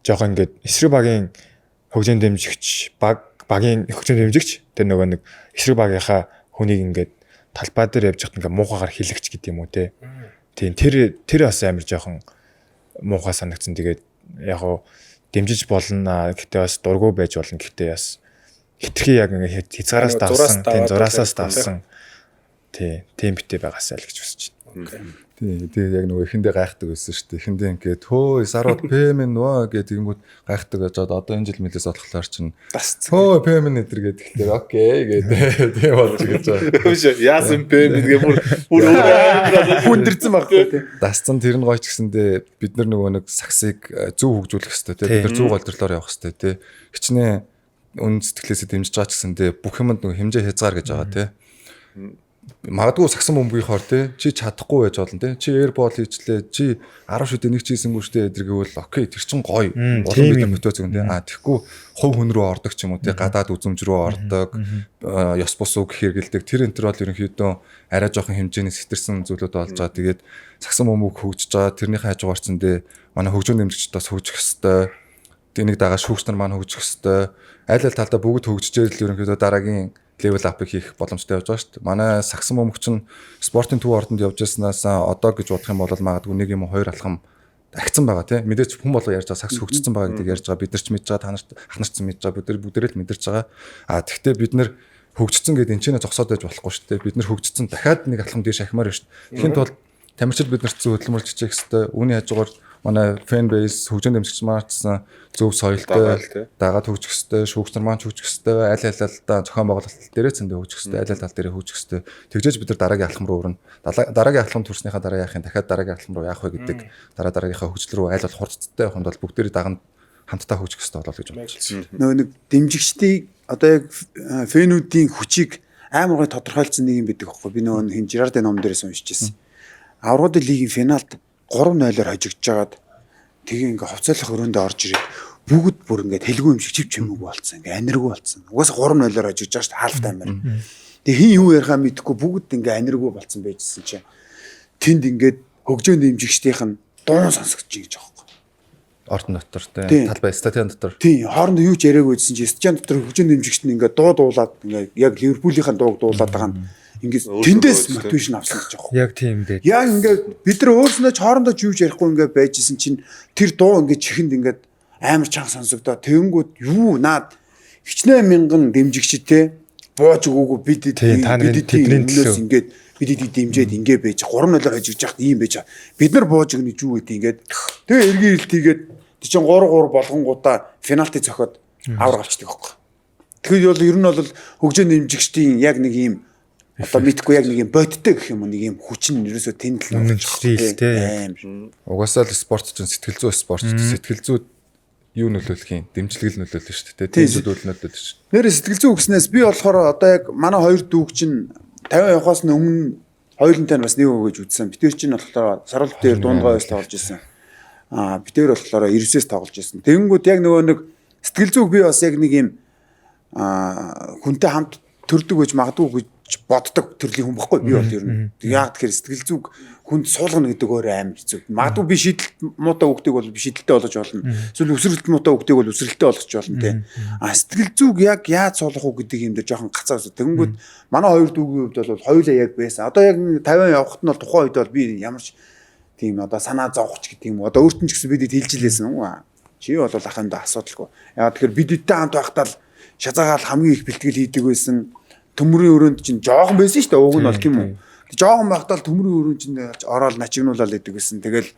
Жоохон ингээд эсрэг багийн хөгжим дэмжигч багийн хөгжим дэмжигч тэр нөгөө нэг эсрэг багийнхаа хүнийг ингээд талбай дээр явж байхад ингээ муухагаар хилэгч гэдэг юм уу те. Тийм тэр бас амар жоохон муухай санагдсан. Тэгээд яг уу дэмжиж болно гэхдээ бас дургу байж болно. Гэхдээ бас хитрхи яг ингээ хязгаараас давсан, тийм зураасаас давсан. Тийм битээ байгаасаа л гэж хүсэж байна. Тэгээд яг нөгөө эхэндээ гайхдаг байсан шүү дээ. Эхэндээ ингээд хөө сарууд пэмен нөө гэдэг юмуд гайхдаг байж одоо энэ жил мэлээс олохлоор чинь хөө пэмен эдэр гэдэг тэгэхээр окей гэдэг тийм болж гэж байгаа. Яасан пэмен гэх бүр хүндэрсэн байхгүй тий. Дасцсан тэр нь гоё ч гэсэндээ бид нар нөгөө нэг саксыг зөв хөгжүүлэх хэрэгтэй тий. Бид нар зөв голдрлоор явах хэрэгтэй тий. Хичнээн үн сэтгэлээсээ дэмжиж байгаа ч гэсэндээ бүх юмд нөгөө хэмжээ хязгаар гэж байгаа тий. Магадгүй сагсан бөмбөгийнхоор тий чи чадахгүй байж болно тий чи эйрбол хийчлээ чи 10 шүдэ нэг чийсэн гүштэй эдэргэвэл окей тэр чин гоё олон бид мотивац өгөн тий тэгэхгүй хувь хүн рүү ордог ч юм уу тий гадаад үзмж рүү ордог ёс бус үг хэрэгэлдэг тэр энэ төр бол ерөнхийдөө арай жоохон хэмжээний сэтэрсэн зүйлүүд болж байгаа. Тэгээд сагсан бөмбөг хөгжиж байгаа тэрнийхээ хажуугаарцэндээ манай хөгжим дэмжигчд бас хөгжих хэвээр тэнийг дагаа шүүгч нар маань хөгжих хэвээр аль талдаа бүгд хөгжижээ л ерөнхийдөө дараагийн левел апыг хийх боломжтой явж байгаа шүү дээ. Манай сагсан бөмбөгч нь спортын төв ордонд явж байснаас одоо гэж бодох юм бол магадгүй нэг юм хоёр алхам агцсан байгаа тийм. Мэдээч хүн болго ярьж байгаа сагс хөгжсөн байгаа гэдэг ярьж байгаа. Бид нар ч мэдж байгаа, ах нар ч мэдж байгаа. Бүгдээрээ л мэдэрч байгаа. Тэгвэл бид нар хөгжсөн гэдэг энэ ч нэ зогсоод байж болохгүй шүү дээ. Бид нар хөгжсөн дахиад нэг алхам дээш ахимаар шүү дээ. Тэгэхэд бол тамирчид бид нарт зөв хөдөлмөрлж хичээх хэвээр үүний хажуугаар манай фэн бейс хөгжим дэмжигч маачсан зөв соёлтой дагаад хөгжих хэвээр шүүгч нар маань хөгжих хэвээр аль аль зохион байгуулалт дээрээ зөндөө хөгжих хэвээр аль аль тал дээрээ хөгжих хэвээр тэгжээж бид нар дараагийн алхам руу өрнө. Дараагийн алхам төрснийхаа дараа яахын дахиад дараагийн алхам руу яах вэ гэдэг дараагийнхаа хөгжил рүү аль бол хурцтай явахын тулд бүгдээрээ даганд хамтдаа хөгжих хэвээр болоо гэж бодсон. Нөгөө нэг дэмжигчдийн одоо яг фэнүүдийн хүчийг амар гой тодорхойлцсон нэг юм байдаг аахгүй. Би нөгөө хин Жирардын ном дээрээс уншиж байсан. Аврагын лигийн финалд 3-0-оор хожигдож жагаад тэгээ ингээ хувцаалах өрөөндөө орж ирээд бүгд бүр ингээ хэлгүй юм шиг чив чимээгүй болцсон. Ингээ аниргүй болцсон. Угаасаа 3-0-оор хожигдож байгаа шүү дээ хаалт амир. Тэгээ хин юу ярихаа мэдэхгүй бүгд ингээ аниргүй болцсон байжсэн чинь тэнд ингээд хөгжөөн дэмжигчдийнх нь дуун сонсогдож байгаа гэж байгаа юм. Ордон дотор тий талбай стадион дотор. Тий хоорондоо юу ч яриаггүй байсан чинь стадион дотор хөгжөөн дэмжигчд нь ингээ дуу дуулаад ингээ яг Ливерпулийн дууг дуулаад байгаа нь ингээд тэндээс мотивашн авсан гэж байгаа юм. Яг тийм дээ. Яг ингээд бид нар өөрснөө ч хоорондоо ч юуж ярихгүй ингээд байжсэн чинь тэр дуу ингээд чихэнд ингээд амар чанга сонсогдоо. Тэгэнгүүт юу наад хичнээн мянган дэмжигчд те боож өгөөгүй бид тэдний төлөөс ингээд бид дэмжээд ингээ байж 3-0 хажиж яхад ийм байж бид нар боож өгнө гэж юу гэдэг ингээд тэгээ эргийн хэлт хийгээд чинь 3-3 болгонгуудаа пенальти цохоод авар авчдаг байхгүй. Тэгэхээр бол ер нь бол хөгжөөний дэмжигчдийн яг нэг ийм одоо мэдхгүй яг нэг юм бодтой гэх юм уу нэг юм хүчин ерөөсөө тэнд л үнэн Угаасаа л спорт чинь сэтгэл зүй спорт сэтгэл зүй юу нөлөөлөх юм дэмжлэг нөлөөлнө шүү дээ. Тийм зүйл нөлөөлнө шүү. Нэр сэтгэл зүй гэснээс би болохоор одоо яг манай хоёр дүүг чинь 50 явахаас өмнө хоёулантай бас нэг өгөөж үзсэн. Бид чинь болохоор сарал дээр дундгойс тоглож ирсэн. Бид тэр болохоор 9-с тоглож ирсэн. Тэгэнгүүт яг нөгөө нэг сэтгэл зүйг би бас яг нэг юм хүнтэй хамт төрдөг гэж магадгүй гэж боддог төрлийн хүн баггүй би бол ер нь. Яг тэгэхээр сэтгэл зүг хүнд суулгана гэдэг өөр амар хэцүү. Магадгүй би шийдэлт муутай өгдөг бол би шийдэлтэй болгож болно. Эсвэл өсрэлт муутай өгдөг бол өсрэлтэй болгож болно те. Сэтгэл зүг яг яаж суулгах уу гэдэг юм дээр жоохон гацаа ус. Тэгэнгүүт манай хоёр дүүгийн хувьд бол хоёулаа яг байсан. Одоо яг 50 явахт нь бол тухайн үед бол би ямар ч тийм одоо санаа зовхч гэдэг юм. Одоо өөртөө ч гэсэн бидэд хэлж илээсэн. Чи бол ахандаа асуудалгүй. Яг тэгэхээр бидтэй хамт байхдаа л шазаагаал хамгийн их бэлтгэл хийдэг байсан. Төмрийн өрөөнд чинь жоохон байсан шүү дээ. Уг нь бол тийм үү. Жоохон байхдаа төмрийн өрөөнд чинь ороод начигнуулаад идэг гэсэн. Тэгэл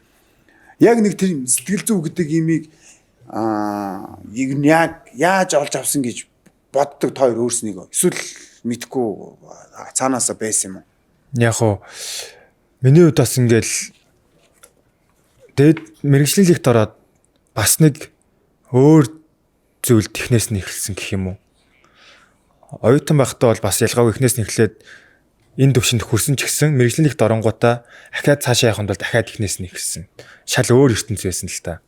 яг нэг тэр сэтгэл зүй гэдэг имийг яг яаж олж авсан гэж боддог тоор өөрснийгөө. Эсвэл мэдгүй цаанаасаа байсан юм уу? Яг уу миний хувьд бас ингээл дээд мэрэгжлийн лигт ороод бас нэг өөр зүйл технээс нь эхэлсэн гэх юм уу. Оюутан байхдаа бол бас ялгаагүй эхнээс нь эхлээд энэ төвшөнд хүрсэн ч гэсэн мэрэгжлийн лигт оронгуудаа ахаад цаашаа явахын тулд дахиад эхнээс нь эхэлсэн. Шал өөр ертөнц байсан л та.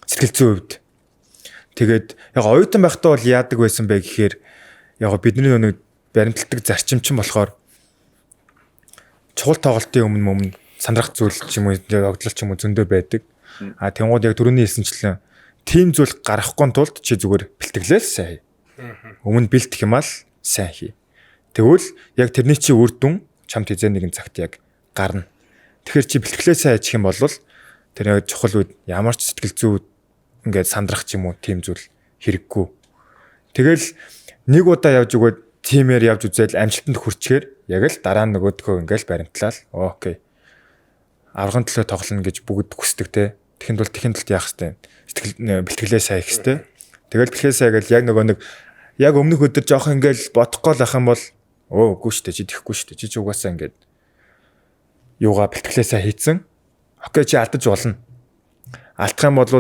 Сэтгэл зүйн хувьд. Тэгээд яг оюутан байхдаа бол яадаг байсан бэ гэхээр яг бидний нэг баримтлагдаг зарчимчин болохоор чухал тоглолтын өмнө сандрах зүйл ч юм уу огдлол ч юм уу зөндөө байдаг. Тэнгууд яг түрүүний хэлсэнчлэн тийм зүйл гарахгүй тулд чи зүгээр бэлтгэлээл сайн. Өмнө бэлтэх юм аа сайн хий. Тэгвэл яг тэрний чи үр дүн чамд хизээ нэгэн цагт яг гарна. Тэгэхээр чи бэлтгэлээ сайн хийх юм бол тэр яг чухал үед ямар ч сэтгэл зүй ингээд сандрах ч юм уу тийм зүйл хэрэггүй. Тэгэл нэг удаа явж өгөөд тимээр явж үзэл амжилтанд хүрчээр яг л дараа нь нөгөөдхөө ингээд баримтлал. Окей. Арган төлөө тоглоно гэж бүгд хүсдэг те. Тэхэнд бол тэхэнд яах хэвтэй. Сэтгэл бэлтгэлээ сайн хийх хэвтэй. Тэгэл бэлтгэлээ сайн гэл яг нөгөө нэг яг өмнөх өдөр жоох ингээл бодохгүй л ах юм бол үгүй шүү дээ чи тэхгүй шүү дээ чи угаасаа ингээд юугаа бэлтгэлээ сайн хийцэн. Окей чи алдаж болно. Алдах юм бол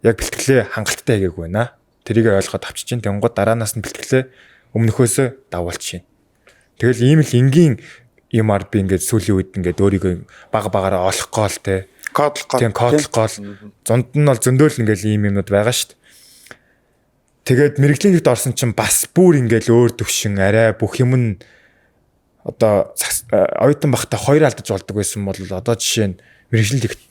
яг бэлтгэлээ хангалттай хийгээгүй байна. Тэрийг ойлгоод авчиж чинь тэнгууд дараанаас нь бэлтгэлээ өмнөхөөсөө дагуулж шин. Тэгэл ийм л энгийн юмар би ингээд сүүлийн үед ингээд өөрийгөө багаараа олох гол те. Кодлох гол. Зунд нь бол зөндөөл ингээл ийм юмнууд байгаа шүү дээ. Тэгээд мэрэгжлийн лигт орсон чинь бас бүр ингээл өөр төвшин арай бүх юм нь одоо оюутан бахта 2 алдаж болдог байсан бол одоо жишээ нь мэрэгжлийн лигт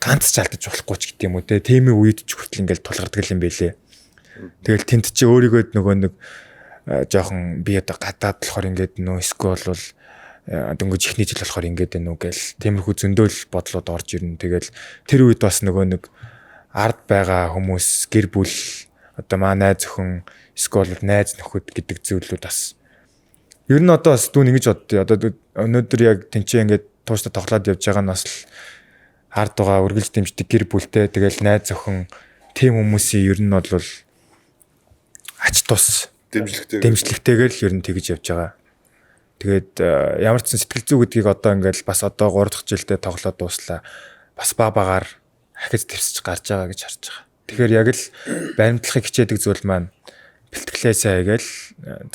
ганц ч алдаж болохгүй ч гэдэг юм уу те. Тэмээ үед ч хүртэл ингээл тулгардаг юм байлээ. Тэгэл тэнд чи өөрийгөө нөгөө нэг жоохон би одоо гадаад болохоор ингээд нөө эсвэл бол дөнгөж ихний жил болохоор ингээд байна уу гэл тиймэрхүү зөндөөл бодлоод орж ирнэ. Тэгэл тэр үед бас нөгөө нэг ард байгаа хүмүүс гэр бүл одоо маа найз өхөн эсвэл найз нөхөд гэдэг зүйлүүд бас ер нь одоо бас дүүн ингэж боддё. Одоо өнөөдөр яг тэнцээ ингээд тууштай тоглоод явж байгаа нь бас ард байгаа үргэлж дэмждэг гэр бүлтэй тэгэл найз өхөн тийм хүмүүсийн ер нь бол ач тус дэмжлэгтэйгээр л ер нь тэгж явж байгаа. Тэгээд ямар ч сэтгэл зүй гэдгийг одоо ингээд бас одоо 3 дахь жилдээ тоглоод дууслаа. Бас багаар ахиж тэрсэж гарч байгаа гэж харж байгаа. Тэгэхээр яг л баримтлахыг хичээдэг зүйл маань бэлтгэлээ сайн гээл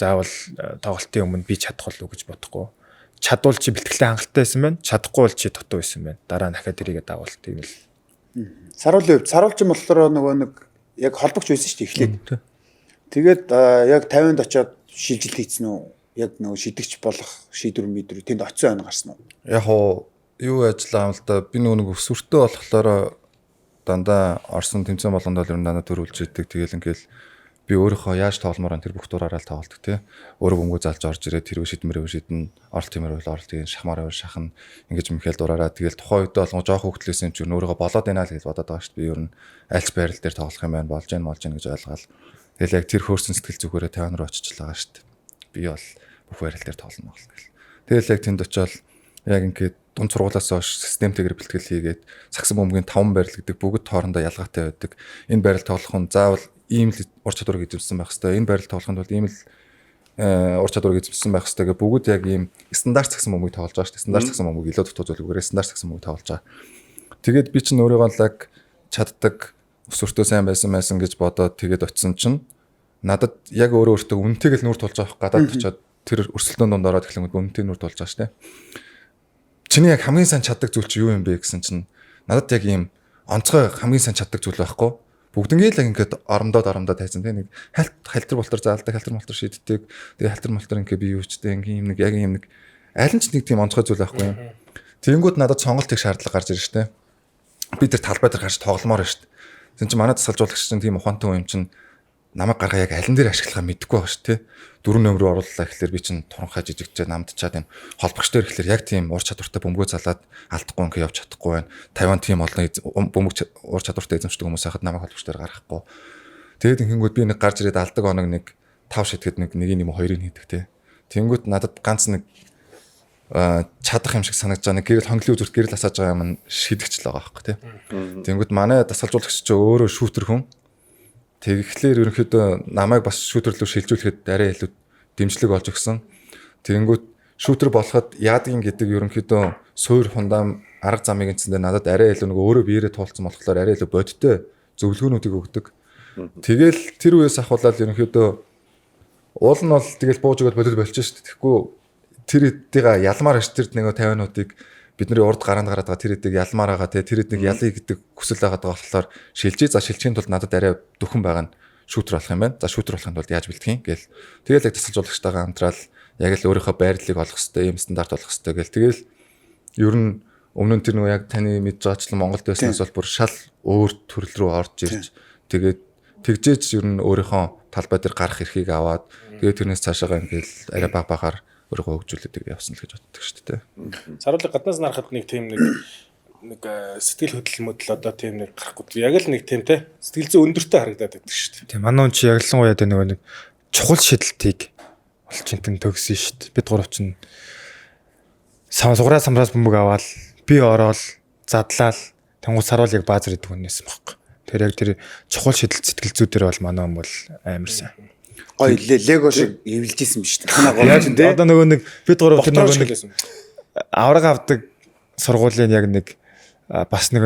заавал тоглолтын өмнө би чадах болов уу гэж бодохгүй. Чадвал чи бэлтгэлээ хангалттай байсан байна. Чадахгүй бол чи дутуу байсан байна. Дараа нь дахиад тэрийгэ даавал тийм л. Саруулын хувьд саруулч юм болохоор нөгөө нэг яг холбогч байсан шүү дээ эхлээд. Тэгээд яг 50-нд очиод шилжилт хийцэн үү? Яг нөгөө шидэгч болох шийдвэр мэдрүү тэнд очисон байна гарсан уу? Яг юу ажиллаа юм л да. Би нөгөө өсвөртөө болохоор дандаа орсон тэмцээн болгонд л ер нь дандаа төрүүлж идэг. Тэгэл ингээл би өөрийнхөө яаж тогломоор тэр бүх дураараа л тоглолдог тий. Өөрөө бөмбөг залж орж ирээд тэр шидмэр шидэн оролт тиймэр бол оролт тийм шахмаар шахна ингэж мөхөл дураараа тэгэл тухайн үед болгоо жоох хөвгтлээс юм чи өөрийгөө болоод байна л гэж бодоод байгаа шүү дээ. Би ер нь альч байрал дээр тоглох юм байна болж гэн гэж ойлгоол. Тэгэл яг тэр хөөрсөн сэтгэл зүгээрээ 50 руу очиж байгаа шүү дээ. би бол бүх байрал дээр тоглоно гэл. Тэгэл яг тэнд очиод яг ингээд дунд сургуулаас хойш системтэйгээр бэлтгэл хийгээд сагсан бөмбөгийн 5 байрал гэдэг бүгд хоорондоо ялгаатай байдаг. Энэ байрал тоглох нь заавал ийм л ур чадварыг эзэмсэн байх хэрэгтэй. Энэ байрал тоглохын тулд ийм л ур чадварыг эзэмсэн байх хэрэгтэй гэх бүгд яг ийм стандарт сагсан бөмбөгийг тоглож байгаа шүү дээ. Стандарт сагсан бөмбөгийг илүү дутуу зүйлгээрээ стандарт сагсан бөмбөгийг тоглож байгаа. Тэгээд би чинь өөрийгөө л яг чаддаг өсвөртөө сайн байсан гэж бодоод тэгээд очисон чинь надад яг өөртөө үнэтэйг л нүр тулж авах гадаад очиод тэр өрсөлдөөн донд ороод эхлэнгүүд үнэтэй нүр тулж байгаа шүү дээ. Чиний яг хамгийн сайн чаддаг зүйл чи юу юм бэ гэсэн чинь надад яг ийм онцгой хамгийн сайн чаддаг зүйл байхгүй. Бүгднгээ л ингээд оромдоод тайзан тийм нэг халтар болтор заалдаг халтар молтор шийддэг. Тэгээ халтар молтор ингээд би юучтэй ингээд юм нэг яг юм нэг аль нь ч нэг тийм онцгой зүйл байхгүй юм. Тэгэнгүүт надад сонголт их шаардлага гарч ирж штэ. Би тэр талбай дээр гарч тогломоор штэ. Тин чи манай тасалжуулагч чинь тийм ухаантай юм чинь намайг гаргаа яг алин дээр ашиглахаа мэдэхгүй байгаа шүү тий. 4 номер руу орууллаа гэхэлэр би чинь туранхай жижигчээ намдчаад юм холбогч дээр гэхэлэр яг тийм ур чадвартай бөмбөгөө залаад алдахгүй ингээ явж чадахгүй байна. Тайван тийм олон бөмбөг ур чадвартай эзэмшдэг хүмүүс хахад намайг холбогч дээр гаргахгүй. Тэгээд ингэнгүүт би нэг гарч ирээд алдаг оног нэг 5 шитгэд нэг юм 2-ыг хийдэг тий. Тэнгүүт надад ганц нэг чадах юм шиг санагдаж байгаа. Нэг гэрэл хонглын үзүүрт гэрэл асааж байгаа юм шидэгч л байгаа байхгүй тий. Тэнгүүт манай тасалжуулагч чи өөрөө шүүтер хүн. Тэгэхээр ерөнхийдөө намайг бас шүүтер рүү шилжүүлэхэд арай илүү дэмжлэг болж өгсөн. Тэгэнгүүт шүүтер болоход яадгийн гэдэг ерөнхийдөө суур хундам арга замыг эцэндээ надад арай илүү нэг өөрөө биеэрээ туулсан болохоор арай илүү бодиттой зөвлөгөөнүүдийг өгдөг. Тэгэл тэр үеэс ахуулаад ерөнхийдөө уул нь бол тэгэл бууж өгöd бодит болчих шүү дээ. Тэгэхгүй тэр хэдийгээ ялмаар ш тэр нэг 50-нуудыг бидний урд гараанд гараад байгаа тэр хэдийг ялмаар байгаа те тэр хэдийг ялъя гэдэг хүсэл байгаа болохоор шилжээ. За шилжихийн тулд надад арай дөхөн байгаа нь шүүтер болох юм байна. За шүүтер болохын тулд яаж бэлтгэх юм гээл. Тэгэл яг тасалжуулагчтайгаа хамтраал яг л өөрийнхөө байрлалыг олох хэрэгтэй, ийм стандарт олох хэрэгтэй гээл. Тэгэл ер нь өмнө нь тэр нөгөө яг таны мэдж байгаачлан Монголд байснаас бол бүр шал өөр төрөл рүү орж ирж тэгээд тэгжээч ер нь өөрийнхөө талбай дээр гарах эрхийг аваад тэгээд тэрнээс цаашаага ингээл арай багаар өөрийгөө хөгжүүлээд явсан л гэж боддог шүү дээ. Саруулыг гаднаас нарахад нэг тийм нэг сэтгэл хөдлөл мөдөл одоо тийм нэг гарахгүй. Яг л нэг тийм те сэтгэл зүйн өндөртэй харагдаад байдаг шүү дээ. Тийм манай хүн чи яглангуяа тэ нэг чухал шидэлтийг олчинтэн төгсөн шүү дээ. Бид гурав чинь суграас бөмбөг аваад би ороод задлал тэнгуут саруулыг баазар идэг хүнээс юм баггүй. Тэр яг тэр чухал шидэлт сэтгэл зүй дээр бол манай хүн бол амар сайн. Гой лего шиг эвлж исэн биз дээ. Танаа гол чинь тий. Одоо нөгөө нэг бид гурав тэр нөгөө нэг авраг авдаг сургуулийн яг нэг бас нэг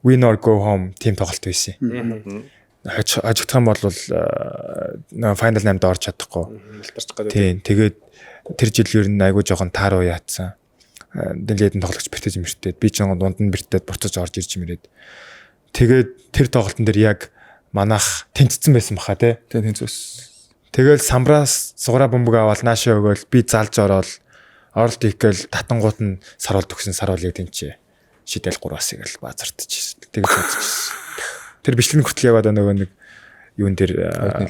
win or go home team тоглолт байсан. Хожигдох юм бол final 8-д орж чадахгүй. Тийм. Тэгээд тэр жил ер нь айгүй жоохон тааруу яатсан. Дэлгэдэн тоглогч бэртэж мэртээд би ч дунд нь бэртээд буцаж орж ирж мэрээд. Тэгээд тэр тоглолтын дээр яг манайх тэнцсэн байсан баха тий. Тийм тэнцвэс. Тэгэл самраас сугараа бөмбөг аваад наашаа өгөөл би залж ороод оролт хийгээл татангууд нь саруул төгсөн саруулыг тэнцээ. Шидэл 3-аас игэл баазартчихсэн. Тэгж бодчихсон. Тэр бичлэг хөтл яваад нөгөө нэг юун дээр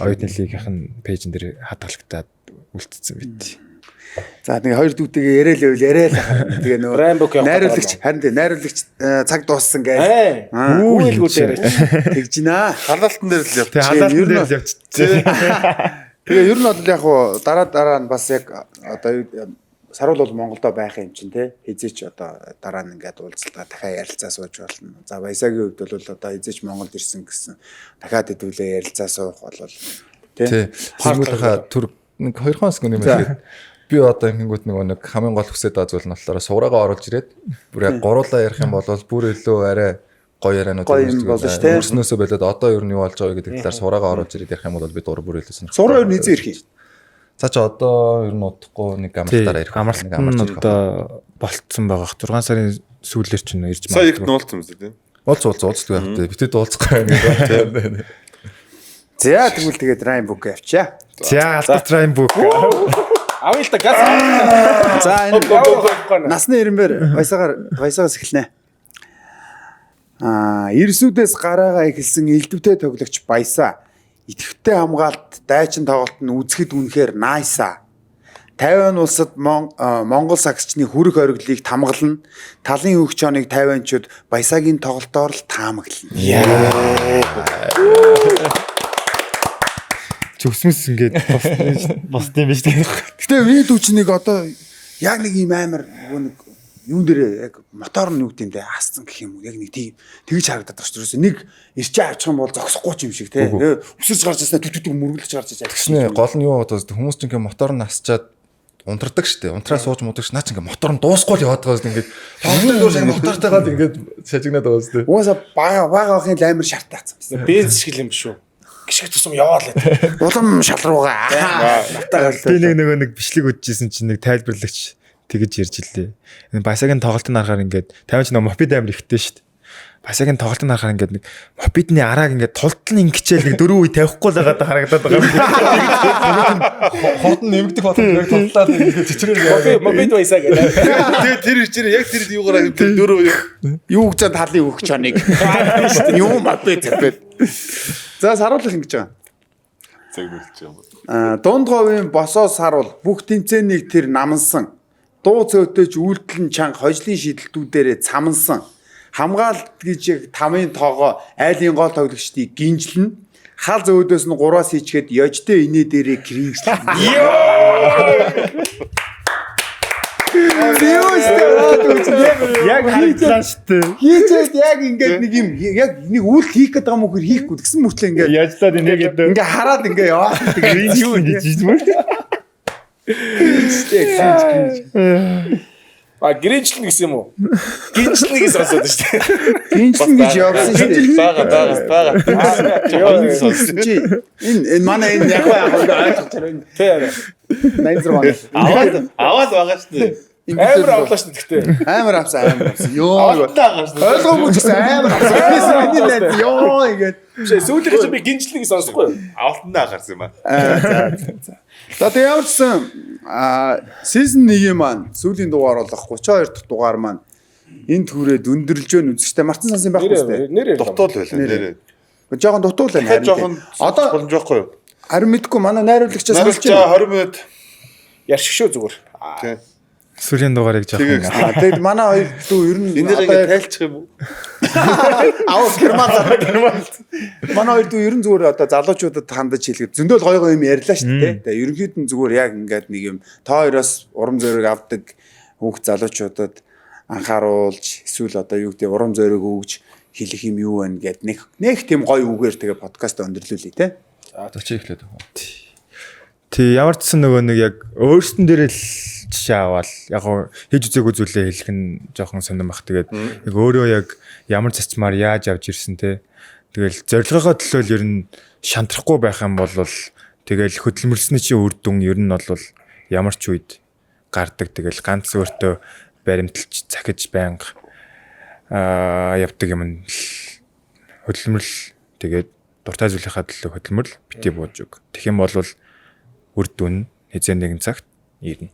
оюутны лигийнхэн пэйжн дээр хадгалагтаад үлдсэн байт. За тэгээ хоёр дүүтэйгээ яриа л тэгээ нөгөө найруулагч цаг дууссан гэж. Үгүй тэгж гинэ. Халаалтан дээр л Тэгээ халаалтан дээр л явчихсан. Тэгээ ер нь бол яг хуу дараа нь бас яг одоо саруул бол Монголдо байх юм чинь те хизээч одоо дараа нь ингээд уулзалтаа дахиад ярилцаа сууж болно. За Баясагийн хувьд бол одоо хизээч Монголд ирсэн гэсэн дахиад хэдүүлээ ярилцаа суух болвол тий. Паркийнхаа төр нэг 2 хоног юм байна. Би одоо ингэнгүүт нэг хамгийн гол хүсэж байгаа зүйл нь болохоор суураага оруулж ирээд бүр яг гуруулаа ярих юм бол бүр илүү арай гоё ярианууд өрснөөсөө болоод одоо ер нь юу болж байгаа гэдэг талаар суураага оруулж ирээд ярих юм бол бид гур бүр илүү сонирхолтой. Сууraa юу нээзээ ирэх юм. За ч одоо ер нь удахгүй нэг амралтаараа ирэх. Амралт одоо болцсон байгаа. 6 сарын сүүлээр ч ирж сая их нуулсан юм тийм. Уулздаг байх тийм. Битэд уулзах юм. За тэгвэл тэгээд Rainbow авчаа. За алдарт Rainbow. Авъя л та газ. За энэ насны ирэмээр баясагаас эхэлнэ. Ирсүүдээс гараагаа эхэлсэн элдвтэй тоглогч Баясаа идэвхтэй хамгаалт дайчин тоглолт нь үзэхэд үнэхээр найсаа. 50 улсад Монгол сагсчны хүрэх ориглыг тамгална. Талын өгч оныг 50-чууд Баясагийн тоглолтоор л таамаглана. Зөвсмөс ингээд бос юм биш тэгээд. Гэтэ миний дүүч нэг одоо яг нэг юм амар нэг юун дээр яг мотор нь юу гэдэг юм те хаасцсан гэх юм уу яг нэг тийм тэгж харагдаад байна шүү дээ. Нэг ирчээ авчих юм бол зогсохгүй ч юм шиг те. Өсөж гарч ирсэн түтүтүг мөргөлж гарч иж. Тэгснэ гол нь юу бодож хүмүүс ч ингээ мотор нь насчаад унтардаг штэ. Унтраа сууж муудаг ш. Наа ч ингээ мотор нь дуусахгүй л яваад байгаа юм ингээд тоглолт дууш ингээ мотортойгоо ингээд шажигнаад байгаа штэ. Угаасаа бага ахын амар шартаацсан. Бенз шиг юм шүү. Гიშгт тусам яваал. Улам шалруугаа. Би нэг бичлэг үзчихсэн чинь нэг тайлбарлагч тэгэж ярьж илээ. Энэ Басагийн тоглолтын харахаар ингээд 50 ч нэг мопед амар ихтэй шүү дээ. Басагийн тоглолтын харахаар ингээд нэг мопедны арааг ингээд тултал нь ингэчээл нэг дөрөв үе тавихгүй л байгаад харагдаад байгаа юм. Хот нь нэмэгдэх болоод яг тултаад ингээд чичрээ. Мопед байсаа гэдэг. Тэр ирчээр яг тэр юугаар тэр дөрөв Юу гэж талын өгч чаныг. Юу мопед зэпэд. За саруулах ингэж байгаа. цаг нөлж байгаа. Дунд говийн босоо саруул бүх тэмцээнийг тэр намансан. Дуу цөөтөж үйлдэл нь чанга хожлын шидэлтүүдээрээ цамансан. Хамгаалт гэж яг 5-ын тоогоо айлын гол тоглогчдыг гинжлэн. Хал зөөдөөс нь 3-аас ичгээд ёжтэй инээ дээрээ кринжлэн. Яг хийлээ штэ. Хийчээд яг ингээд нэг юм яг нэг үйл хийх гэдэг юм уу хийхгүй гэсэн мөртлөө ингээд яжлаад инээ гэдэг. Ингээ хараад ингээ яваа. Юу гэж юм бэ? Гринчлэн гэсэн юм уу? Гинчлэн гэж сонсоод шүү дээ. Гинчлэн гэж явсан шүү дээ. Бага. Энэ манай энэ яг ойлгож байна. Тэ. 86 Аваад байгаа шүү дээ. Амар авлаа шүү дээ. амар авсан. Йоо. Ойлгоогүй ч гэсэн амар авсан. Энэ нэг ёо ингээд. Сүүлийнх чинь би гинчлэн гэж сонсохгүй юу? Авалтандаа гарсан юм аа. За тэг явуулсан season 1-ийн маань сүүлийн дугаар болох 32 дахь дугаар маань энд хүрээд өндөрлж өн үзэгчтэй марцсан сансан байхгүй юу? Нэрээ Дутуул байлаа нэрээ. Жохон дутуул байна. Жохон Одоо боломж байхгүй юу? харин мэдгүй манай найруулагчаас Нарч 20 минут. Яршиг шүү зүгээр. Тий. Сүлийн дугаарыг жоохон. тэгээд манай хоёр дүү ер нь Энд дээр тайлчих юм уу? Аав герман. Манай хоёр дүү ер нь зүгээр одоо залуучуудад хандаж хэлгээд зөндөл гоё юм ярьлаа шүү дээ. Тэгээ ерөнхийд нь зүгээр яг ингээд нэг юм та хоёроос урам зориг авдаг хүүхд залуучуудад анхааруулж эсвэл одоо юу гэдэг урам зориг өгж хэлэх юм юу вэ гэд нэг тийм гоё үгээр тэгээ подкаст өндөрлүүлээ те. Одоо чи эхлэв. Тий, ямар ч сан нөгөө нэг яг өөрсдөн дээр л жишээ аваад яг хийж үзээгүй зүйлээ хэлэх нь жоохон сонирм бах. Тэгээд яг өөрөө яг ямар цацмаар яаж авч ирсэн те. Тэгэл зорилгынхоо төлөө л ер нь шантрахгүй байх юм бол тэгэл хөдөлмөрсний чинь үр дүн ер нь бол ямар ч үед гардаг. Тэгэл ганц өөртөө баримталж цахиж байнга явдаг юм хөдөлмөрл тэгээд дуртай зүйлийнхаа төлөө хөдөлмөрл бити бууж өг. Тэгэх юм бол үр дүн хэзээ нэгэн цагт ирнэ.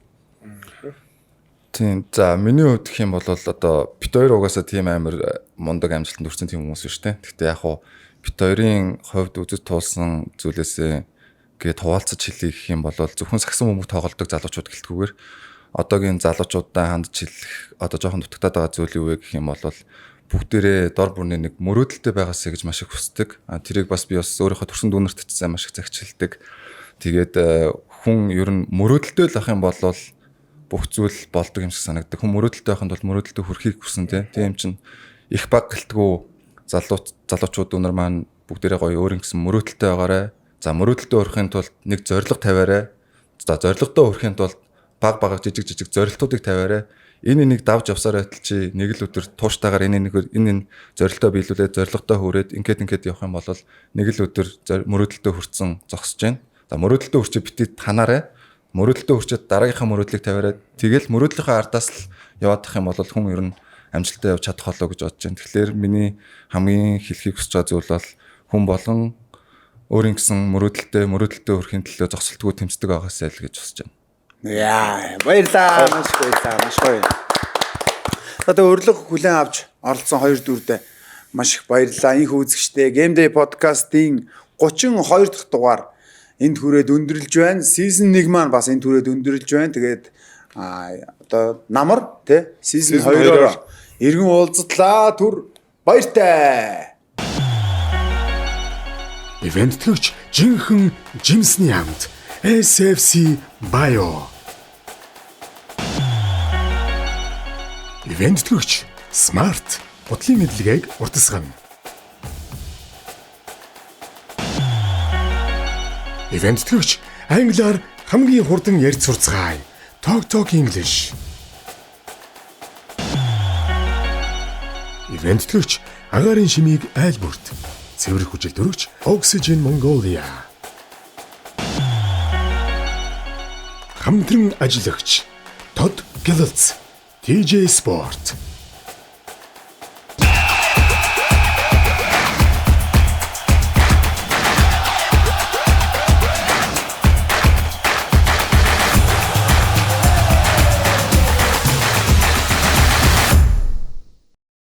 Тийм. За миний хувьд гэх юм бол одоо бит хоёр угаасаа тийм амар мундаг амжилтанд хүрсэн тийм хүмүүс шүү дээ. Гэхдээ яг хуу бит хоёрын хувьд үзэж туулсан зүйлээсээ гээд хуваалцаж хэлэх гэх юм бол зөвхөн сагсан бөмбөг тоглодог залуучууд гэлтгүүгээр одоогийн залуучуудаа хандж хэлэх одоо жоохон дутагдаад байгаа зүйл юу вэ гэх юм бол бүгдээрээ дор бүрний нэг мөрөөдөлтэй байгаасаа гэж маш их хүсдэг. Тэрийг бас би бас өөрийнхөө төрсөн дүүнерт ч маш их захижилдаг. Тэгээд хүн ер нь мөрөөдөлтэй л ах юм бол бүх зүйл болдог юм шиг санагддаг. Хүн мөрөөдөлтэй байхын тулд мөрөөдөлтөд хүрэхийг хүсэн тийм чинь их баг гэлтгүү залуучууд өнөр маань бүгдээрээ гоё өөр ингэсэн мөрөөдөлтэй байгаарай. За мөрөөдөлтөд хүрэхин тулд нэг зорилго тавиарай. За зорилгодоо хүрэхин тулд баг жижиг зорилтуудыг тавиарай. Энэ давж явсаар байтал чи нэг л өдөр тууштайгаар энэ зорилтоо биелүүлээд зорилгодоо хүрээд ингээд явах юм бол нэг л өдөр мөрөөдөлтөд хүрсэн зогсож байна. За мөрөөдөлтөд хүрчээ битээ танаарай. Мөрөөдөлтөд хүрчээд дараагийнхаа мөрөөдлийг тавиараад тэгэл мөрөөдлийнхаа ардаас л яваад ах юм бол хүн ер нь амжилттай явж чадах болоо гэж бодож байна. Тэгэхээр миний хамгийн хэлхийг хүсэж байгаа зүйл бол хүн болгон өөрийн гэсэн мөрөөдөлтөд хүрэхин төлөө зогсолтгүй тэмцдэг байгаасай л гэж хүсэж байна. Яа, баярлаа. Маш гоё. Одоо өрлөг хүлээн авч оролцсон хоёр дүүрдээ маш их баярлалаа. Инх үзэгчтэй Game Day podcast-ийн 32 дахь дугаар энд хүрээд өндөрлж байна. Season 1 маань бас энд хүрээд өндөрлж байна. Тэгээд одоо намар тий Season 2-оор иргэн уулзтлаа. Түр баяртай. Ивентлэгч жинхэнэ жимсний хамт SFC Bio. Ивентлэгч Smart гутлын мэдлэгийг уртасгана. Ивентлэгч англиар хамгийн хурдан ярьж сурцгаая. Talk English. Ивентлэгч агаарын шимийг айл бүрт цэвэр хүчил төрөгч Oxygen Mongolia. Хамтран ажиллагч Todd Gilles TJ Sport.